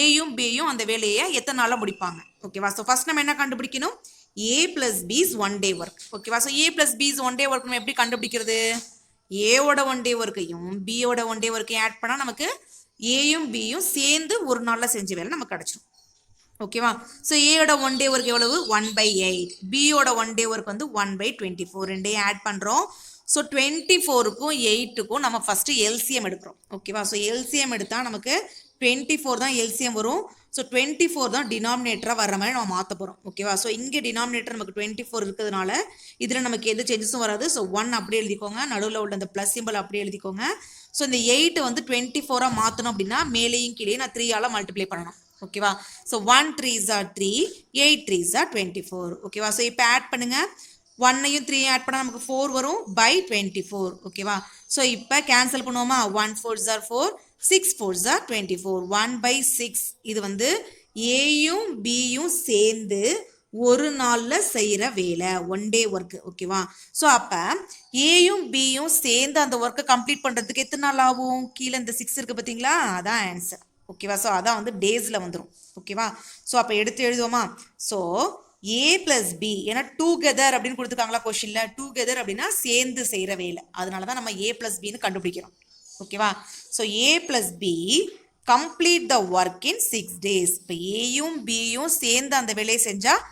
ஏயும் பியும் அந்த வேலையை எத்தனை நாளில் முடிப்பாங்க. ஓகேவா? ஸோ ஃபர்ஸ்ட் நம்ம என்ன கண்டுபிடிக்கணும், ஏ பிளஸ் பிஸ் 1 day ஒர்க். ஓகேவா? ஸோ ஏ பிளஸ் பிஸ் 1 day ஒர்க் நம்ம எப்படி கண்டுபிடிக்கிறது, ஏவோட 1 day ஒர்க்கையும் பியோட 1 day ஒர்க்கையும் ஆட் பண்ணால் நமக்கு ஏயும் பியும் சேர்ந்து ஒரு நாளில் செஞ்ச வேலை நமக்கு கிடச்சிடும். ஓகேவா? ஸோ ஏயோட 1 day ஒர்க் எவ்வளவு, 1/8. பியோட 1 day ஒர்க் வந்து 1/24. ரெண்டையும் ஆட் பண்ணுறோம். ஸோ 24க்கும் 8க்கும் நம்ம ஃபஸ்ட்டு எல்சிஎம் எடுக்கிறோம். ஓகேவா? ஸோ எல்சிஎம் எடுத்தால் நமக்கு 24 தான் எல்சிஎம் வரும். ஸோ 24 தான் டினாமினேட்டராக வர மாதிரி நம்ம மாற்ற போகிறோம். ஓகேவா? ஸோ இங்கே டினாமினேட்டர் நமக்கு 24 இருக்கிறதுனால இதில் நமக்கு எந்த சேஞ்சஸும் வராது. ஸோ 1 அப்படியே எழுதிக்கோங்க, நடுவில் உள்ள அந்த ப்ளஸ் சிம்பிள் அப்படியே எழுதிக்கோங்க. ஸோ இந்த 8 வந்து 24ஆக மாற்றணும் அப்படின்னா மேலேயும் கீழே நான் 3ஆல் மல்டிப்ளை பண்ணணும். ஓகேவா? So 1 3s are 3, 8 3s are 24. ஓகேவா? ஸோ இப்போ ஆட் பண்ணுங்கள். 1ஐயும் 3ஐயும் ஆட் பண்ணால் நமக்கு 4 வரும் by 24. ஓகேவா? ஸோ இப்போ கேன்சல் பண்ணுவோமா, 1 4s are 4, 6 4s are 24. 1/6. இது வந்து ஏயும் பியும் சேர்ந்து ஒரு நாளில் செய்கிற வேலை, 1 day ஒர்க்கு. ஓகேவா? ஸோ அப்போ ஏயும் பியும் சேர்ந்து அந்த ஒர்க்கை கம்ப்ளீட் பண்ணுறதுக்கு எத்தனை நாள் ஆகும், கீழே இந்த 6 இருக்குது பார்த்தீங்களா, அதான் ஆன்சர். ஓகேவா? ஸோ அதான் வந்து டேஸில் வந்துடும். ஓகேவா? ஸோ அப்போ எடுத்து எழுதுவோமா. ஸோ ஏ பிளஸ் பி, ஏன்னா டூகெதர் அப்படின்னு கொடுத்துருக்காங்களா கொஷினில், டூகெதர் அப்படின்னா சேர்ந்து செய்கிற வேலை, அதனால தான் நம்ம ஏ பிளஸ் பின்னு கண்டுபிடிக்கிறோம். ஓகேவா? So A plus B complete the work in 6 days. இப்போ ஏயும் பியும் சேர்ந்து அந்த வேலையை செஞ்சால்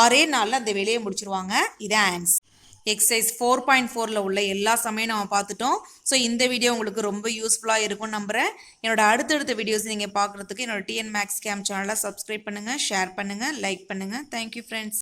6 நாளில் அந்த வேலையை முடிச்சிருவாங்க. இதான் ஆன்சர். எக்ஸசைஸ் 4.4ல் உள்ள எல்லா சமையும் நம்ம பார்த்துட்டோம். ஸோ இந்த வீடியோ உங்களுக்கு ரொம்ப யூஸ்ஃபுல்லாக இருக்கும்னு நம்புகிறேன். என்னோட அடுத்தடுத்த வீடியோஸ் நீங்கள் பார்க்குறதுக்கு என்னோட டிஎன் மேக்ஸ் கேம் சேனலை சப்ஸ்கிரைப் பண்ணுங்கள், ஷேர் பண்ணுங்கள், லைக் பண்ணுங்கள். Thank you friends.